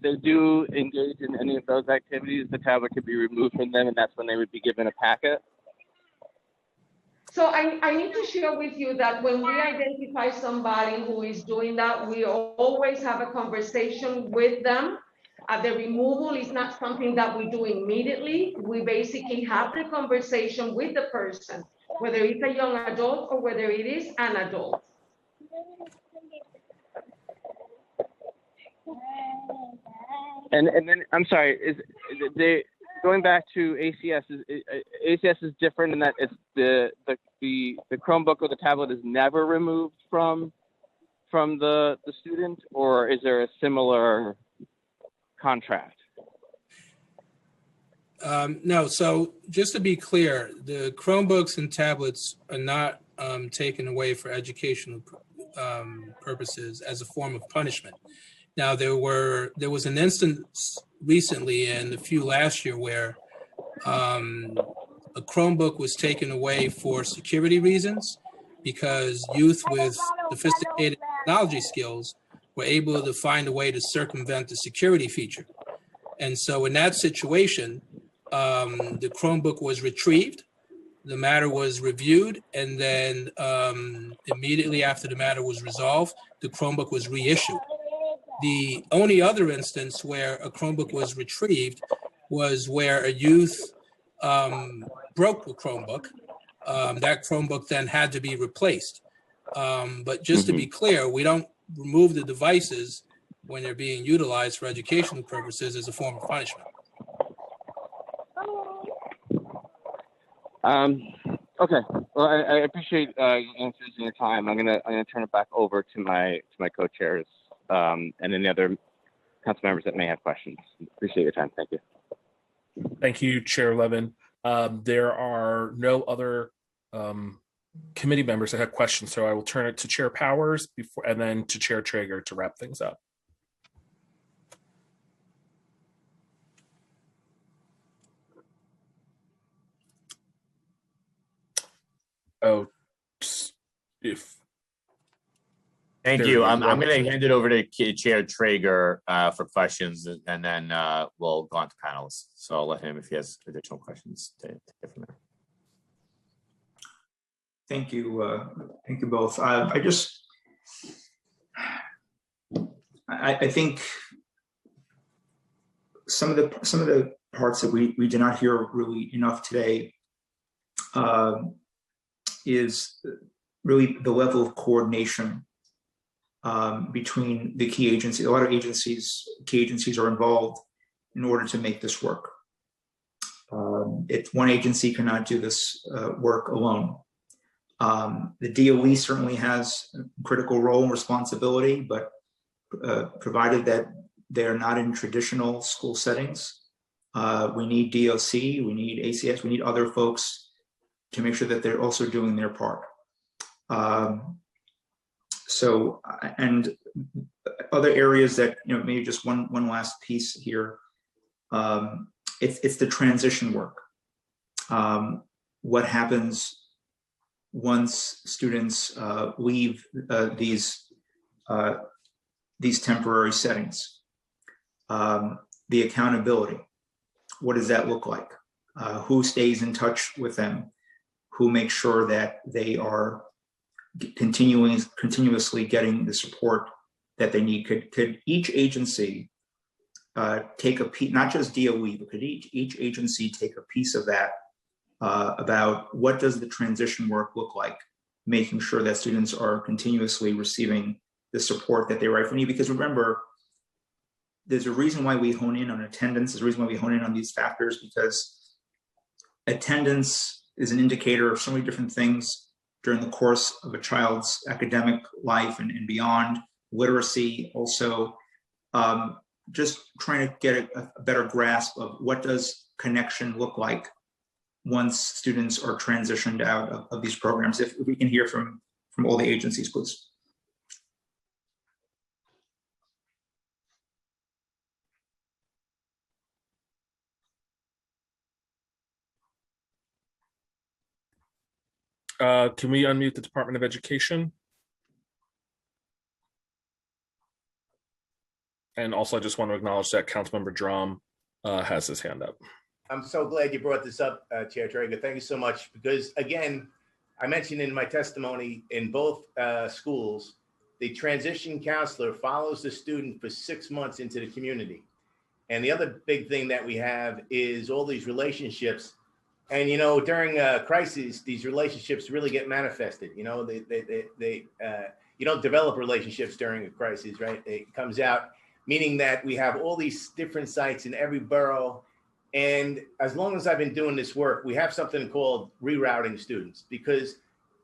they do engage in any of those activities, the tablet could be removed from them, and that's when they would be given a packet. So I need to share with you that when we identify somebody who is doing that, we always have a conversation with them. The removal is not something that we do immediately. We basically have the conversation with the person, whether it's a young adult or whether it is an adult. And then I'm sorry, going back to ACS, ACS is different in that it's the Chromebook or the tablet is never removed from the student, or is there a similar contract? No, so just to be clear, the Chromebooks and tablets are not taken away for educational purposes as a form of punishment. Now, there was an instance recently and a few last year where a Chromebook was taken away for security reasons because youth with sophisticated technology skills were able to find a way to circumvent the security feature. And so in that situation, the Chromebook was retrieved, the matter was reviewed, and then immediately after the matter was resolved, the Chromebook was reissued. The only other instance where a Chromebook was retrieved was where a youth broke the Chromebook. That Chromebook then had to be replaced. But just to be clear, we don't remove the devices when they're being utilized for educational purposes as a form of punishment. Okay. Well, I appreciate your answers and your time. I'm gonna turn it back over to my co-chairs and any other council members that may have questions. Appreciate your time. Thank you. Thank you, Chair Levin. There are no other committee members that have questions, so I will turn it to Chair Powers before, and then to Chair Traeger to wrap things up. Oh, if Thank you. I'm going to hand it over to Chair Traeger for questions, and then we'll go on to panelists. So I'll let him, if he has additional questions, to get from there. Thank you. Thank you both. I think some of the parts that we did not hear really enough today is really the level of coordination between the key agencies. A lot of key agencies are involved in order to make this work. If one agency cannot do this work alone. The DOE certainly has a critical role and responsibility, but provided that they're not in traditional school settings, we need DOC, we need ACS, we need other folks to make sure that they're also doing their part. So, and other areas that, maybe just one last piece here, it's the transition work. What happens once students leave these temporary settings? The accountability, what does that look like? Who stays in touch with them? Who makes sure that they are continuously getting the support that they need? Could each agency take a piece, not just DOE, but could each agency take a piece of that about what does the transition work look like, making sure that students are continuously receiving the support that they rightfully need? Because remember, there's a reason why we hone in on attendance. There's a reason why we hone in on these factors, because attendance is an indicator of so many different things during the course of a child's academic life and beyond. Literacy also, just trying to get a better grasp of what does connection look like once students are transitioned out of these programs. If we can hear from all the agencies, please. Can we unmute the Department of Education? And also, I just want to acknowledge that Councilmember Drum has his hand up. I'm so glad you brought this up, Chair Traeger. Thank you so much, because again, I mentioned in my testimony, in both schools, the transition counselor follows the student for 6 months into the community. And the other big thing that we have is all these relationships. And, during a crisis, these relationships really get manifested. You don't develop relationships during a crisis, right? It comes out, meaning that we have all these different sites in every borough. And as long as I've been doing this work, we have something called rerouting students, because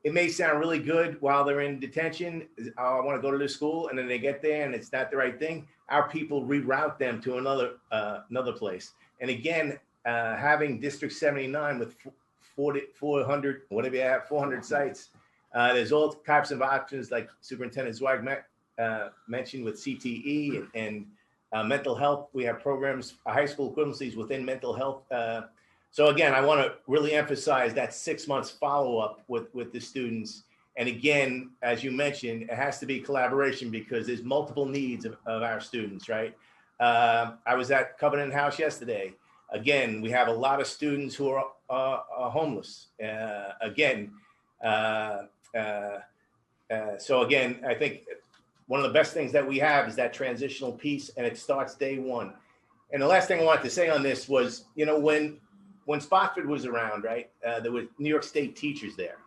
it may sound really good while they're in detention. I want to go to this school, and then they get there and it's not the right thing. Our people reroute them to another place. And again, having District 79 with 400, whatever you have, 400 sites, there's all types of options like Superintendent Zweig mentioned with CTE and mental health. We have programs, high school equivalencies within mental health. So again, I want to really emphasize that 6 months follow-up with the students. And again, as you mentioned, it has to be collaboration, because there's multiple needs of our students, right? I was at Covenant House yesterday. Again, we have a lot of students who are homeless. So again, I think one of the best things that we have is that transitional piece, and it starts day one. And the last thing I wanted to say on this was, when Spofford was around, right, there were New York State teachers there.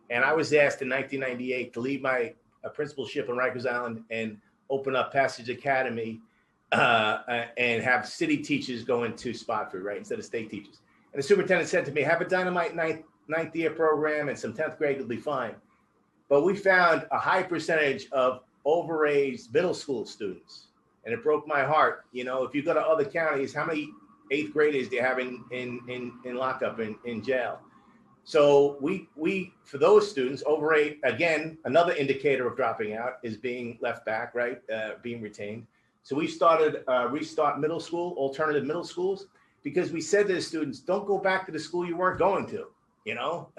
And I was asked in 1998 to leave my principalship on Rikers Island and open up Passage Academy and have city teachers go into Spotswood, right, instead of state teachers. And the superintendent said to me, have a dynamite ninth year program and some 10th grade will be fine. But we found a high percentage of overage middle school students. And it broke my heart. You know, if you go to other counties, how many 8th graders do you have in lockup, in jail? So we for those students, overage, again, another indicator of dropping out is being left back, right, being retained. So we started Restart Middle School, alternative middle schools, because we said to the students, don't go back to the school you weren't going to. You know,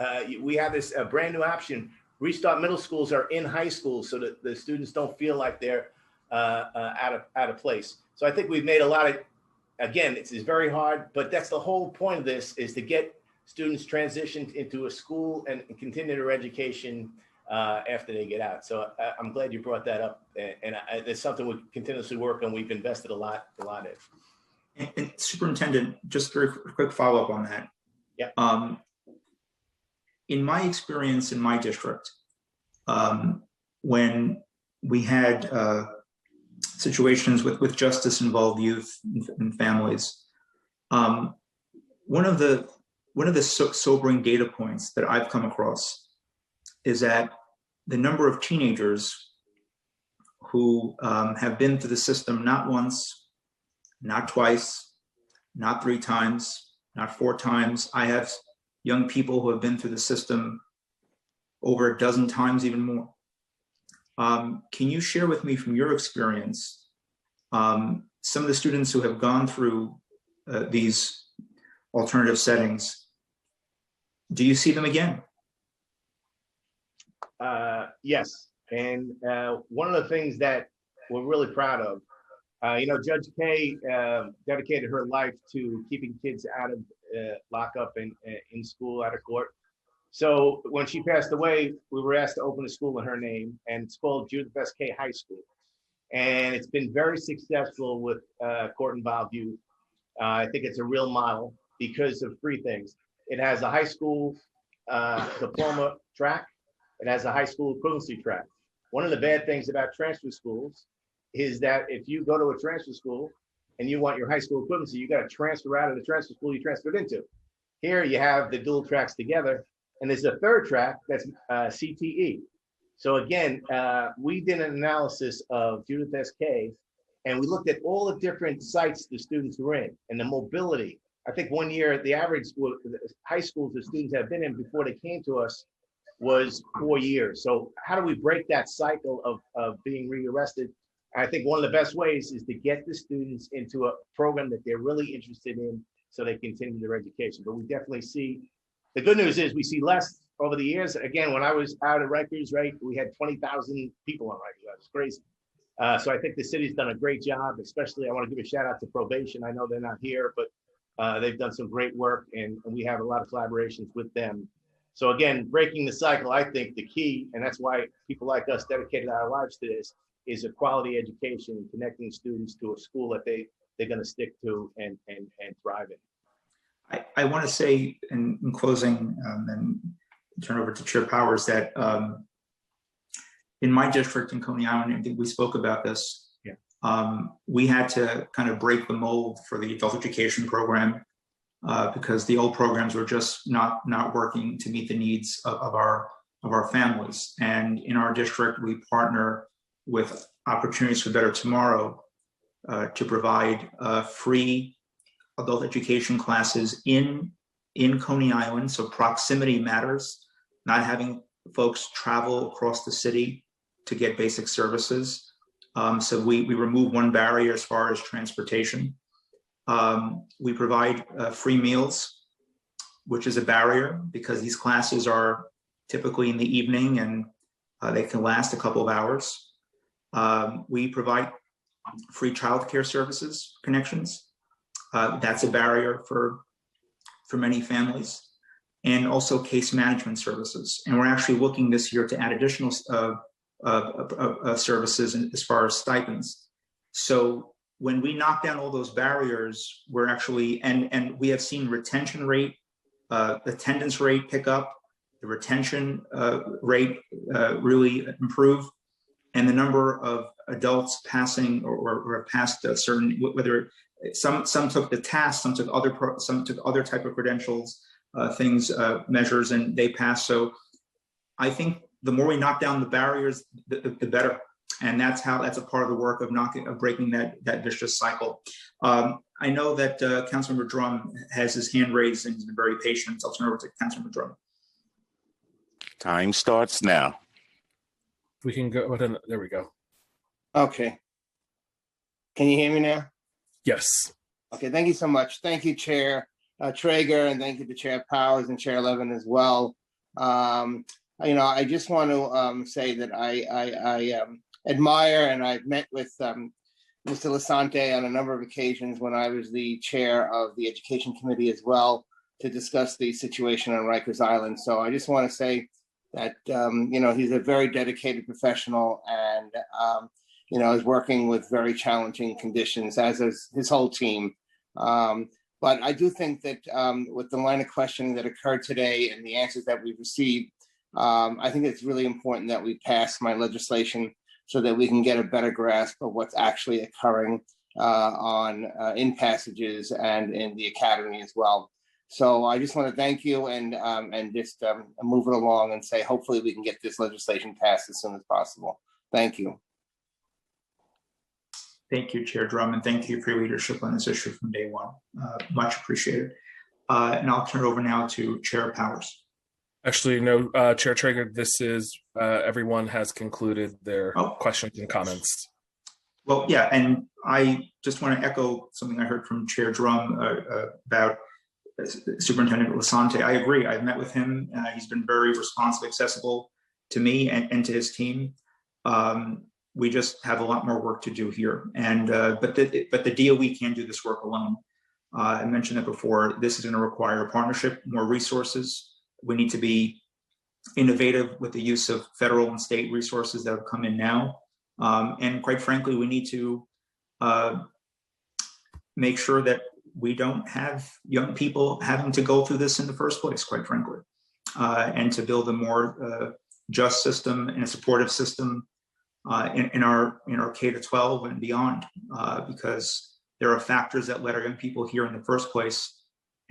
we have this brand new option. Restart Middle Schools are in high school so that the students don't feel like they're out of place. So I think we've made a lot of, again, it's very hard, but that's the whole point of this, is to get students transitioned into a school and continue their education after they get out. So I'm glad you brought that up, and it's something we continuously work on. We've invested a lot in. And Superintendent, just very quick follow-up on that. Yeah. In my experience in my district, when we had situations with justice-involved youth and families, one of the sobering data points that I've come across is that the number of teenagers who have been through the system not once, not twice, not 3 times, not 4 times. I have young people who have been through the system over a dozen times, even more. Can you share with me from your experience some of the students who have gone through these alternative settings? Do you see them again? Yes, and one of the things that we're really proud of, you know, Judge Kay dedicated her life to keeping kids out of lockup and in school, out of court. So when she passed away, we were asked to open a school in her name, and it's called Judith S. Kay High School. And it's been very successful with court-involved youth. I think it's a real model because of 3 things. It has a high school diploma track. It has a high school equivalency track. One of the bad things about transfer schools is that if you go to a transfer school and you want your high school equivalency, you got to transfer out of the transfer school you transferred into. Here you have the dual tracks together, and there's a 3rd track that's CTE. So again, we did an analysis of Judith S. Kay, and we looked at all the different sites the students were in and the mobility. I think one year, the average high schools the students have been in before they came to us was 4 years. So how do we break that cycle of being rearrested? I think one of the best ways is to get the students into a program that they're really interested in so they continue their education. But we definitely see, the good news is we see less over the years. Again, when I was out at Rikers, right, we had 20,000 people on Rikers. That was crazy. So I think the city's done a great job, especially I want to give a shout out to probation. I know they're not here, but they've done some great work, and we have a lot of collaborations with them. So again, breaking the cycle, I think the key, and that's why people like us dedicated our lives to this, is a quality education and connecting students to a school that they're going to stick to and thrive in. I want to say in closing, and turn over to Chair Powers, that in my district in Coney Island, I think we spoke about this. Yeah. We had to kind of break the mold for the adult education program because the old programs were just not working to meet the needs of our families. And in our district, we partner with Opportunities for Better Tomorrow to provide free adult education classes in Coney Island. So proximity matters, not having folks travel across the city to get basic services. So we remove one barrier as far as transportation. We provide free meals, which is a barrier because these classes are typically in the evening and they can last a couple of hours. We provide free childcare services connections. That's a barrier for many families, and also case management services. And we're actually looking this year to add additional services as far as stipends. So when we knock down all those barriers, we're actually, and we have seen retention rate, attendance rate pick up, the retention rate really improve, and the number of adults passing or passed a certain, whether some took the task, some took other type of credentials, measures, and they passed. So I think the more we knock down the barriers, the better. And that's a part of the work of breaking that vicious cycle. I know that Councilmember Drum has his hand raised and he's been very patient. So I'll turn over to Councilmember Drum. Time starts now. We can go ahead. There we go. Okay. Can you hear me now? Yes. Okay, thank you so much. Thank you, Chair Traeger, and thank you to Chair Powers and Chair Levin as well. I just want to say that I admire, and I've met with Mr. Lasante on a number of occasions when I was the chair of the Education Committee as well, to discuss the situation on Rikers Island. So I just want to say that, he's a very dedicated professional and, is working with very challenging conditions, as is his whole team. But I do think that with the line of questioning that occurred today and the answers that we've received, I think it's really important that we pass my legislation so that we can get a better grasp of what's actually occurring in passages and in the academy as well. So I just want to thank you and just move it along and say, hopefully we can get this legislation passed as soon as possible. Thank you. Thank you, Chair Drum, and thank you for your leadership on this issue from day one. Much appreciated. And I'll turn it over now to Chair Powers. Actually, no, Chair Traeger, this is, everyone has concluded their questions and comments. Well, yeah, and I just want to echo something I heard from Chair Drum about Superintendent Lasante. I agree. I've met with him. He's been very responsive, accessible to me and to his team. We just have a lot more work to do here. And but the DOE can't do this work alone. I mentioned it before. This is going to require a partnership, more resources. We need to be innovative with the use of federal and state resources that have come in now. And quite frankly, we need to make sure that we don't have young people having to go through this in the first place, quite frankly, and to build a more just system and a supportive system in our K-12 and beyond, because there are factors that let our young people here in the first place,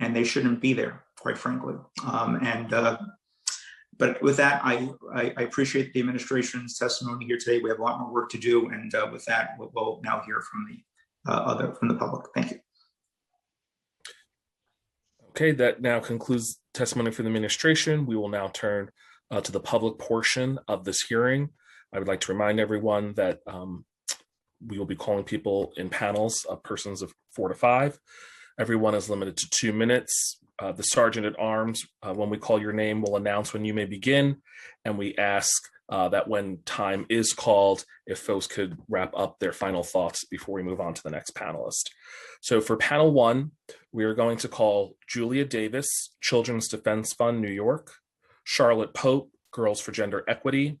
and they shouldn't be there, quite frankly. But with that, I appreciate the administration's testimony here today. We have a lot more work to do, and with that, we'll now hear from the public. Thank you. Okay, that now concludes testimony from the administration. We will now turn to the public portion of this hearing. I would like to remind everyone that we will be calling people in panels of persons of 4 to 5. Everyone is limited to 2 minutes. The Sergeant at Arms, when we call your name, will announce when you may begin. And we ask that when time is called, if folks could wrap up their final thoughts before we move on to the next panelist. So for panel 1, we are going to call Julia Davis, Children's Defense Fund, New York; Charlotte Pope, Girls for Gender Equity;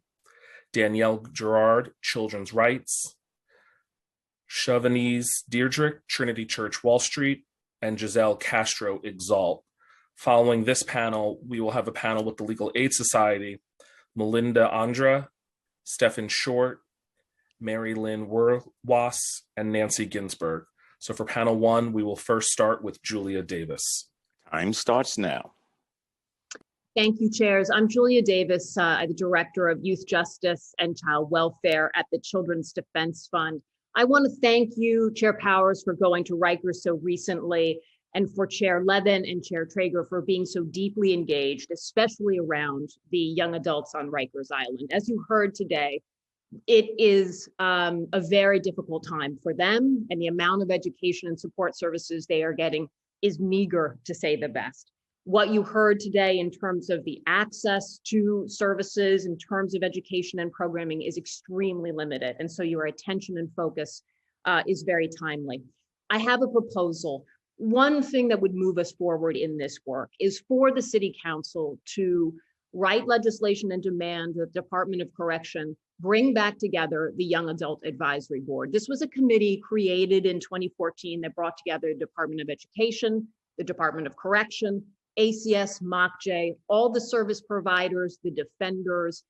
Danielle Gerard, Children's Rights; Chavanese Deirdre, Trinity Church, Wall Street; and Giselle Castro, Exalt. Following this panel, we will have a panel with the Legal Aid Society, Melinda Andra, Stephen Short, Mary Lynn Werwas, and Nancy Ginsburg. So for panel 1, we will first start with Julia Davis. Time starts now. Thank you, chairs. I'm Julia Davis. I'm the Director of Youth Justice and Child Welfare at the Children's Defense Fund. I want to thank you, Chair Powers, for going to Rikers so recently, and for Chair Levin and Chair Traeger for being so deeply engaged, especially around the young adults on Rikers Island. As you heard today, it is a very difficult time for them, and the amount of education and support services they are getting is meager, to say the best. What you heard today in terms of the access to services, in terms of education and programming, is extremely limited. And so your attention and focus is very timely. I have a proposal. One thing that would move us forward in this work is for the City Council to write legislation and demand the Department of Correction bring back together the Young Adult Advisory Board. This was a committee created in 2014 that brought together the Department of Education, the Department of Correction, ACS, MOCJ, all the service providers, the defenders,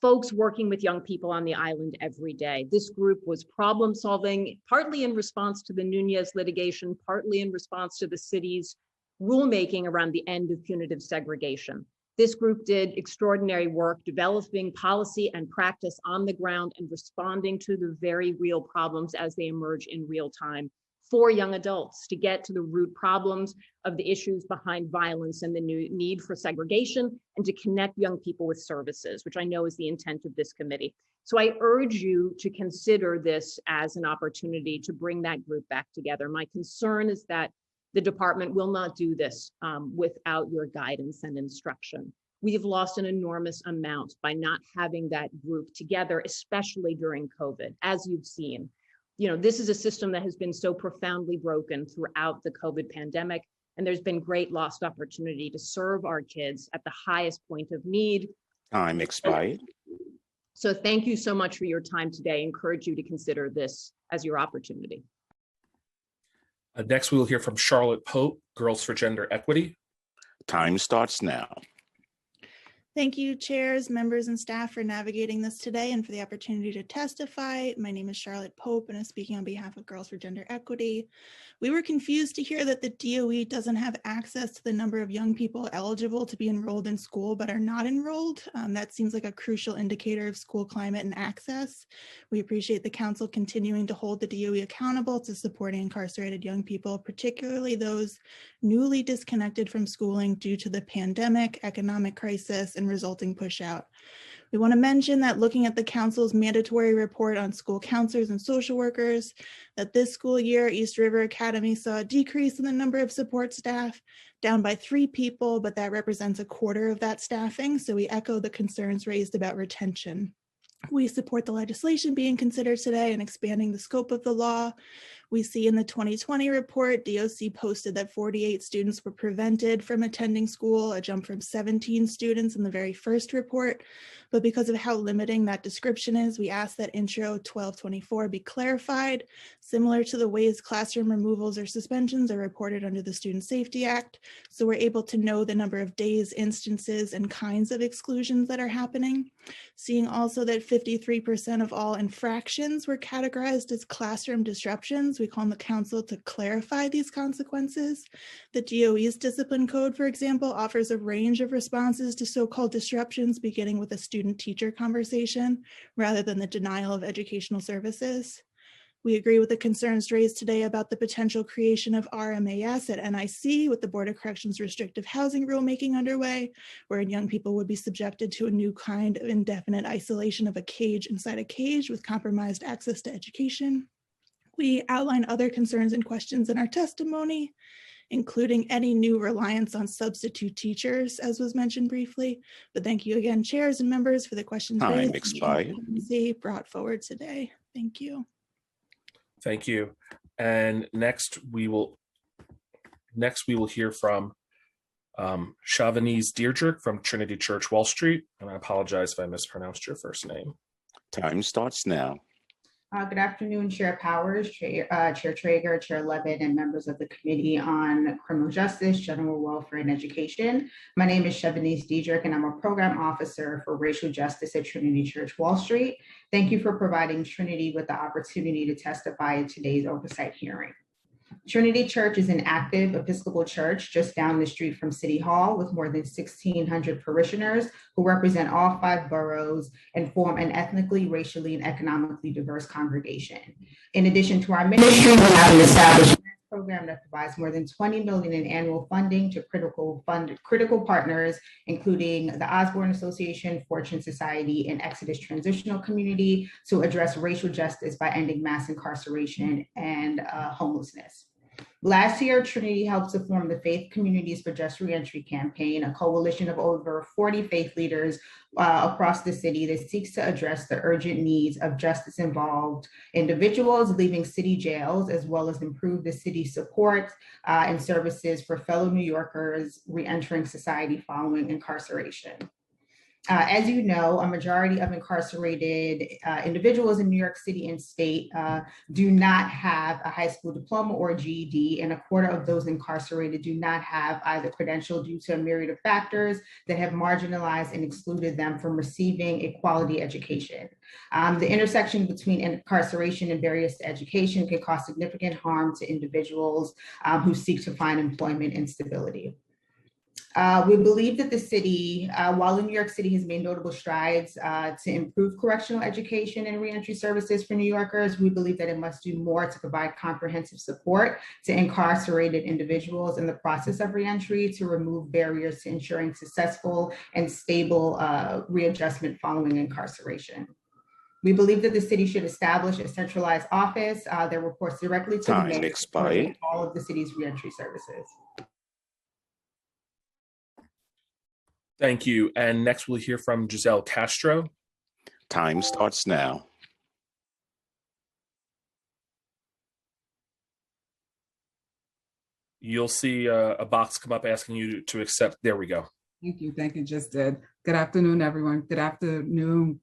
folks working with young people on the island every day. This group was problem solving, partly in response to the Nunez litigation, partly in response to the city's rulemaking around the end of punitive segregation. This group did extraordinary work developing policy and practice on the ground and responding to the very real problems as they emerge in real time for young adults to get to the root problems of the issues behind violence and the need for segregation, and to connect young people with services, which I know is the intent of this committee. So I urge you to consider this as an opportunity to bring that group back together. My concern is that the department will not do this without your guidance and instruction. We have lost an enormous amount by not having that group together, especially during COVID, as you've seen. You know, this is a system that has been so profoundly broken throughout the COVID pandemic, and there's been great lost opportunity to serve our kids at the highest point of need. Time expired. So thank you so much for your time today. I encourage you to consider this as your opportunity. Next, we will hear from Charlotte Pope, Girls for Gender Equity. Time starts now. Thank you, chairs, members, and staff for navigating this today and for the opportunity to testify. My name is Charlotte Pope, and I'm speaking on behalf of Girls for Gender Equity. We were confused to hear that the DOE doesn't have access to the number of young people eligible to be enrolled in school but are not enrolled. That seems like a crucial indicator of school climate and access. We appreciate the council continuing to hold the DOE accountable to supporting incarcerated young people, particularly those newly disconnected from schooling due to the pandemic, economic crisis, and resulting push out. We want to mention that looking at the council's mandatory report on school counselors and social workers, that this school year, East River Academy saw a decrease in the number of support staff, down by 3 people, but that represents a quarter of that staffing. So we echo the concerns raised about retention. We support the legislation being considered today and expanding the scope of the law. We see in the 2020 report, DOC posted that 48 students were prevented from attending school, a jump from 17 students in the very first report. But because of how limiting that description is, we ask that Intro 1224 be clarified, similar to the ways classroom removals or suspensions are reported under the Student Safety Act, so we're able to know the number of days, instances, and kinds of exclusions that are happening. Seeing also that 53% of all infractions were categorized as classroom disruptions, we call on the council to clarify these consequences. The DOE's discipline code, for example, offers a range of responses to so-called disruptions, beginning with a student-teacher conversation, rather than the denial of educational services. We agree with the concerns raised today about the potential creation of RMAS at NIC with the Board of Corrections restrictive housing rulemaking underway, wherein young people would be subjected to a new kind of indefinite isolation of a cage inside a cage with compromised access to education. We outline other concerns and questions in our testimony, including any new reliance on substitute teachers, as was mentioned briefly. But thank you again, chairs and members, for the questions Time expired. brought forward today. Thank you. Thank you. And next we will hear from Shavaniz Deirdre from Trinity Church Wall Street. And I apologize if I mispronounced your first name. Time starts now. Good afternoon, Chair Powers, Chair Traeger, Chair Levin, and members of the Committee on Criminal Justice, General Welfare, and Education. My name is Shavaniz Diedrich, and I'm a Program Officer for Racial Justice at Trinity Church Wall Street. Thank you for providing Trinity with the opportunity to testify in today's oversight hearing. Trinity Church is an active Episcopal church just down the street from City Hall with more than 1,600 parishioners who represent all 5 boroughs and form an ethnically, racially, and economically diverse congregation. In addition to our ministry, we have an established program that provides more than $20 million in annual funding to critical partners, including the Osborne Association, Fortune Society, and Exodus Transitional Community, to address racial justice by ending mass incarceration and homelessness. Last year, Trinity helped to form the Faith Communities for Just Reentry campaign, a coalition of over 40 faith leaders across the city that seeks to address the urgent needs of justice-involved individuals leaving city jails, as well as improve the city's support and services for fellow New Yorkers reentering society following incarceration. As you know, a majority of incarcerated individuals in New York City and state do not have a high school diploma or GED, and a quarter of those incarcerated do not have either credential due to a myriad of factors that have marginalized and excluded them from receiving a quality education. The intersection between incarceration and barriers to education can cause significant harm to individuals who seek to find employment and stability. We believe that the city, while New York City has made notable strides to improve correctional education and reentry services for New Yorkers, we believe that it must do more to provide comprehensive support to incarcerated individuals in the process of reentry to remove barriers to ensuring successful and stable readjustment following incarceration. We believe that the city should establish a centralized office that reports directly to the mayor for all of the city's reentry services. Thank you. And next we'll hear from Giselle Castro. Time starts now. You'll see a box come up asking you to accept. There we go. Thank you. Thank you. Just did. Good afternoon, everyone. Good afternoon,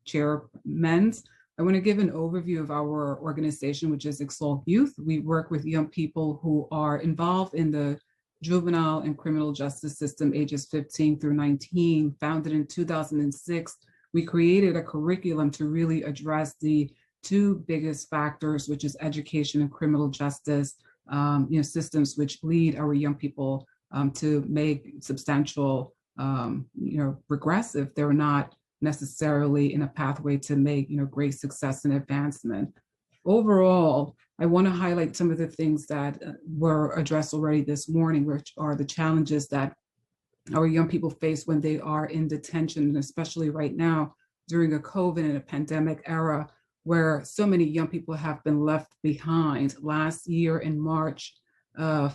Chairmen. I want to give an overview of our organization, which is Exalt Youth. We work with young people who are involved in the juvenile and criminal justice system, ages 15 through 19. Founded in 2006, we created a curriculum to really address the two biggest factors, which is education and criminal justice, systems which lead our young people to make substantial, regress if they're not necessarily in a pathway to make, great success and advancement. Overall, I want to highlight some of the things that were addressed already this morning, which are the challenges that our young people face when they are in detention, and especially right now during a COVID and a pandemic era, where so many young people have been left behind. Last year in March of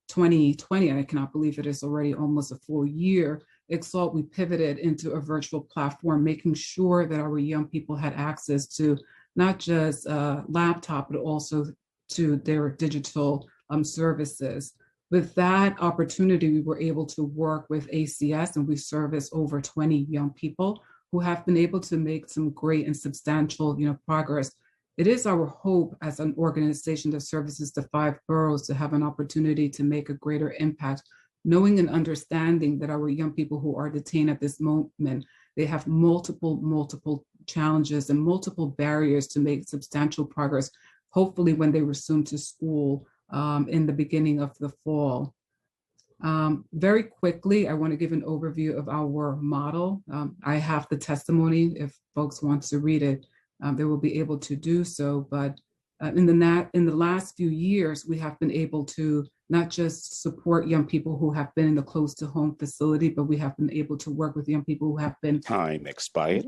2020, and I cannot believe it is already almost a full year, Exalt, we pivoted into a virtual platform, making sure that our young people had access to not just a laptop, but also to their digital services. With that opportunity, we were able to work with ACS, and we service over 20 young people who have been able to make some great and substantial progress. It is our hope as an organization that services the 5 boroughs to have an opportunity to make a greater impact, knowing and understanding that our young people who are detained at this moment, they have multiple challenges and multiple barriers to make substantial progress, hopefully when they resume to school in the beginning of the fall. Very quickly, I want to give an overview of our model. I have the testimony. If folks want to read it, they will be able to do so. But in the last few years, we have been able to not just support young people who have been in the close to home facility, but we have been able to work with young people who have been time expired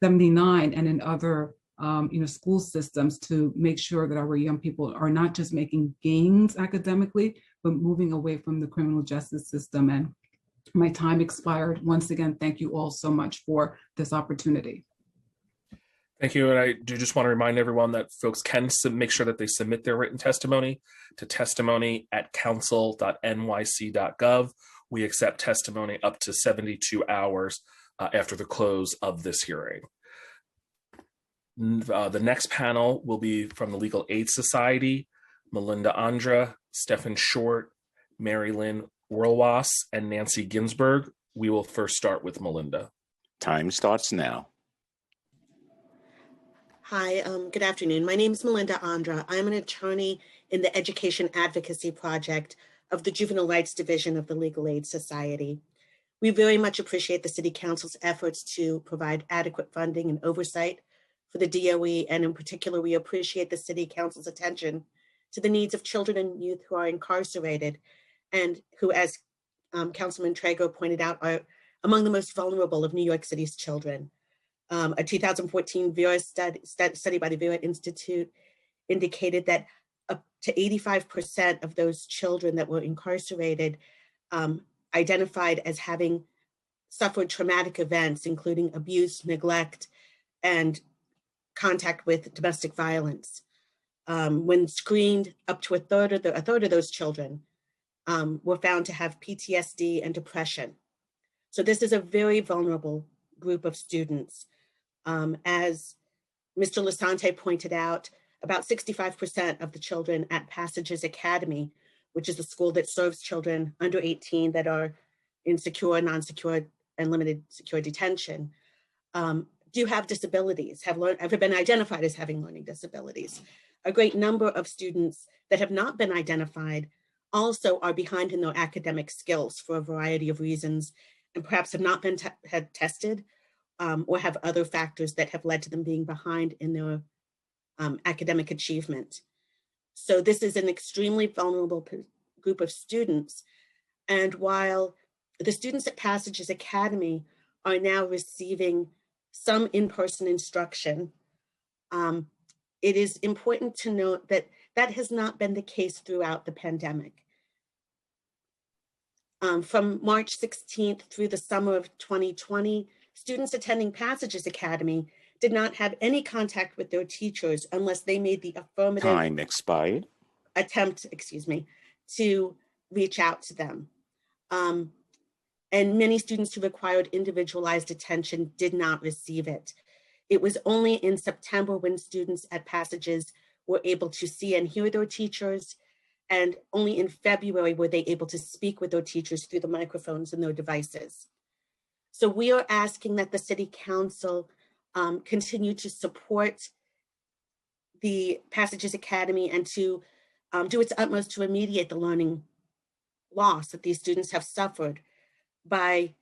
79 and in other school systems to make sure that our young people are not just making gains academically, but moving away from the criminal justice system. And my time expired. Once again, thank you all so much for this opportunity. Thank you. And I do just want to remind everyone that folks can make sure that they submit their written testimony to testimony@council.nyc.gov. We accept testimony up to 72 hours after the close of this hearing. The next panel will be from the Legal Aid Society, Melinda Andra, Stephen Short, Mary Lynn Worlwas, and Nancy Ginsburg. We will first start with Melinda. Time starts now. Hi, good afternoon. My name is Melinda Andra. I'm an attorney in the Education Advocacy Project of the Juvenile Rights Division of the Legal Aid Society. We very much appreciate the City Council's efforts to provide adequate funding and oversight for the DOE, and in particular, we appreciate the City Council's attention to the needs of children and youth who are incarcerated and who, as Councilman Treyger pointed out, are among the most vulnerable of New York City's children. A 2014 Vera study by the Vera Institute indicated that up to 85% of those children that were incarcerated identified as having suffered traumatic events, including abuse, neglect, and contact with domestic violence. When screened, up to a third of those children were found to have PTSD and depression. So this is a very vulnerable group of students. As Mr. Lasante pointed out, about 65% of the children at Passages Academy, which is a school that serves children under 18 that are in secure, non-secure, and limited secure detention, do have disabilities, have been identified as having learning disabilities. A great number of students that have not been identified also are behind in their academic skills for a variety of reasons, and perhaps have not been tested or have other factors that have led to them being behind in their academic achievement. So this is an extremely vulnerable group of students. And while the students at Passages Academy are now receiving some in-person instruction, it is important to note that that has not been the case throughout the pandemic. From March 16th through the summer of 2020, students attending Passages Academy did not have any contact with their teachers unless they made the affirmative Time expired. attempt, to reach out to them. And many students who required individualized attention did not receive it. It was only in September when students at Passages were able to see and hear their teachers, and only in February were they able to speak with their teachers through the microphones in their devices. So we are asking that the City Council continue to support the Passages Academy and to do its utmost to remediate the learning loss that these students have suffered by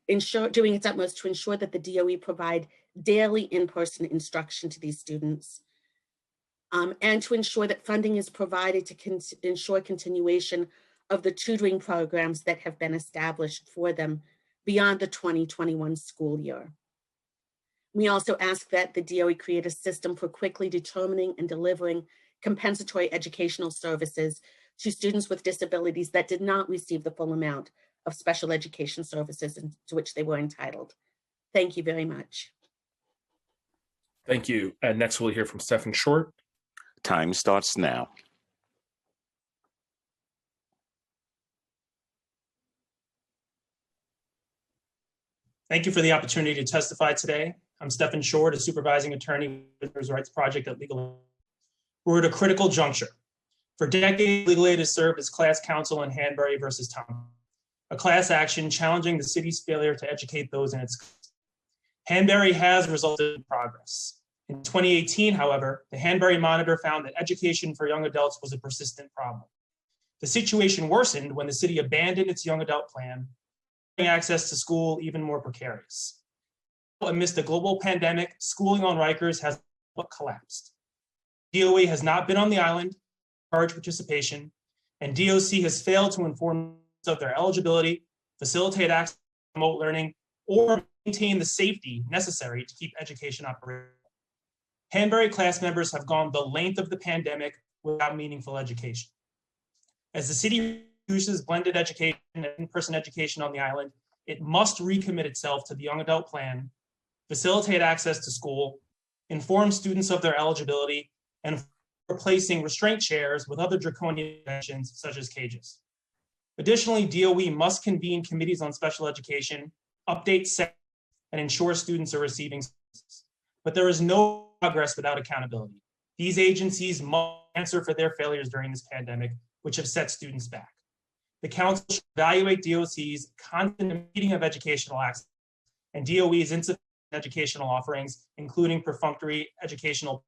doing its utmost to ensure that the DOE provide daily in-person instruction to these students, and to ensure that funding is provided to ensure continuation of the tutoring programs that have been established for them beyond the 2021 school year. We also ask that the DOE create a system for quickly determining and delivering compensatory educational services to students with disabilities that did not receive the full amount of special education services to which they were entitled. Thank you very much. Thank you. And next we'll hear from Stephen Short. Time starts now. Thank you for the opportunity to testify today. I'm Stephen Short, a supervising attorney with the Rights Project at Legal Aid. We're at a critical juncture. For decades, Legal Aid has served as class counsel in Hanbury versus Thompson, a class action challenging the city's failure to educate those in its. Hanbury has resulted in progress. In 2018, however, the Hanbury Monitor found that education for young adults was a persistent problem. The situation worsened when the city abandoned its young adult plan, making access to school even more precarious. Amidst the global pandemic, schooling on Rikers has collapsed. DOE has not been on the island, encourage participation, and DOC has failed to inform of their eligibility, facilitate access to remote learning, or maintain the safety necessary to keep education operational. Hanbury class members have gone the length of the pandemic without meaningful education. As the city reduces blended education and in-person education on the island, it must recommit itself to the young adult plan, facilitate access to school, inform students of their eligibility, and replacing restraint chairs with other draconian interventions such as cages. Additionally, DOE must convene committees on special education, update and ensure students are receiving services. But there is no progress without accountability. These agencies must answer for their failures during this pandemic, which have set students back. The council should evaluate DOC's constant meeting of educational access and DOE's insufficient educational offerings, including perfunctory educational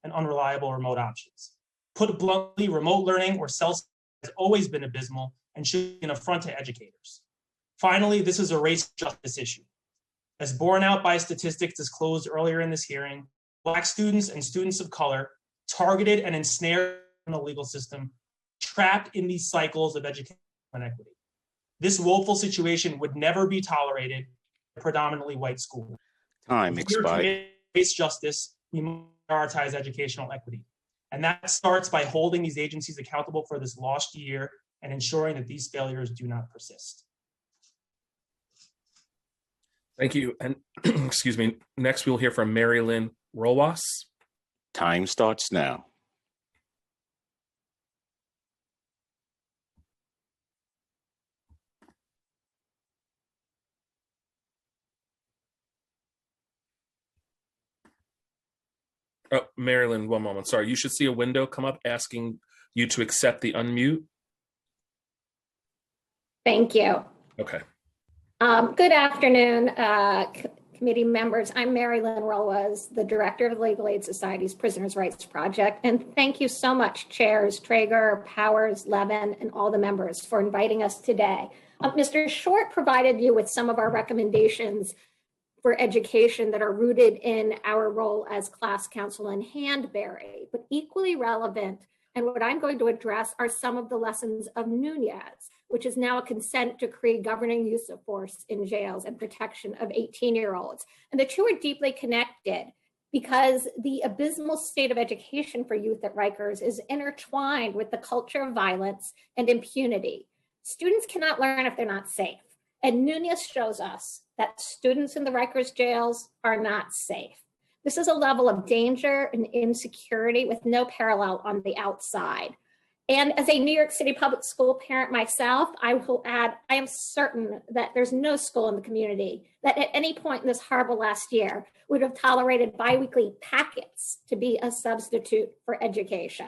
and unreliable remote options. Put bluntly, remote learning or self has always been abysmal and should be an affront to educators. Finally, this is a race justice issue. As borne out by statistics disclosed earlier in this hearing, Black students and students of color targeted and ensnared in the legal system, trapped in these cycles of education inequity. This woeful situation would never be tolerated in a predominantly white school. Time expired. To race justice, we must prioritize educational equity. And that starts by holding these agencies accountable for this lost year and ensuring that these failures do not persist. Thank you. And excuse me, next we'll hear from Mary Lynn Rowas. Time starts now. Oh, Marilyn, one moment. Sorry, you should see a window come up asking you to accept the unmute. Thank you. Okay. Good afternoon, committee members. I'm Mary Lynn Rowas, the director of the Legal Aid Society's Prisoners' Rights Project. And thank you so much, Chairs Traeger, Powers, Levin, and all the members for inviting us today. Mr. Short provided you with some of our recommendations for education that are rooted in our role as class counsel and Handberry, but equally relevant, and what I'm going to address are some of the lessons of Nunez, which is now a consent decree governing use of force in jails and protection of 18-year-olds. And the two are deeply connected because the abysmal state of education for youth at Rikers is intertwined with the culture of violence and impunity. Students cannot learn if they're not safe. And Nunez shows us that students in the Rikers jails are not safe. This is a level of danger and insecurity with no parallel on the outside. And as a New York City public school parent myself, I will add, I am certain that there's no school in the community that at any point in this horrible last year would have tolerated biweekly packets to be a substitute for education.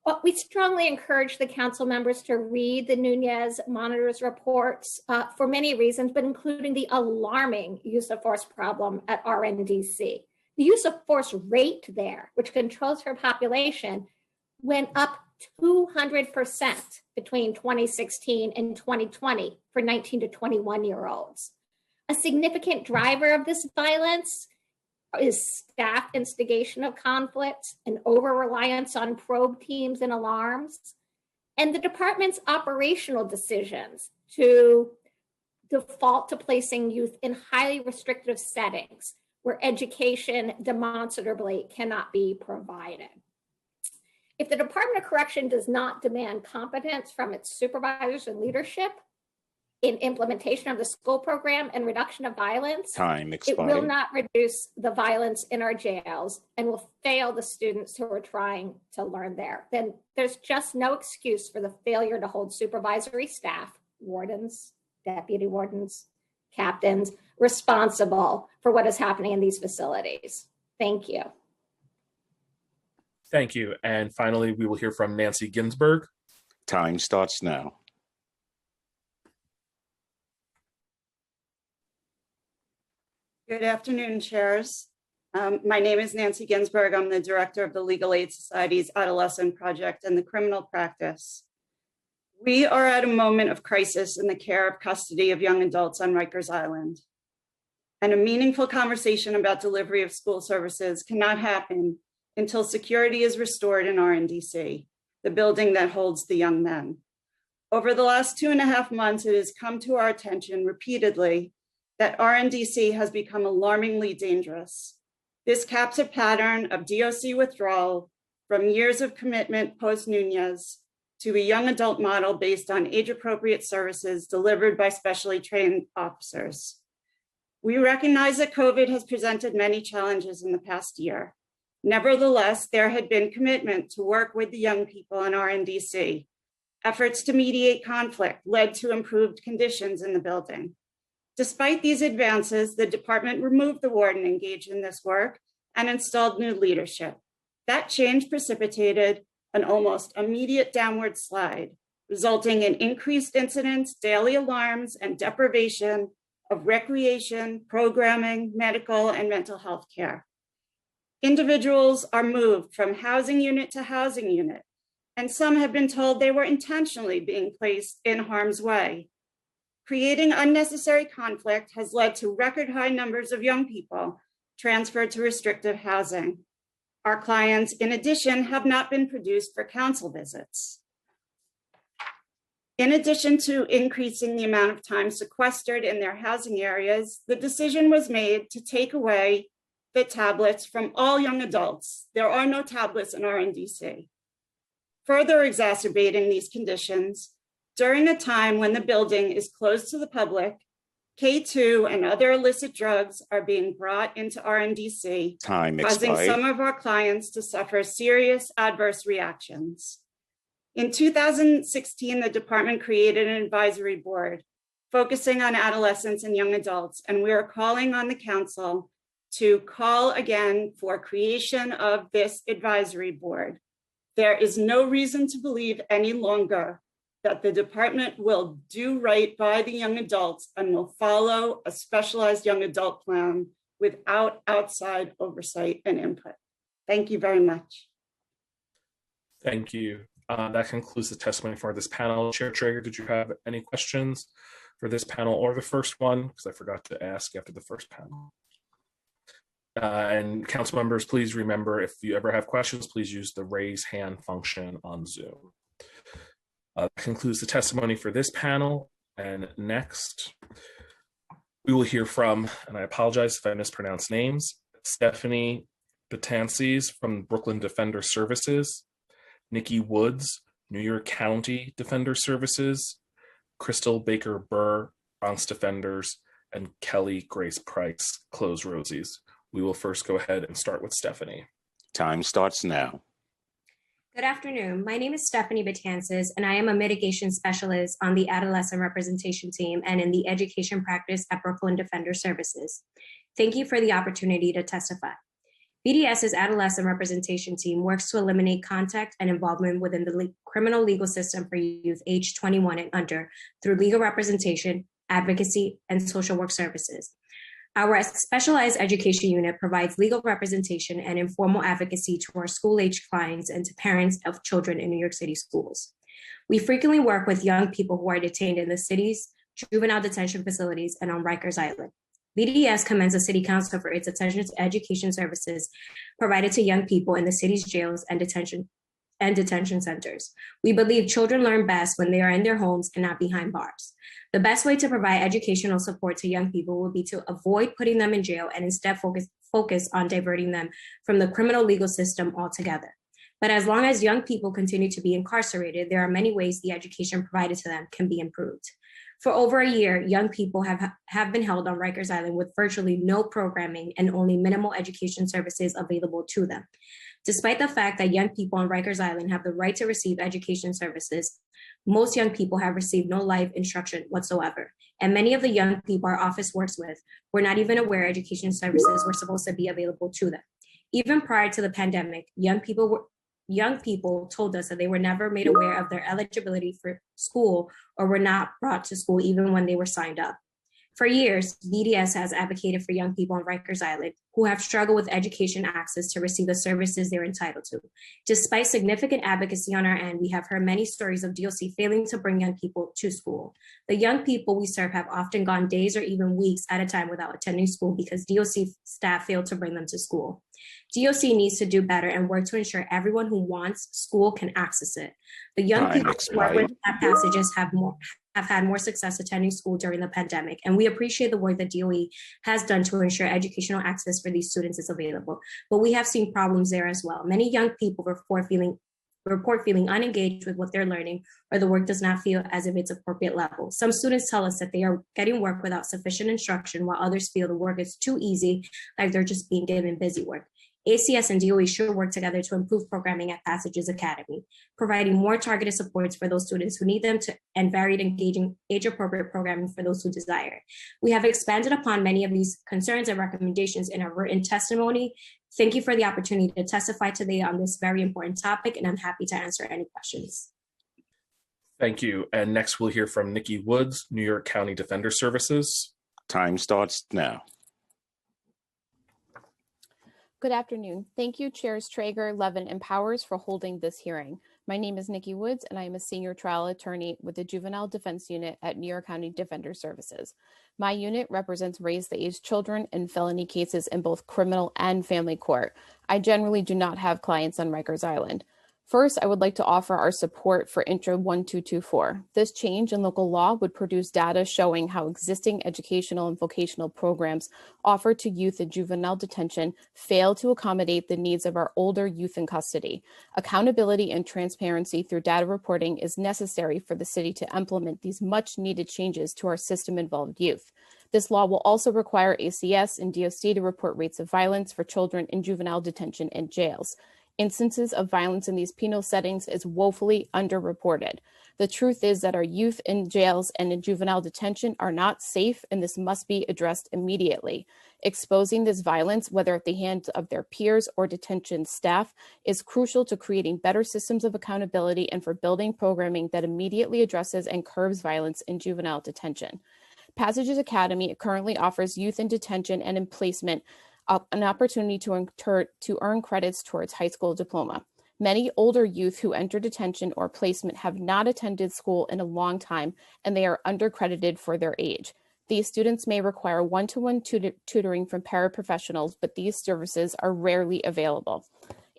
Well, we strongly encourage the council members to read the Nunez Monitor's reports for many reasons, but including the alarming use of force problem at RNDC. The use of force rate there, which controls her population, went up 200% between 2016 and 2020 for 19 to 21-year-olds. A significant driver of this violence is staff instigation of conflict and over-reliance on probe teams and alarms, and the department's operational decisions to default to placing youth in highly restrictive settings where education demonstrably cannot be provided. If the Department of Correction does not demand competence from its supervisors and leadership in implementation of the school program and reduction of violence, it will not reduce the violence in our jails and will fail the students who are trying to learn there. Then there's just no excuse for the failure to hold supervisory staff, wardens, deputy wardens, captains, responsible for what is happening in these facilities. Thank you. Thank you. And finally, we will hear from Nancy Ginsburg. Time starts now. Good afternoon, chairs. My name is Nancy Ginsburg. I'm the director of the Legal Aid Society's Adolescent Project and the Criminal Practice. We are at a moment of crisis in the care of custody of young adults on Rikers Island. And a meaningful conversation about delivery of school services cannot happen until security is restored in RNDC, the building that holds the young men. Over the last 2.5 months, it has come to our attention repeatedly that RNDC has become alarmingly dangerous. This caps a pattern of DOC withdrawal from years of commitment post-Nunez to a young adult model based on age-appropriate services delivered by specially trained officers. We recognize that COVID has presented many challenges in the past year. Nevertheless, there had been commitment to work with the young people in RNDC. Efforts to mediate conflict led to improved conditions in the building. Despite these advances, the department removed the warden engaged in this work and installed new leadership. That change precipitated an almost immediate downward slide, resulting in increased incidents, daily alarms, and deprivation of recreation, programming, medical, and mental health care. Individuals are moved from housing unit to housing unit, and some have been told they were intentionally being placed in harm's way. Creating unnecessary conflict has led to record high numbers of young people transferred to restrictive housing. Our clients, in addition, have not been produced for counsel visits. In addition to increasing the amount of time sequestered in their housing areas, the decision was made to take away the tablets from all young adults. There are no tablets in RNDC. Further exacerbating these conditions, during a time when the building is closed to the public, K2 and other illicit drugs are being brought into RNDC, causing some of our clients to suffer serious adverse reactions. In 2016, the department created an advisory board focusing on adolescents and young adults, and we are calling on the council to call again for creation of this advisory board. There is no reason to believe any longer that the department will do right by the young adults and will follow a specialized young adult plan without outside oversight and input. Thank you very much. Thank you. That concludes the testimony for this panel. Chair Traeger, did you have any questions for this panel or the first one? Because I forgot to ask after the first panel. And council members, please remember, if you ever have questions, please use the raise hand function on Zoom. That concludes the testimony for this panel. And next, we will hear from, and I apologize if I mispronounce names, Stephanie Betances from Brooklyn Defender Services, Nikki Woods, New York County Defender Services, Crystal Baker Burr, Bronx Defenders, and Kelly Grace Price, Close Rosies. We will first go ahead and start with Stephanie. Time starts now. Good afternoon. My name is Stephanie Betances, and I am a mitigation specialist on the adolescent representation team and in the education practice at Brooklyn Defender Services. Thank you for the opportunity to testify. BDS's adolescent representation team works to eliminate contact and involvement within the criminal legal system for youth aged 21 and under through legal representation, advocacy, and social work services. Our specialized education unit provides legal representation and informal advocacy to our school-age clients and to parents of children in New York City schools. We frequently work with young people who are detained in the city's juvenile detention facilities and on Rikers Island. BDS commends the City Council for its attention to education services provided to young people in the city's jails and detention centers. We believe children learn best when they are in their homes and not behind bars. The best way to provide educational support to young people would be to avoid putting them in jail and instead focus on diverting them from the criminal legal system altogether. But as long as young people continue to be incarcerated, there are many ways the education provided to them can be improved. For over a year, young people have been held on Rikers Island with virtually no programming and only minimal education services available to them. Despite the fact that young people on Rikers Island have the right to receive education services, most young people have received no live instruction whatsoever. And many of the young people our office works with were not even aware education services were supposed to be available to them. Even prior to the pandemic, young people told us that they were never made aware of their eligibility for school or were not brought to school even when they were signed up. For years, BDS has advocated for young people on Rikers Island who have struggled with education access to receive the services they're entitled to. Despite significant advocacy on our end, we have heard many stories of DOC failing to bring young people to school. The young people we serve have often gone days or even weeks at a time without attending school because DOC staff failed to bring them to school. DOC needs to do better and work to ensure everyone who wants school can access it. The young people who work with passages have had more success attending school during the pandemic, and we appreciate the work that DOE has done to ensure educational access for these students is available. But we have seen problems there as well. Many young people report feeling unengaged with what they're learning, or the work does not feel as if it's appropriate level. Some students tell us that they are getting work without sufficient instruction, while others feel the work is too easy, like they're just being given busy work. ACS and DOE should work together to improve programming at Passages Academy, providing more targeted supports for those students who need them and varied engaging age-appropriate programming for those who desire. We have expanded upon many of these concerns and recommendations in our written testimony. Thank you for the opportunity to testify today on this very important topic, and I'm happy to answer any questions. Thank you. And next we'll hear from Nikki Woods, New York County Defender Services. Time starts now. Good afternoon. Thank you, Chairs Traeger, Levin, and Powers for holding this hearing. My name is Nikki Woods, and I am a senior trial attorney with the Juvenile Defense Unit at New York County Defender Services. My unit represents raise-the-age children in felony cases in both criminal and family court. I generally do not have clients on Rikers Island. First, I would like to offer our support for Intro 1224. This change in local law would produce data showing how existing educational and vocational programs offered to youth in juvenile detention fail to accommodate the needs of our older youth in custody. Accountability and transparency through data reporting is necessary for the city to implement these much-needed changes to our system-involved youth. This law will also require ACS and DOC to report rates of violence for children in juvenile detention and jails. Instances of violence in these penal settings is woefully underreported. The truth is that our youth in jails and in juvenile detention are not safe, and this must be addressed immediately. Exposing this violence, whether at the hands of their peers or detention staff, is crucial to creating better systems of accountability and for building programming that immediately addresses and curbs violence in juvenile detention. Passages Academy currently offers youth in detention and in placement an opportunity to earn credits towards high school diploma. Many older youth who enter detention or placement have not attended school in a long time, and they are undercredited for their age. These students may require one-to-one tutoring from paraprofessionals, but these services are rarely available.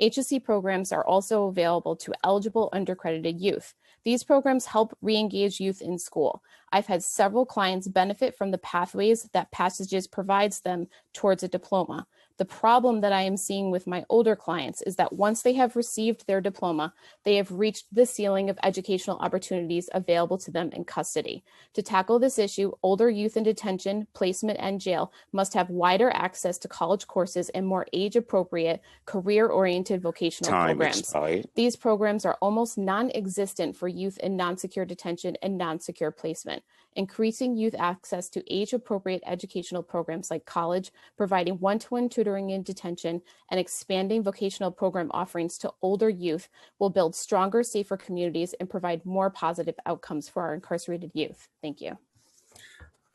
HSC programs are also available to eligible undercredited youth. These programs help re-engage youth in school. I've had several clients benefit from the pathways that Passages provides them towards a diploma. The problem that I am seeing with my older clients is that once they have received their diploma, they have reached the ceiling of educational opportunities available to them in custody. To tackle this issue, older youth in detention, placement, and jail must have wider access to college courses and more age-appropriate, career-oriented vocational programs. These programs are almost non-existent for youth in non-secure detention and non-secure placement. Increasing youth access to age-appropriate educational programs like college, providing one-to-one tutoring in detention, and expanding vocational program offerings to older youth will build stronger, safer communities and provide more positive outcomes for our incarcerated youth. Thank you.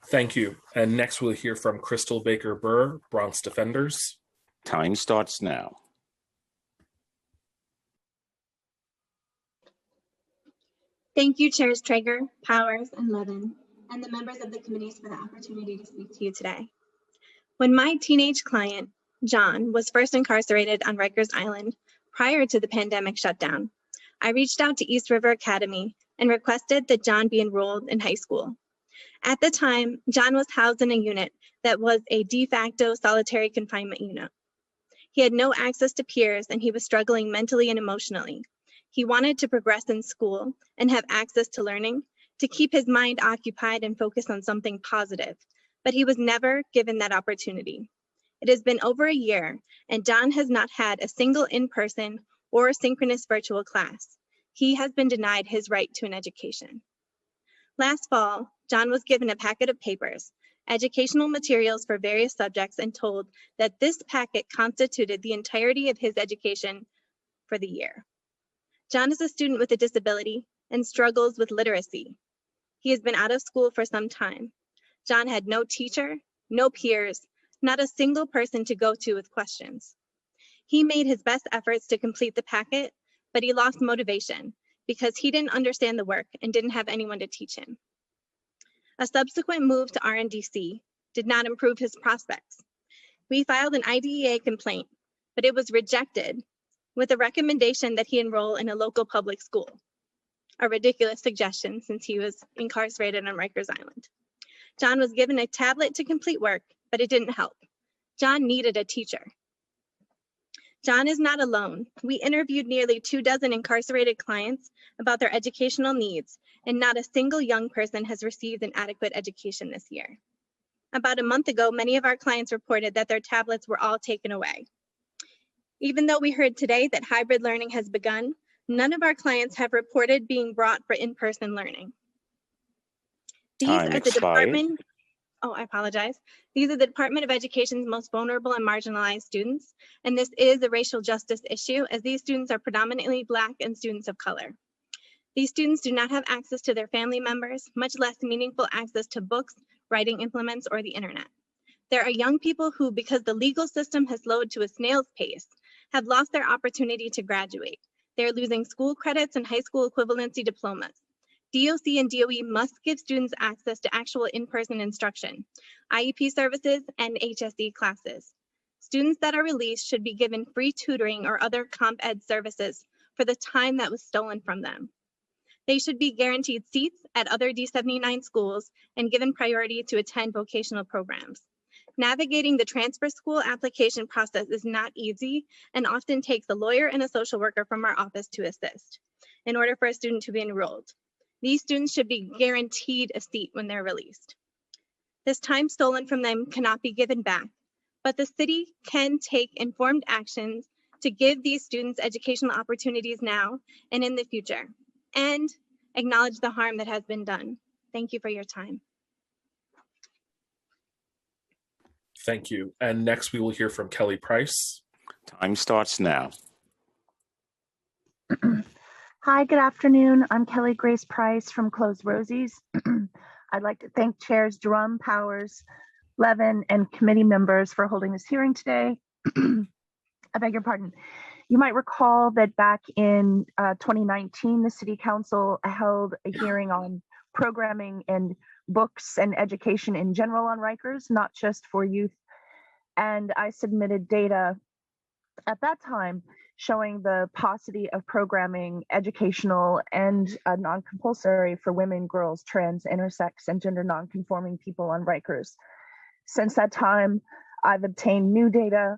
Thank you. And next we'll hear from Crystal Baker Burr, Bronx Defenders. Time starts now. Thank you, Chairs Traeger, Powers, and Levin, and the members of the committees for the opportunity to speak to you today. When my teenage client, John, was first incarcerated on Rikers Island prior to the pandemic shutdown, I reached out to East River Academy and requested that John be enrolled in high school. At the time, John was housed in a unit that was a de facto solitary confinement unit. He had no access to peers and he was struggling mentally and emotionally. He wanted to progress in school and have access to learning, to keep his mind occupied and focus on something positive, but he was never given that opportunity. It has been over a year and John has not had a single in-person or synchronous virtual class. He has been denied his right to an education. Last fall, John was given a packet of papers, educational materials for various subjects, and told that this packet constituted the entirety of his education for the year. John is a student with a disability and struggles with literacy. He has been out of school for some time. John had no teacher, no peers, not a single person to go to with questions. He made his best efforts to complete the packet, but he lost motivation because he didn't understand the work and didn't have anyone to teach him. A subsequent move to RNDC did not improve his prospects. We filed an IDEA complaint, but it was rejected with a recommendation that he enroll in a local public school, a ridiculous suggestion since he was incarcerated on Rikers Island. John was given a tablet to complete work, but it didn't help. John needed a teacher. John is not alone. We interviewed nearly 24 incarcerated clients about their educational needs, and not a single young person has received an adequate education this year. About a month ago, many of our clients reported that their tablets were all taken away. Even though we heard today that hybrid learning has begun, none of our clients have reported being brought for in-person learning. These are the Department of Education's most vulnerable and marginalized students, and this is a racial justice issue as these students are predominantly Black and students of color. These students do not have access to their family members, much less meaningful access to books, writing implements, or the internet. There are young people who, because the legal system has slowed to a snail's pace, have lost their opportunity to graduate. They're losing school credits and high school equivalency diplomas. DOC and DOE must give students access to actual in-person instruction, IEP services, and HSE classes. Students that are released should be given free tutoring or other comp ed services for the time that was stolen from them. They should be guaranteed seats at other D79 schools and given priority to attend vocational programs. Navigating the transfer school application process is not easy and often takes a lawyer and a social worker from our office to assist in order for a student to be enrolled. These students should be guaranteed a seat when they're released. This time stolen from them cannot be given back, but the city can take informed actions to give these students educational opportunities now and in the future, and acknowledge the harm that has been done. Thank you for your time. Thank you. And next we will hear from Kelly Price. Time starts now. Hi, good afternoon. I'm Kelly Grace Price from Closed Rosies. I'd like to thank Chairs Drum, Powers, Levin, and committee members for holding this hearing today. I beg your pardon. You might recall that back in 2019, the City Council held a hearing on programming and books and education in general on Rikers, not just for youth. And I submitted data at that time showing the paucity of programming, educational and non-compulsory for women, girls, trans, intersex, and gender non-conforming people on Rikers. Since that time, I've obtained new data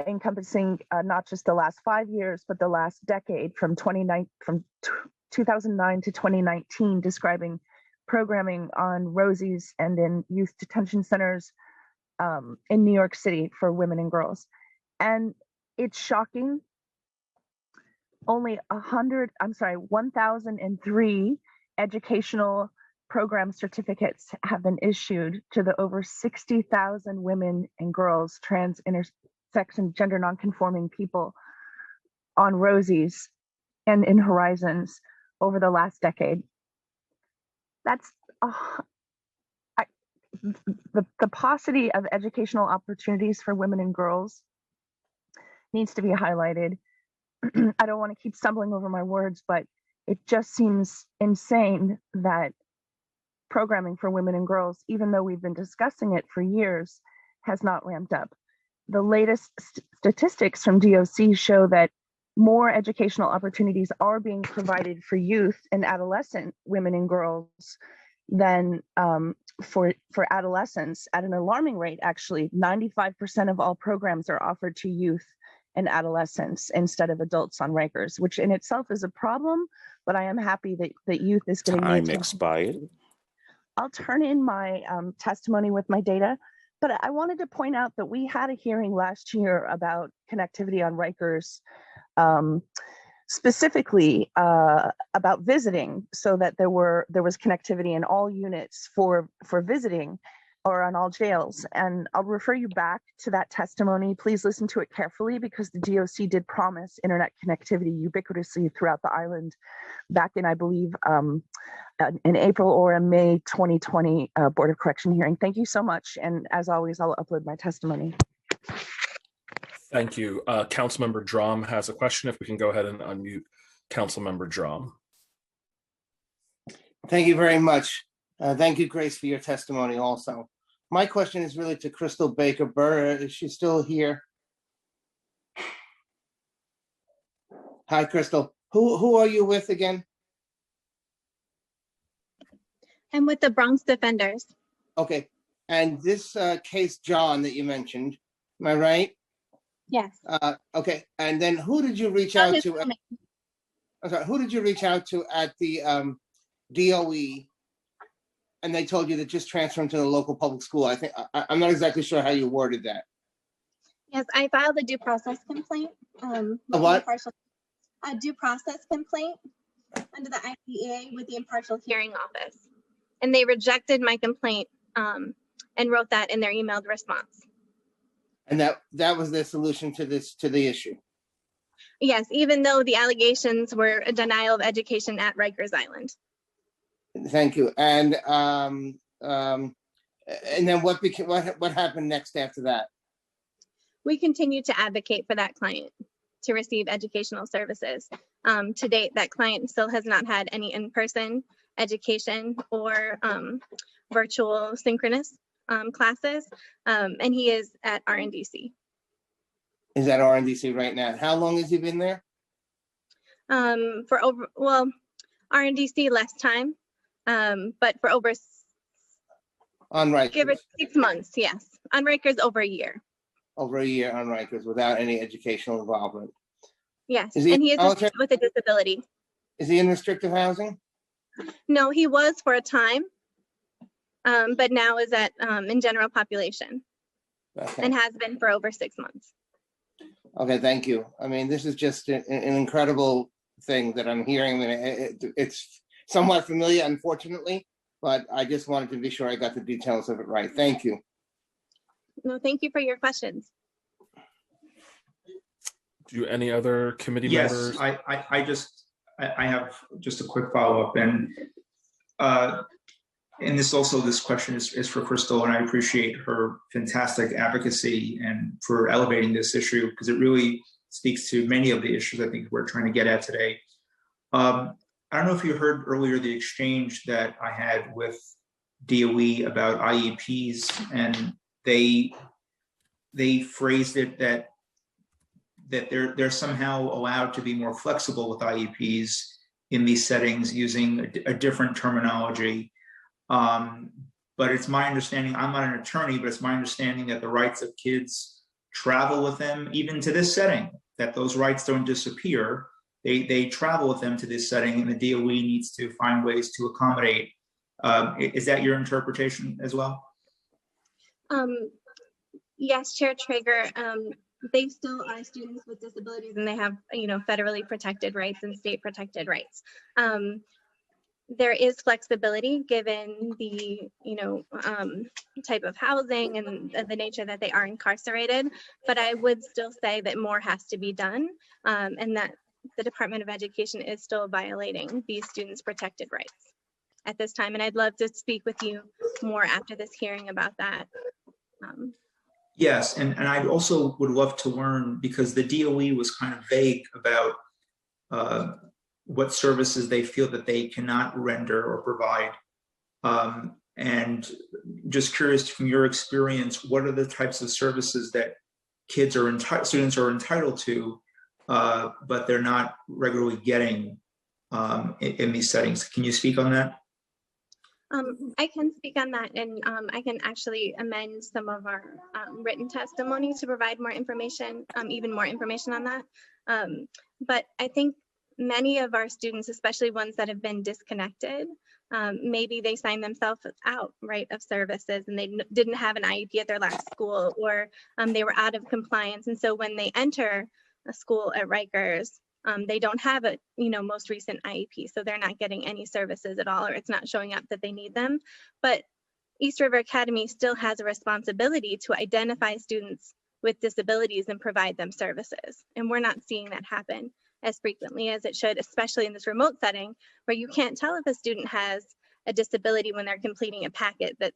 encompassing not just the last 5 years, but the last decade from 2009 to 2019, describing programming on Rosies and in youth detention centers in New York City for women and girls. And it's shocking. Only 1,003 educational program certificates have been issued to the over 60,000 women and girls, trans, intersex, and gender nonconforming people on Rosies and in Horizons over the last decade. That's the paucity of educational opportunities for women and girls needs to be highlighted. I don't want to keep stumbling over my words, but it just seems insane that programming for women and girls, even though we've been discussing it for years, has not ramped up. The latest statistics from DOC show that more educational opportunities are being provided for youth and adolescent women and girls than for adolescents at an alarming rate. Actually, 95% of all programs are offered to youth and adolescents instead of adults on Rikers, which in itself is a problem, but I am happy that youth is getting Time expired. I'll turn in my testimony with my data, but I wanted to point out that we had a hearing last year about connectivity on Rikers, specifically about visiting, so that there was connectivity in all units for visiting or on all jails. And I'll refer you back to that testimony. Please listen to it carefully, because the DOC did promise internet connectivity ubiquitously throughout the island back in, I believe, in April or a May 2020 Board of Correction hearing. Thank you so much. And as always, I'll upload my testimony. Thank you. Councilmember Drum has a question. If we can go ahead and unmute Councilmember Drum. Thank you very much. Thank you, Grace, for your testimony also. My question is really to Crystal Baker Burr. Is she still here? Hi, Crystal. Who are you with again? I'm with the Bronx Defenders. Okay. And this case, John, that you mentioned, am I right? Yes. Okay. And then who did you reach out to? I'm sorry, who did you reach out to at the DOE? And they told you to just transfer them to the local public school. I think I'm not exactly sure how you worded that. Yes, I filed a due process complaint. A what? A due process complaint under the IDEA with the Impartial Hearing Office. And they rejected my complaint and wrote that in their emailed response. And that was the solution to the issue. Yes, even though the allegations were a denial of education at Rikers Island. Thank you. And then what happened next after that? We continue to advocate for that client to receive educational services. To date, that client still has not had any in-person education or virtual synchronous classes, and he is at RNDC. Is at RNDC right now? How long has he been there? RNDC less time, but for over on Rikers. Give it 6 months, yes. On Rikers, over a year. Over a year on Rikers without any educational involvement. Yes, Is he and he is with a disability. Is he in restrictive housing? No, he was for a time, but now is at in general population, Okay. and has been for over 6 months. Okay, thank you. I mean, this is just an incredible thing that I'm hearing. I mean, it's somewhat familiar, unfortunately, but I just wanted to be sure I got the details of it right. Thank you. No, thank you for your questions. Do any other committee Yes, members? I have just a quick follow-up, and this question is for Crystal, and I appreciate her fantastic advocacy and for elevating this issue, because it really speaks to many of the issues I think we're trying to get at today. I don't know if you heard earlier the exchange that I had with DOE about IEPs, and they phrased it that they're somehow allowed to be more flexible with IEPs in these settings using a different terminology. But it's my understanding, I'm not an attorney, but it's my understanding that the rights of kids travel with them even to this setting, that those rights don't disappear. They travel with them to this setting, and the DOE needs to find ways to accommodate. Is that your interpretation as well? Yes, Chair Traeger. They still are students with disabilities, and they have, federally protected rights and state protected rights. There is flexibility given the, type of housing and the nature that they are incarcerated, but I would still say that more has to be done, and that the Department of Education is still violating these students' protected rights at this time. And I'd love to speak with you more after this hearing about that. Yes, and I also would love to learn, because the DOE was kind of vague about what services they feel that they cannot render or provide. And just curious from your experience, what are the types of services that students are entitled to, but they're not regularly getting in these settings? Can you speak on that? I can speak on that, and I can actually amend some of our written testimony to provide more information, even more information on that. But I think many of our students, especially ones that have been disconnected, maybe they signed themselves out, right, of services, and they didn't have an IEP at their last school, or they were out of compliance. And so when they enter a school at Rikers, they don't have a most recent IEP, so they're not getting any services at all, or it's not showing up that they need them. But East River Academy still has a responsibility to identify students with disabilities and provide them services, and we're not seeing that happen as frequently as it should, especially in this remote setting where you can't tell if a student has a disability when they're completing a packet that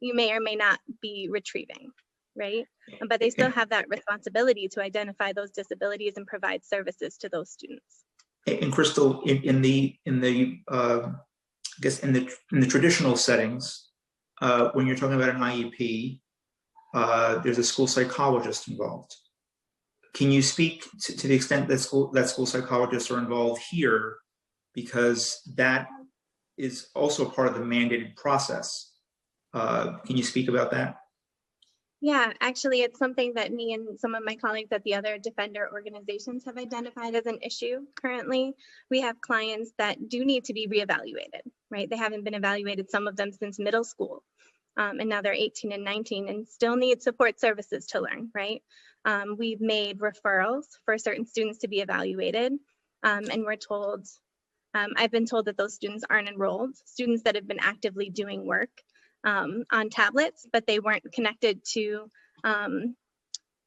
you may or may not be retrieving, right? But they still have that responsibility to identify those disabilities and provide services to those students. And Crystal, in the traditional settings, when you're talking about an IEP, there's a school psychologist involved. Can you speak to the extent that school psychologists are involved here, because that is also part of the mandated process? Can you speak about that? Yeah, actually, it's something that me and some of my colleagues at the other defender organizations have identified as an issue currently. We have clients that do need to be reevaluated, right? They haven't been evaluated, some of them since middle school, and now they're 18 and 19 and still need support services to learn, right? We've made referrals for certain students to be evaluated, and we're told, I've been told that those students aren't enrolled, students that have been actively doing work on tablets, but they weren't connected to, and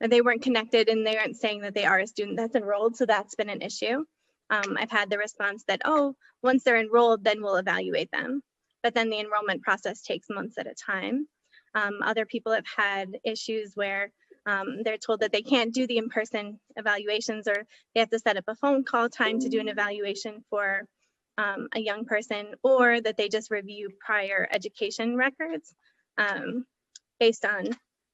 they aren't saying that they are a student that's enrolled, so that's been an issue. I've had the response that, oh, once they're enrolled, then we'll evaluate them. But then the enrollment process takes months at a time. Other people have had issues where they're told that they can't do the in-person evaluations, or they have to set up a phone call time to do an evaluation for a young person, or that they just review prior education records based on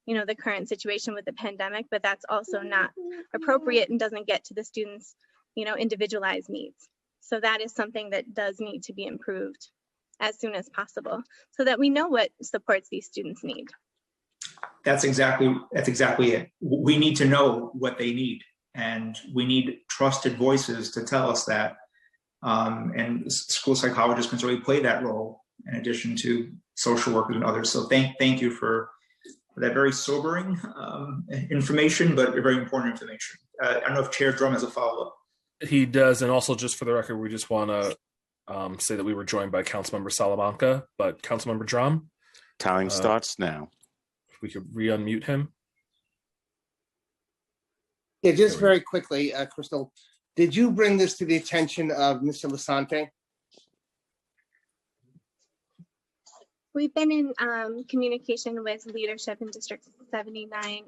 the current situation with the pandemic, but that's also not appropriate and doesn't get to the students' individualized needs. So that is something that does need to be improved as soon as possible, so that we know what supports these students need. That's exactly it. We need to know what they need, and we need trusted voices to tell us that. And school psychologists can really play that role in addition to social workers and others. So thank you for that very sobering information, but very important information. I don't know if Chair Drum has a follow-up. He does, and also just for the record, we just want to say that we were joined by Councilmember Salamanca, but Councilmember Drum. Time starts now. If we could re-unmute him. Yeah, just very quickly, Crystal, did you bring this to the attention of Mr. Lasante? We've been in communication with leadership in District 79.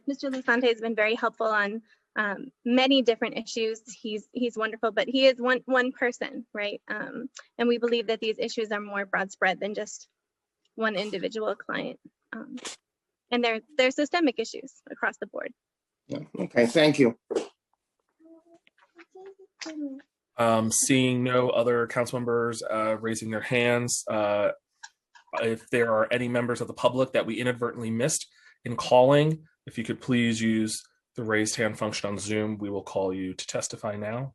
Mr. Lusante has been very helpful on many different issues. He's wonderful, but he is one person, right? And we believe that these issues are more broad spread than just one individual client. And they're systemic issues across the board. Yeah. Okay, thank you. Seeing no other council members raising their hands, if there are any members of the public that we inadvertently missed in calling, if you could please use the raised hand function on Zoom, we will call you to testify now.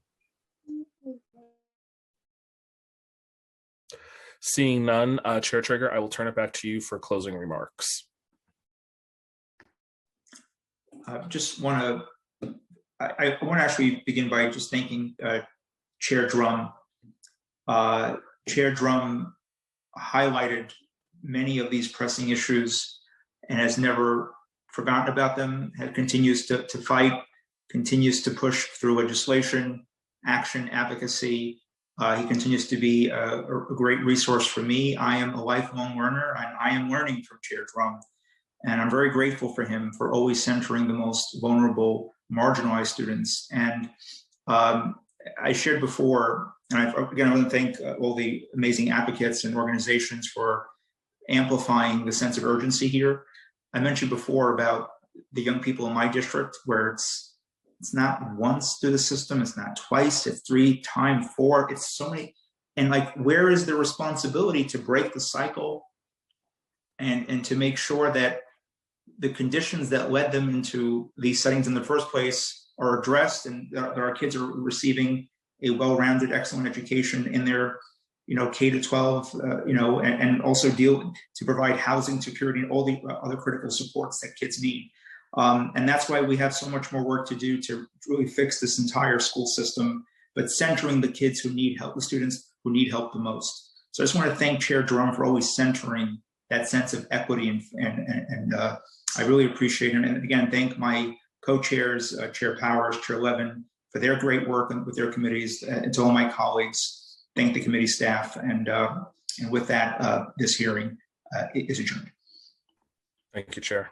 Seeing none, Chair Traeger, I will turn it back to you for closing remarks. I want to actually begin by just thanking Chair Drum. Chair Drum highlighted many of these pressing issues and has never forgotten about them, continues to fight, continues to push through legislation, action, advocacy. He continues to be a great resource for me. I am a lifelong learner, and I am learning from Chair Drum. And I'm very grateful for him for always centering the most vulnerable, marginalized students. And I shared before, and I want to thank all the amazing advocates and organizations for amplifying the sense of urgency here. I mentioned before about the young people in my district where it's not once through the system, it's not twice, it's 3 times, 4, it's so many. And like, where is the responsibility to break the cycle and to make sure that the conditions that led them into these settings in the first place are addressed and that our kids are receiving a well-rounded, excellent education in their, K to 12, and also deal to provide housing security and all the other critical supports that kids need. And that's why we have so much more work to do to really fix this entire school system, but centering the kids who need help, the students who need help the most. So I just want to thank Chair Drum for always centering that sense of equity, and I really appreciate it. And again, thank my co-chairs, Chair Powers, Chair Levin, for their great work with their committees, and to all my colleagues. Thank the committee staff, and with that, this hearing is adjourned. Thank you, Chair.